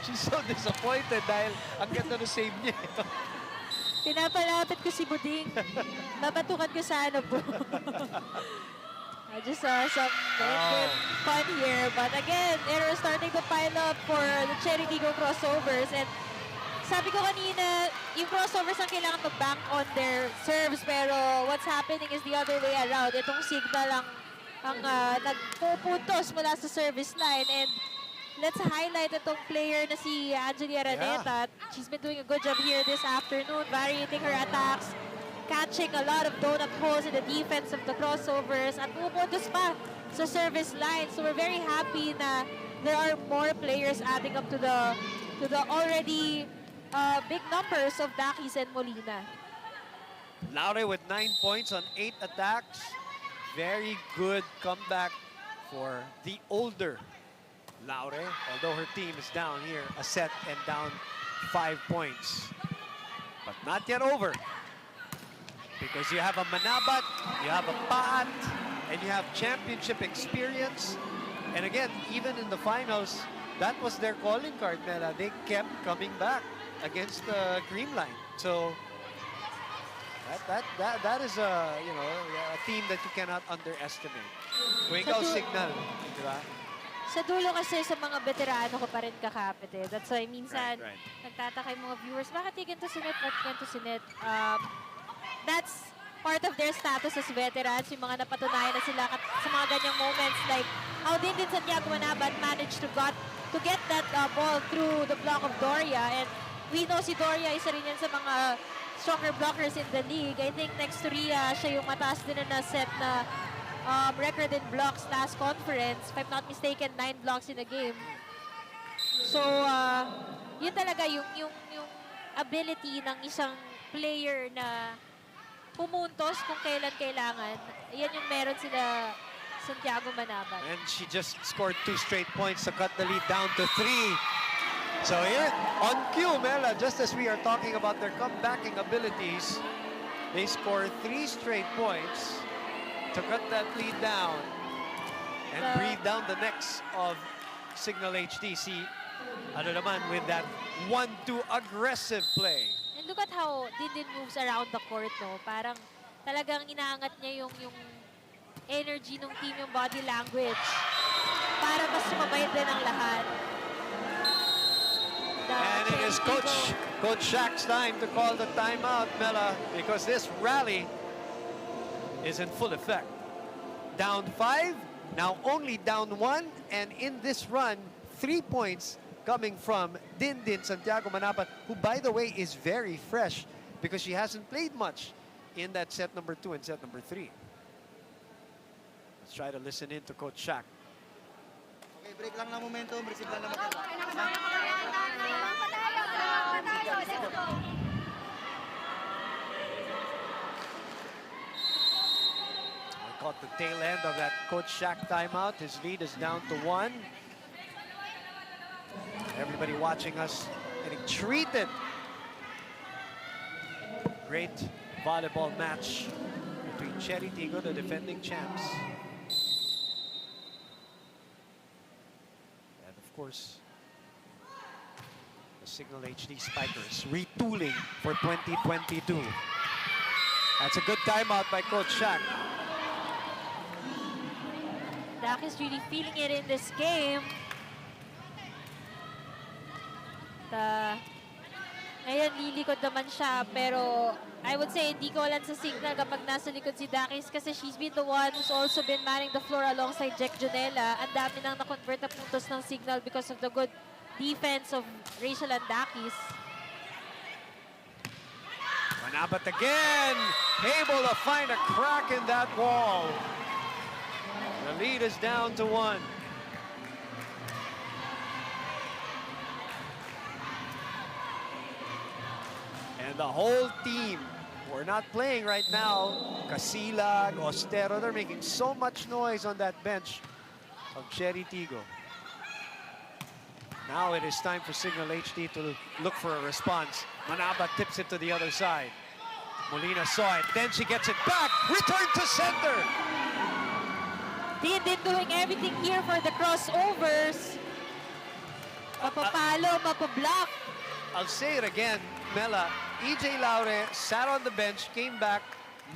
She's so disappointed dahil ang ganda ng save niya. Pinapalapit ko si Buding. Babatukan ko sa po. I just saw some good fun here. But again, errors starting to pile up for the Chery Tiggo Crossovers. And sabi ko kanina, yung crossovers ang kailangan mag-bank on their serves, pero what's happening is the other way around. Itong Cignal ang nagpupuntos mula sa service line. And let's highlight itong player na si Angeli Araneta. Yeah. She's been doing a good job here this afternoon, varying her attacks, catching a lot of donut holes in the defense of the crossovers, at pupuntos pa sa service line. So we're very happy na there are more players adding up to the already big numbers of Dakis and Molina. Laure with 9 points on 8 attacks. Very good comeback for the older Laure, although her team is down here a set and down 5 points. But not yet over. Because you have a Manabat, you have a Paat, and you have championship experience. And again, even in the finals, that was their calling card, Mela. They kept coming back against the Green Line. So that is a team that you cannot underestimate. Kung ikaw Cignal, di ba? Sa dulo kasi sa mga veterano ko pa rin kakapit eh. That's why minsan nagtataka yung mga viewers, bakit ganito si Net? That's part of their status as veterans, yung mga napatunayan na sila sa mga ganyang moments, like how din Santiago Manabat managed to get that ball through the block of Doria. And we know si Doria isa rin yan sa mga stronger blockers in the league. I think next to Ria, siya yung mataas din na set na record in blocks last conference. If I'm not mistaken, 9 blocks in a game. So, yun talaga yung ability ng isang player na pumuntos kung kailan kailangan. Yan yung meron sila Santiago Manabat. And she just scored 2 straight points to cut the lead down to 3. So here, on cue, Mela, just as we are talking about their comebacking abilities, they score 3 straight points to cut that lead down and breathe down the necks of Cignal HD. See, ano naman with that 1-2 aggressive play. And look at how Dindin moves around the court, no? Parang talagang inaangat niya yung energy ng team, yung body language. Para mas sumabay din ang lahat. And it is Coach Shaq's time to call the timeout, Mela, because this rally is in full effect. Down 5, now only down 1, and in this run, 3 points coming from Dindin Santiago Manabat, who, by the way, is very fresh because she hasn't played much in that set number 2 and set number 3. Let's try to listen in to Coach Shaq. Okay, break lang ng momentum, receive lang naman. Caught the tail end of that Coach Shaq timeout. His lead is down to 1. Everybody watching us getting treated. Great volleyball match between Chery Tiggo, the defending champs, and of course the Cignal HD Spikers retooling for 2022. That's a good timeout by Coach Shaq. Dak is really feeling it in this game. Ngayon, lilikod naman siya, pero I would say hindi ko alam sa Cignal kapag nasa likod si Dakis kasi she's been the one who's also been manning the floor alongside Jack Junella. Ang dami nang na-convert na puntos ng Cignal because of the good defense of Rachel and Dakis. Manabat again, able to find a crack in that wall. The lead is down to 1. And the whole team, we're not playing right now. Casilag, Ostero, they're making so much noise on that bench of Chery Tiggo. Now it is time for Cignal HD to look for a response. Manabat tips it to the other side. Molina saw it, then she gets it back. Return to center. Dindin doing everything here for the crossovers. Mapapalo, mapablock. I'll say it again, Mela. EJ Laure sat on the bench, came back,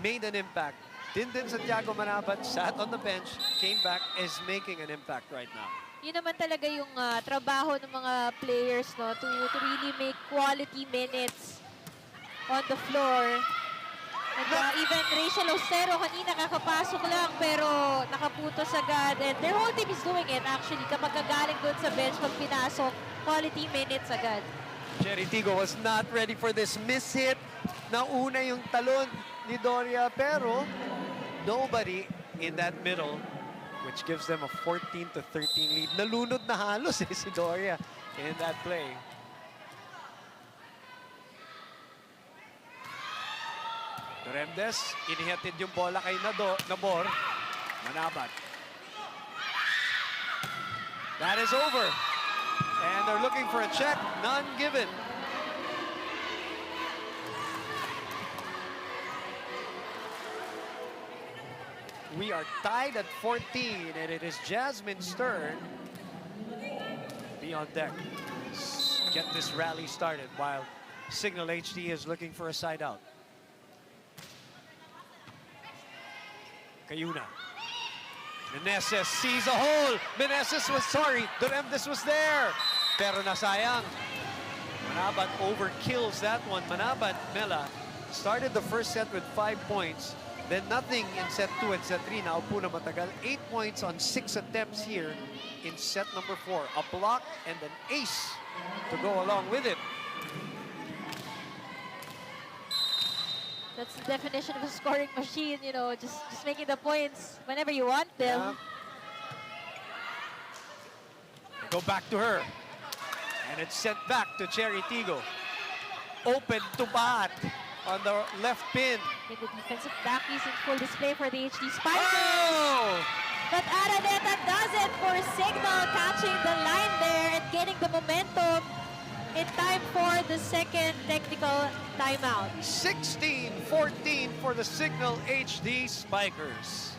made an impact. Dindin Santiago Manabat sat on the bench, came back, is making an impact right now. Yun naman talaga yung trabaho ng mga players, no, to really make quality minutes on the floor. And even Rachel Ostero kanina kakapasok lang pero nakaputos agad. And their whole team is doing it actually kapag kagaling doon sa bench pag pinasok, quality minutes agad. Chery Tiggo was not ready for this miss hit. Nauna yung talon ni Doria pero nobody in that middle, which gives them a 14-13 lead. Nalunod na halos si Doria in that play. Remdes, inihatid yung bola kay Nabor. Manabat. That is over. And they're looking for a check. None given. We are tied at 14, and it is Jasmine's turn to be on deck. Get this rally started while Cignal HD is looking for a side out. Cayuna. Meneses sees a hole. Meneses was sorry. Duremdes was there. Pero nasayang. Manabat overkills that one. Manabat, Mela, started the first set with 5 points. Then nothing in set 2 and set 3. Naupo na matagal. 8 points on 6 attempts here in set number 4. A block and an ace to go along with it. That's the definition of a scoring machine, you know, just making the points whenever you want them. Yeah. Go back to her. And it's sent back to Chery Tiggo. Open to Bat on the left pin. Okay, the defensive backies in full display for the HD Spikers. Oh! But Araneta does it for Cignal, catching the line there and getting the momentum in time for the second technical timeout. 16-14 for the Cignal HD Spikers.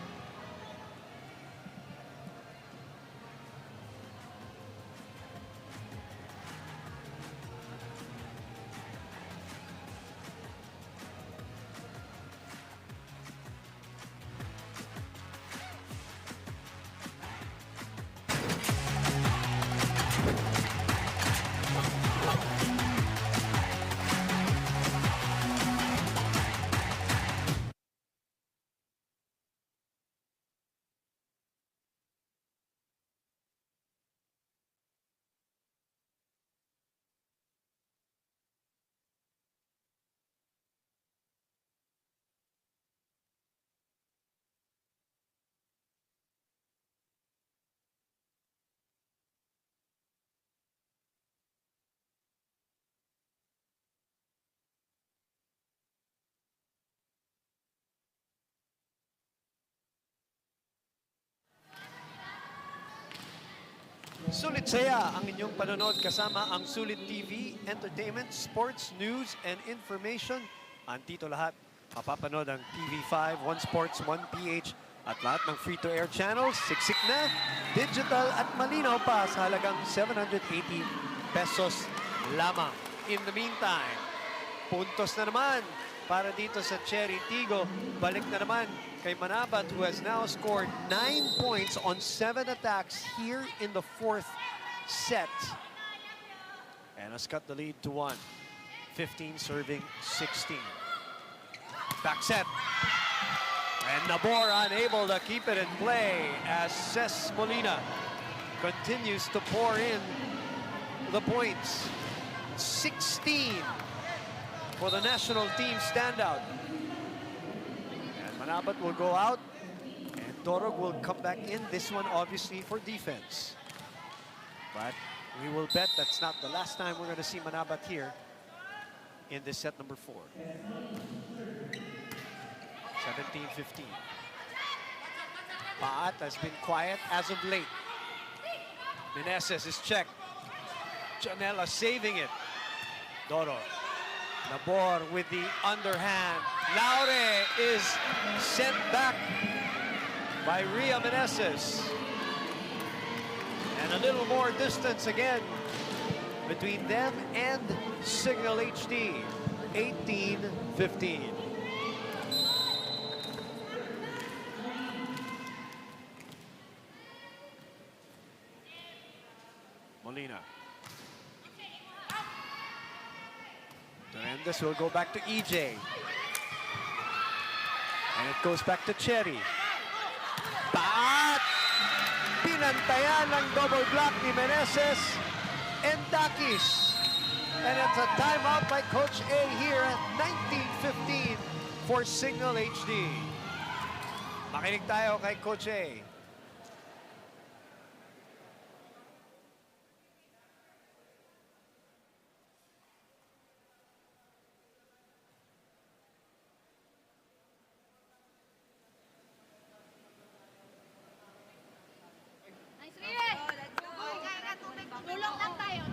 Sulit saya ang inyong panonood kasama ang Sulit TV, entertainment, sports, news, and information. Andito lahat. Mapapanood ang TV5, 1 Sports, 1 PH, at lahat ng free-to-air channels. Siksik na, digital at malinaw pa sa halagang 780 pesos lamang. In the meantime, puntos na naman para dito sa Chery Tiggo. Balik na naman kay Manabat, who has now scored 9 points on 7 attacks here in the 4th set. And has cut the lead to 1. 15 serving 16. Back set. And Nabor unable to keep it in play as Ces Molina continues to pour in the points. 16 for the national team standout. And Manabat will go out and Dorog will come back in. This one obviously for defense. But we will bet that's not the last time we're going to see Manabat here in this set number 4. 17-15. Paat has been quiet as of late. Meneses is checked. Janela saving it. Doro. Nabor with the underhand. Laure is sent back by Ria Meneses. And a little more distance again between them and Cignal HD. 18-15. Molina. And this will go back to EJ. And it goes back to Chery. Paat! Pinantayan ng double block ni Meneses and Dakis. And it's a timeout by Coach A here at 19-15 for Cignal HD. Makinig tayo kay Coach A. Tulong lang tayo.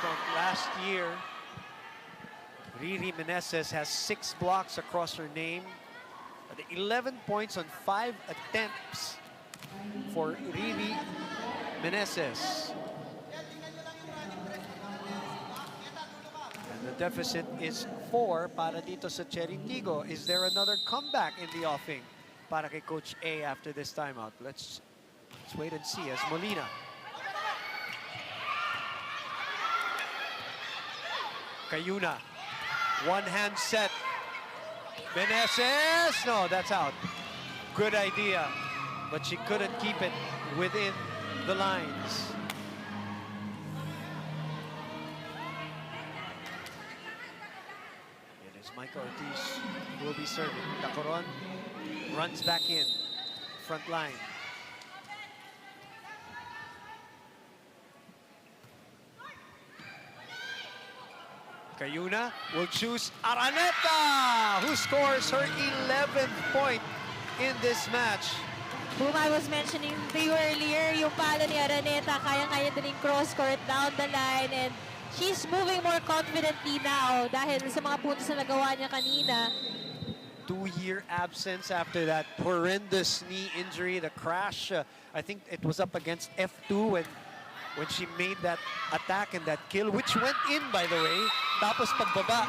From last year, Riri Meneses has 6 blocks across her name. 11 points on 5 attempts for Riri Meneses. And the deficit is 4 para dito sa Chery Tiggo. Is there another comeback in the offing para kay Coach A after this timeout? Let's wait and see as Molina. Cayuna, one hand set. Meneses, no, that's out. Good idea, but she couldn't keep it within the lines. It is Micah Ortiz who will be serving. Dacoron runs back in, front line. Cayuna will choose Araneta, who scores her 11th point in this match. Whom I was mentioning to you earlier, yung palo ni Araneta, kaya-kaya din yung cross-court down the line, and she's moving more confidently now dahil sa mga puntos na nagawa niya kanina. 2-year absence after that horrendous knee injury, the crash. I think it was up against F2 when she made that attack and that kill, which went in, by the way. Tapos pagbaba,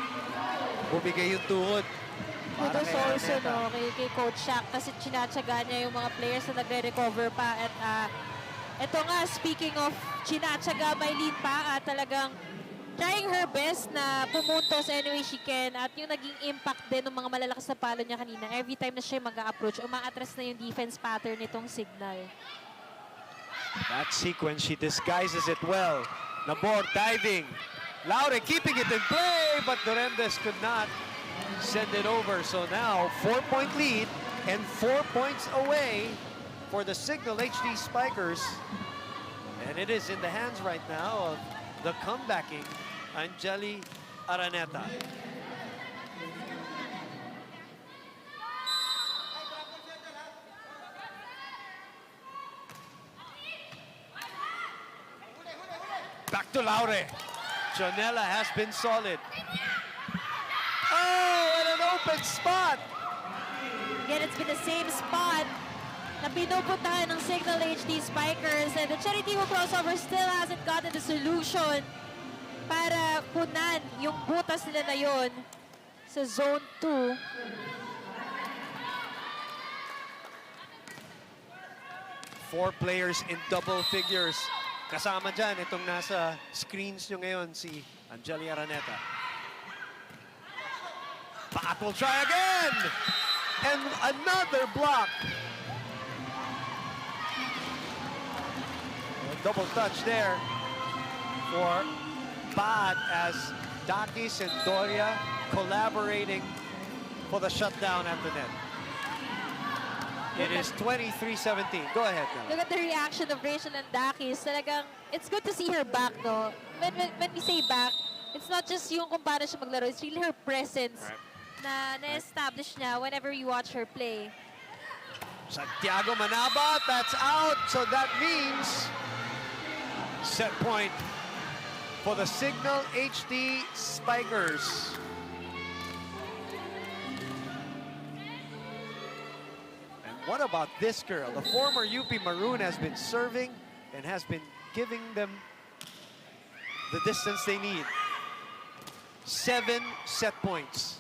bumigay yung tuhod. Kudos also no, kay Coach Shaq kasi chinatsaga niya yung mga players na nagre-recover pa. At ito nga, speaking of chinatsaga, Maylene pa, talagang trying her best na pumuntos any way she can. At yung naging impact din ng mga malalakas na palo niya kanina, every time na siya mag-a-approach, umaatras na yung defense pattern nitong Cignal. That sequence, she disguises it well. Nabor diving. Laure keeping it in play, but Durendes could not send it over. So now, 4-point lead and 4 points away for the Cignal HD Spikers. And it is in the hands right now of the comebacking Angeli Araneta. to Laure. Jonella has been solid. Oh, and an open spot. Again, it's been the same spot na pinupuntahan ng Cignal HD Spikers, and the Chery Tiggo Crossovers still hasn't gotten the solution para kunan yung butas nila na yun sa Zone 2. Four players in double figures. Kasama dyan, itong nasa screens nyo ngayon, si Angelia Araneta. Pat will try again! And another block. A double touch there for Pat as Dakis and Doria collaborating for the shutdown at the net. It is 23-17. Go ahead, Nella. Look at the reaction of Rachel and Dakis. Talagang, it's good to see her back, no? When we say back, it's not just yung kung paano siya maglaro, it's really her presence na na-establish niya whenever you watch her play. Santiago Manabat, that's out. So that means set point for the Cignal HD Spikers. And what about this girl? The former UP Maroon has been serving and has been giving them the distance they need. 7 set points.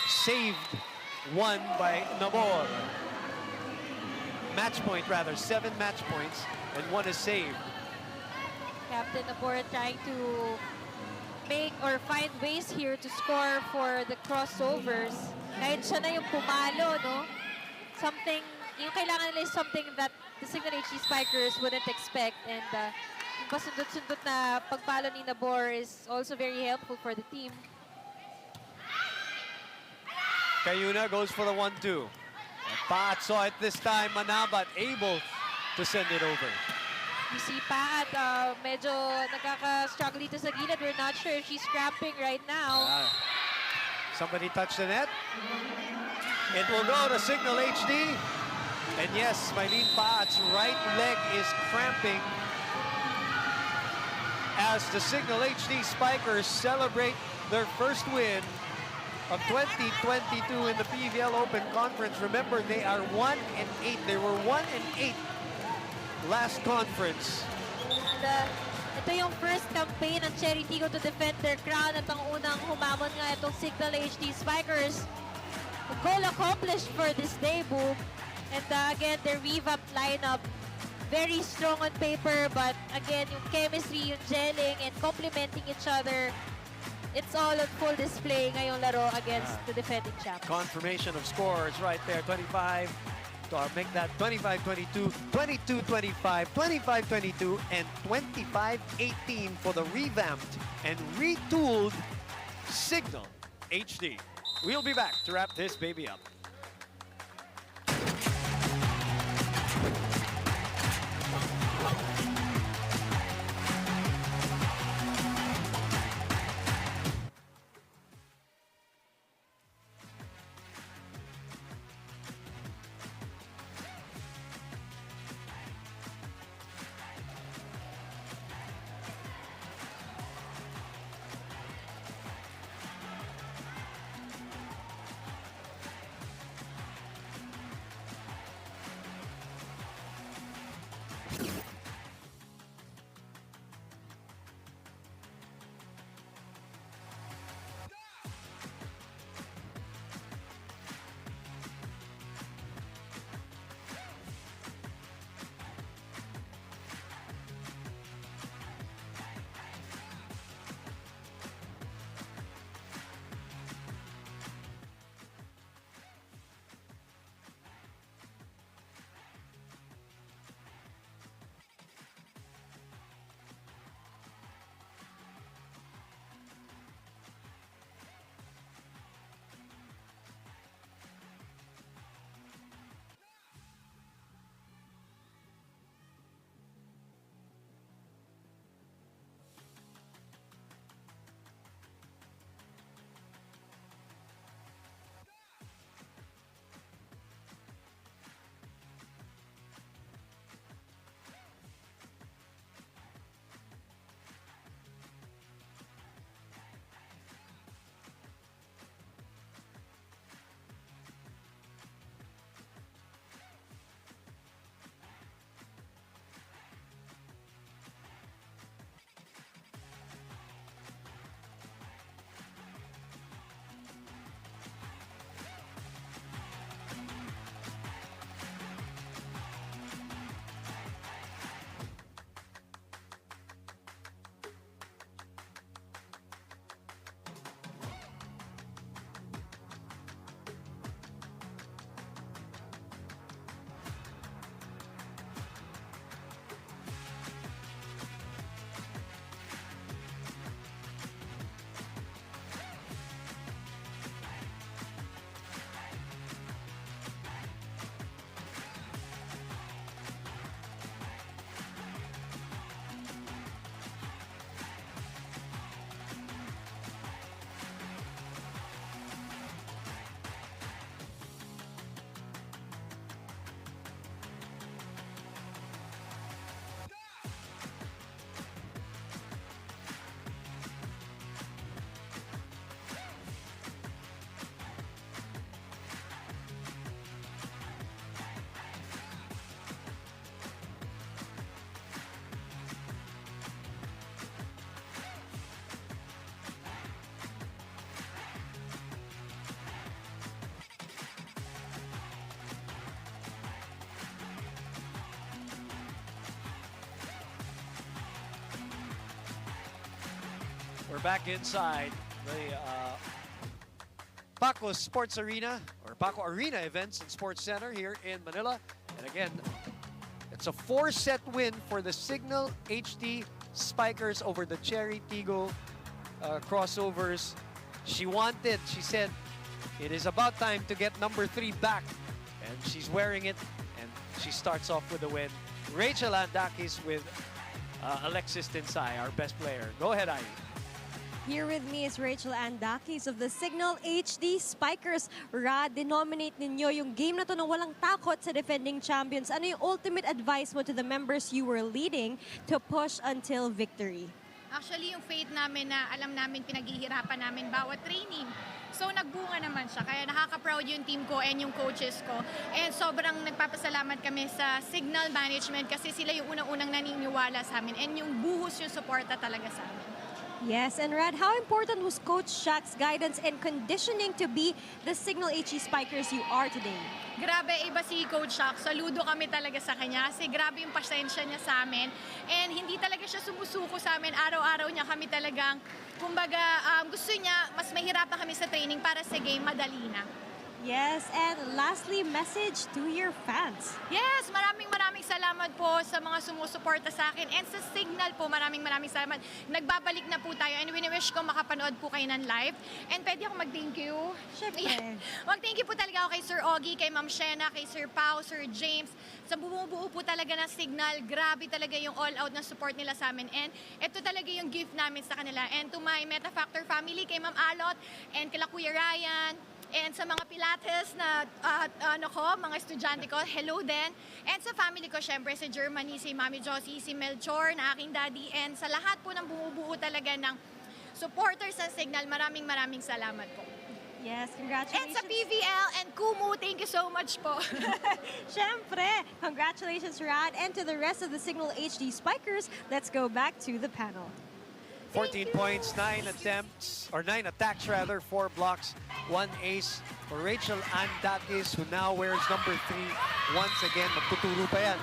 Saved one by Nabor. Match point, rather. 7 match points, and 1 is saved. Captain Nabor trying to make or find ways here to score for the crossovers. Kahit siya na yung pumalo, no? Something, yung kailangan nila is something that the Cignal HD Spikers wouldn't expect. And yung pasundot-sundot na pagpalo ni Nabor is also very helpful for the team. Cayuna goes for the 1-2. Pat saw it this time. Manabat able to send it over. You see Pat, medyo nakaka-struggle dito sa gilid. We're not sure if she's cramping right now. Somebody touched the net. It will go to Cignal HD. And yes, Mylene Pat's right leg is cramping as the Cignal HD Spikers celebrate their first win of 2022 in the PVL Open Conference. Remember, they are 1-8. They were 1-8 last conference. And, ito yung first campaign ng Chery Tiggo to defend their crown, at ang unang humamon nga itong Cignal HD Spikers. A goal accomplished for this debut. And again, their revamped lineup, very strong on paper, but again, yung chemistry, yung gelling, and complementing each other, it's all on full display ngayong laro against the defending champions. Confirmation of scores right there. 25 to make that 25-22, 22-25, 25-22, and 25-18 for the revamped and retooled Cignal HD. We'll be back to wrap this baby up. We're back inside the Paco Sports Arena, or Paco Arena Events and Sports Center here in Manila. And again, it's a 4-set win for the Cignal HD Spikers over the Chery Tiggo Crossovers. She said, it is about time to get number 3 back. And she's wearing it, and she starts off with a win. Rachel Andakis with Alexis Tinsay, our best player. Go ahead, Ivy. Here with me is Rachel Andakis of the Cignal HD Spikers. Rad, denominate ninyo yung game na to na walang takot sa defending champions. Ano yung ultimate advice mo to the members you were leading to push until victory? Actually, yung faith namin na alam namin pinaghihirapan namin bawat training. So, nagbunga naman siya. Kaya nakaka-proud yung team ko and yung coaches ko. And sobrang nagpapasalamat kami sa Cignal Management kasi sila yung unang-unang naniniwala sa amin and yung buhos yung suporta talaga sa amin. Yes, and Rad, how important was Coach Shaq's guidance and conditioning to be the Cignal HD Spikers you are today? Grabe, iba si Coach Shaq. Saludo kami talaga sa kanya kasi grabe yung pasensya niya sa amin. And hindi talaga siya sumusuko sa amin. Araw-araw niya kami talagang, kumbaga, gusto niya, mas mahirapan kami sa training para sa game, madali na. Yes, and lastly, message to your fans. Yes, maraming salamat po sa mga sumusuporta sa akin and sa Cignal po, maraming salamat. Nagbabalik na po tayo and wini-wish ko makapanood po kayo ng live. And pwede ako mag-thank you. Syempre. Mag-thank you po talaga ako kay Sir Ogie, kay Ma'am Shena, kay Sir Pao, Sir James. Sa bumubuo po talaga ng Cignal, grabe talaga yung all-out na support nila sa amin. And ito talaga yung gift namin sa kanila. And to my Metafactor family, kay Ma'am Alot, and kila Kuya Ryan, and sa mga Pilates na mga estudyante ko, hello din. And sa family ko, syempre, sa Germany, si Mami Josie, si Melchor, na aking daddy. And sa lahat po ng bumubuo talaga ng supporters ng Cignal, maraming salamat po. Yes, congratulations. And sa PVL and Kumu, thank you so much po. Syempre, congratulations, Rad. And to the rest of the Cignal HD Spikers, let's go back to the panel. 14 points, 9 attempts, or 9 attacks rather, 4 blocks, 1 ace for Rachel Andakis, who now wears number 3 once again. Magtuturo pa yan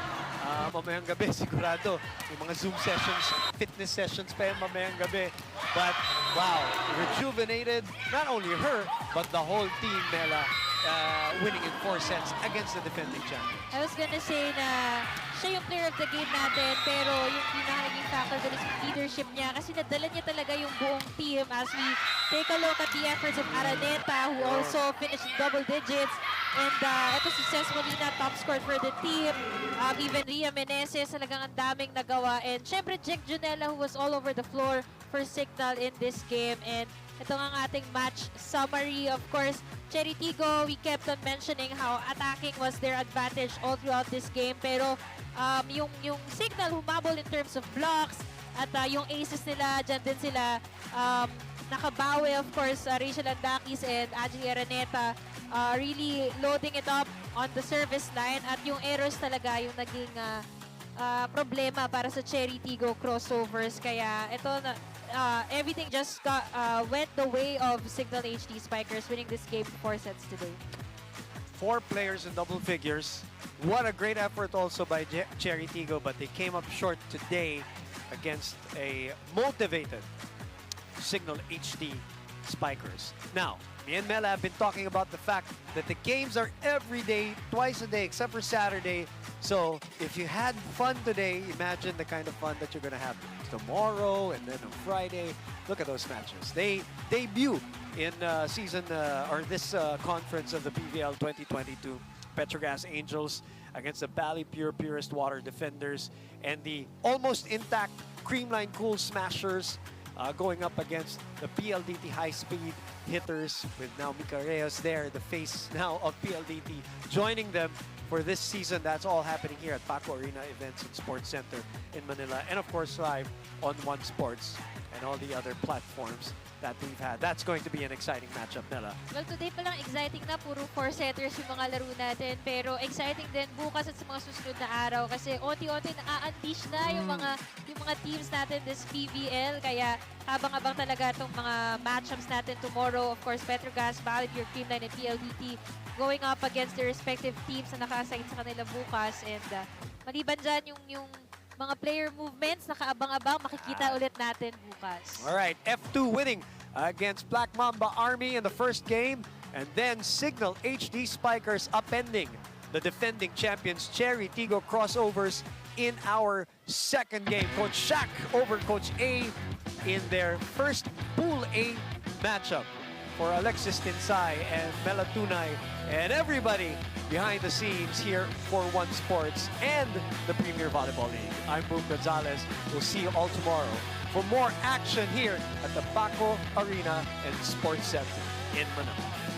mamayang gabi, sigurado. Yung mga Zoom sessions, fitness sessions pa yan mamayang gabi. But wow, rejuvenated, not only her, but the whole team, Mela, winning in 4 sets against the defending champions. I was gonna say na siya yung player of the game natin, pero yung pinaka-naging factor doon is leadership niya kasi nadala niya talaga yung buong team as we take a look at the efforts of Araneta, who also finished in double digits. And ito successfully na top scored for the team. Even Ria Meneses, talagang ang daming nagawa. And syempre, Jake Junella, who was all over the floor for Cignal in this game. And ito ang ating match summary. Of course, Chery Tiggo, we kept on mentioning how attacking was their advantage all throughout this game. Pero yung Cignal humabol in terms of blocks at yung aces nila, dyan din sila nakabawi. Of course, Rachel Andakis and Angie Araneta really loading it up on the service line. At yung errors talaga yung naging problema para sa Chery Tiggo Crossovers. Kaya ito na everything just went the way of Cignal HD Spikers, winning this game 4 sets today. 4 players in double figures. What a great effort also by Chery Tiggo, but they came up short today against a motivated Cignal HD Spikers. Now, me and Mela have been talking about the fact that the games are every day, twice a day, except for Saturday. So if you had fun today, imagine the kind of fun that you're going to have tomorrow and then on Friday. Look at those matches. They debut in this conference of the PVL 2022. Petrogas Angels against the Bally Purest Water Defenders, and the almost intact Creamline Cool Smashers going up against the PLDT high-speed hitters, with now Mika Reyes there, the face now of PLDT, joining them for this season. That's all happening here at Paco Arena Events and Sports Center in Manila, and of course live on One Sports and all the other platforms that we've had. That's going to be an exciting matchup, Nella. Well, today pa lang exciting na, puro 4-setters yung mga laro natin. Pero exciting din bukas at sa mga susunod na araw kasi onti-onti na-unleash na yung mga teams natin this PVL. Kaya habang-abang talaga itong mga matchups natin tomorrow. Of course, Petrogas, Bally Pure, Creamline, and PLDT going up against their respective teams na naka-assign sa kanila bukas. And maliban dyan yung mga player movements, nakaabang-abang, makikita ulit natin bukas. All right, F2 winning against Black Mamba Army in the first game, and then Cignal HD Spikers upending the defending champions Chery Tiggo Crossovers in our second game. Coach Shaq over Coach A in their first Pool A matchup. For Alexis Tinsay and Melatunay and everybody behind the scenes here for One Sports and the Premier Volleyball League. I'm Boom Gonzalez. We'll see you all tomorrow for more action here at the Paco Arena and Sports Center in Manila.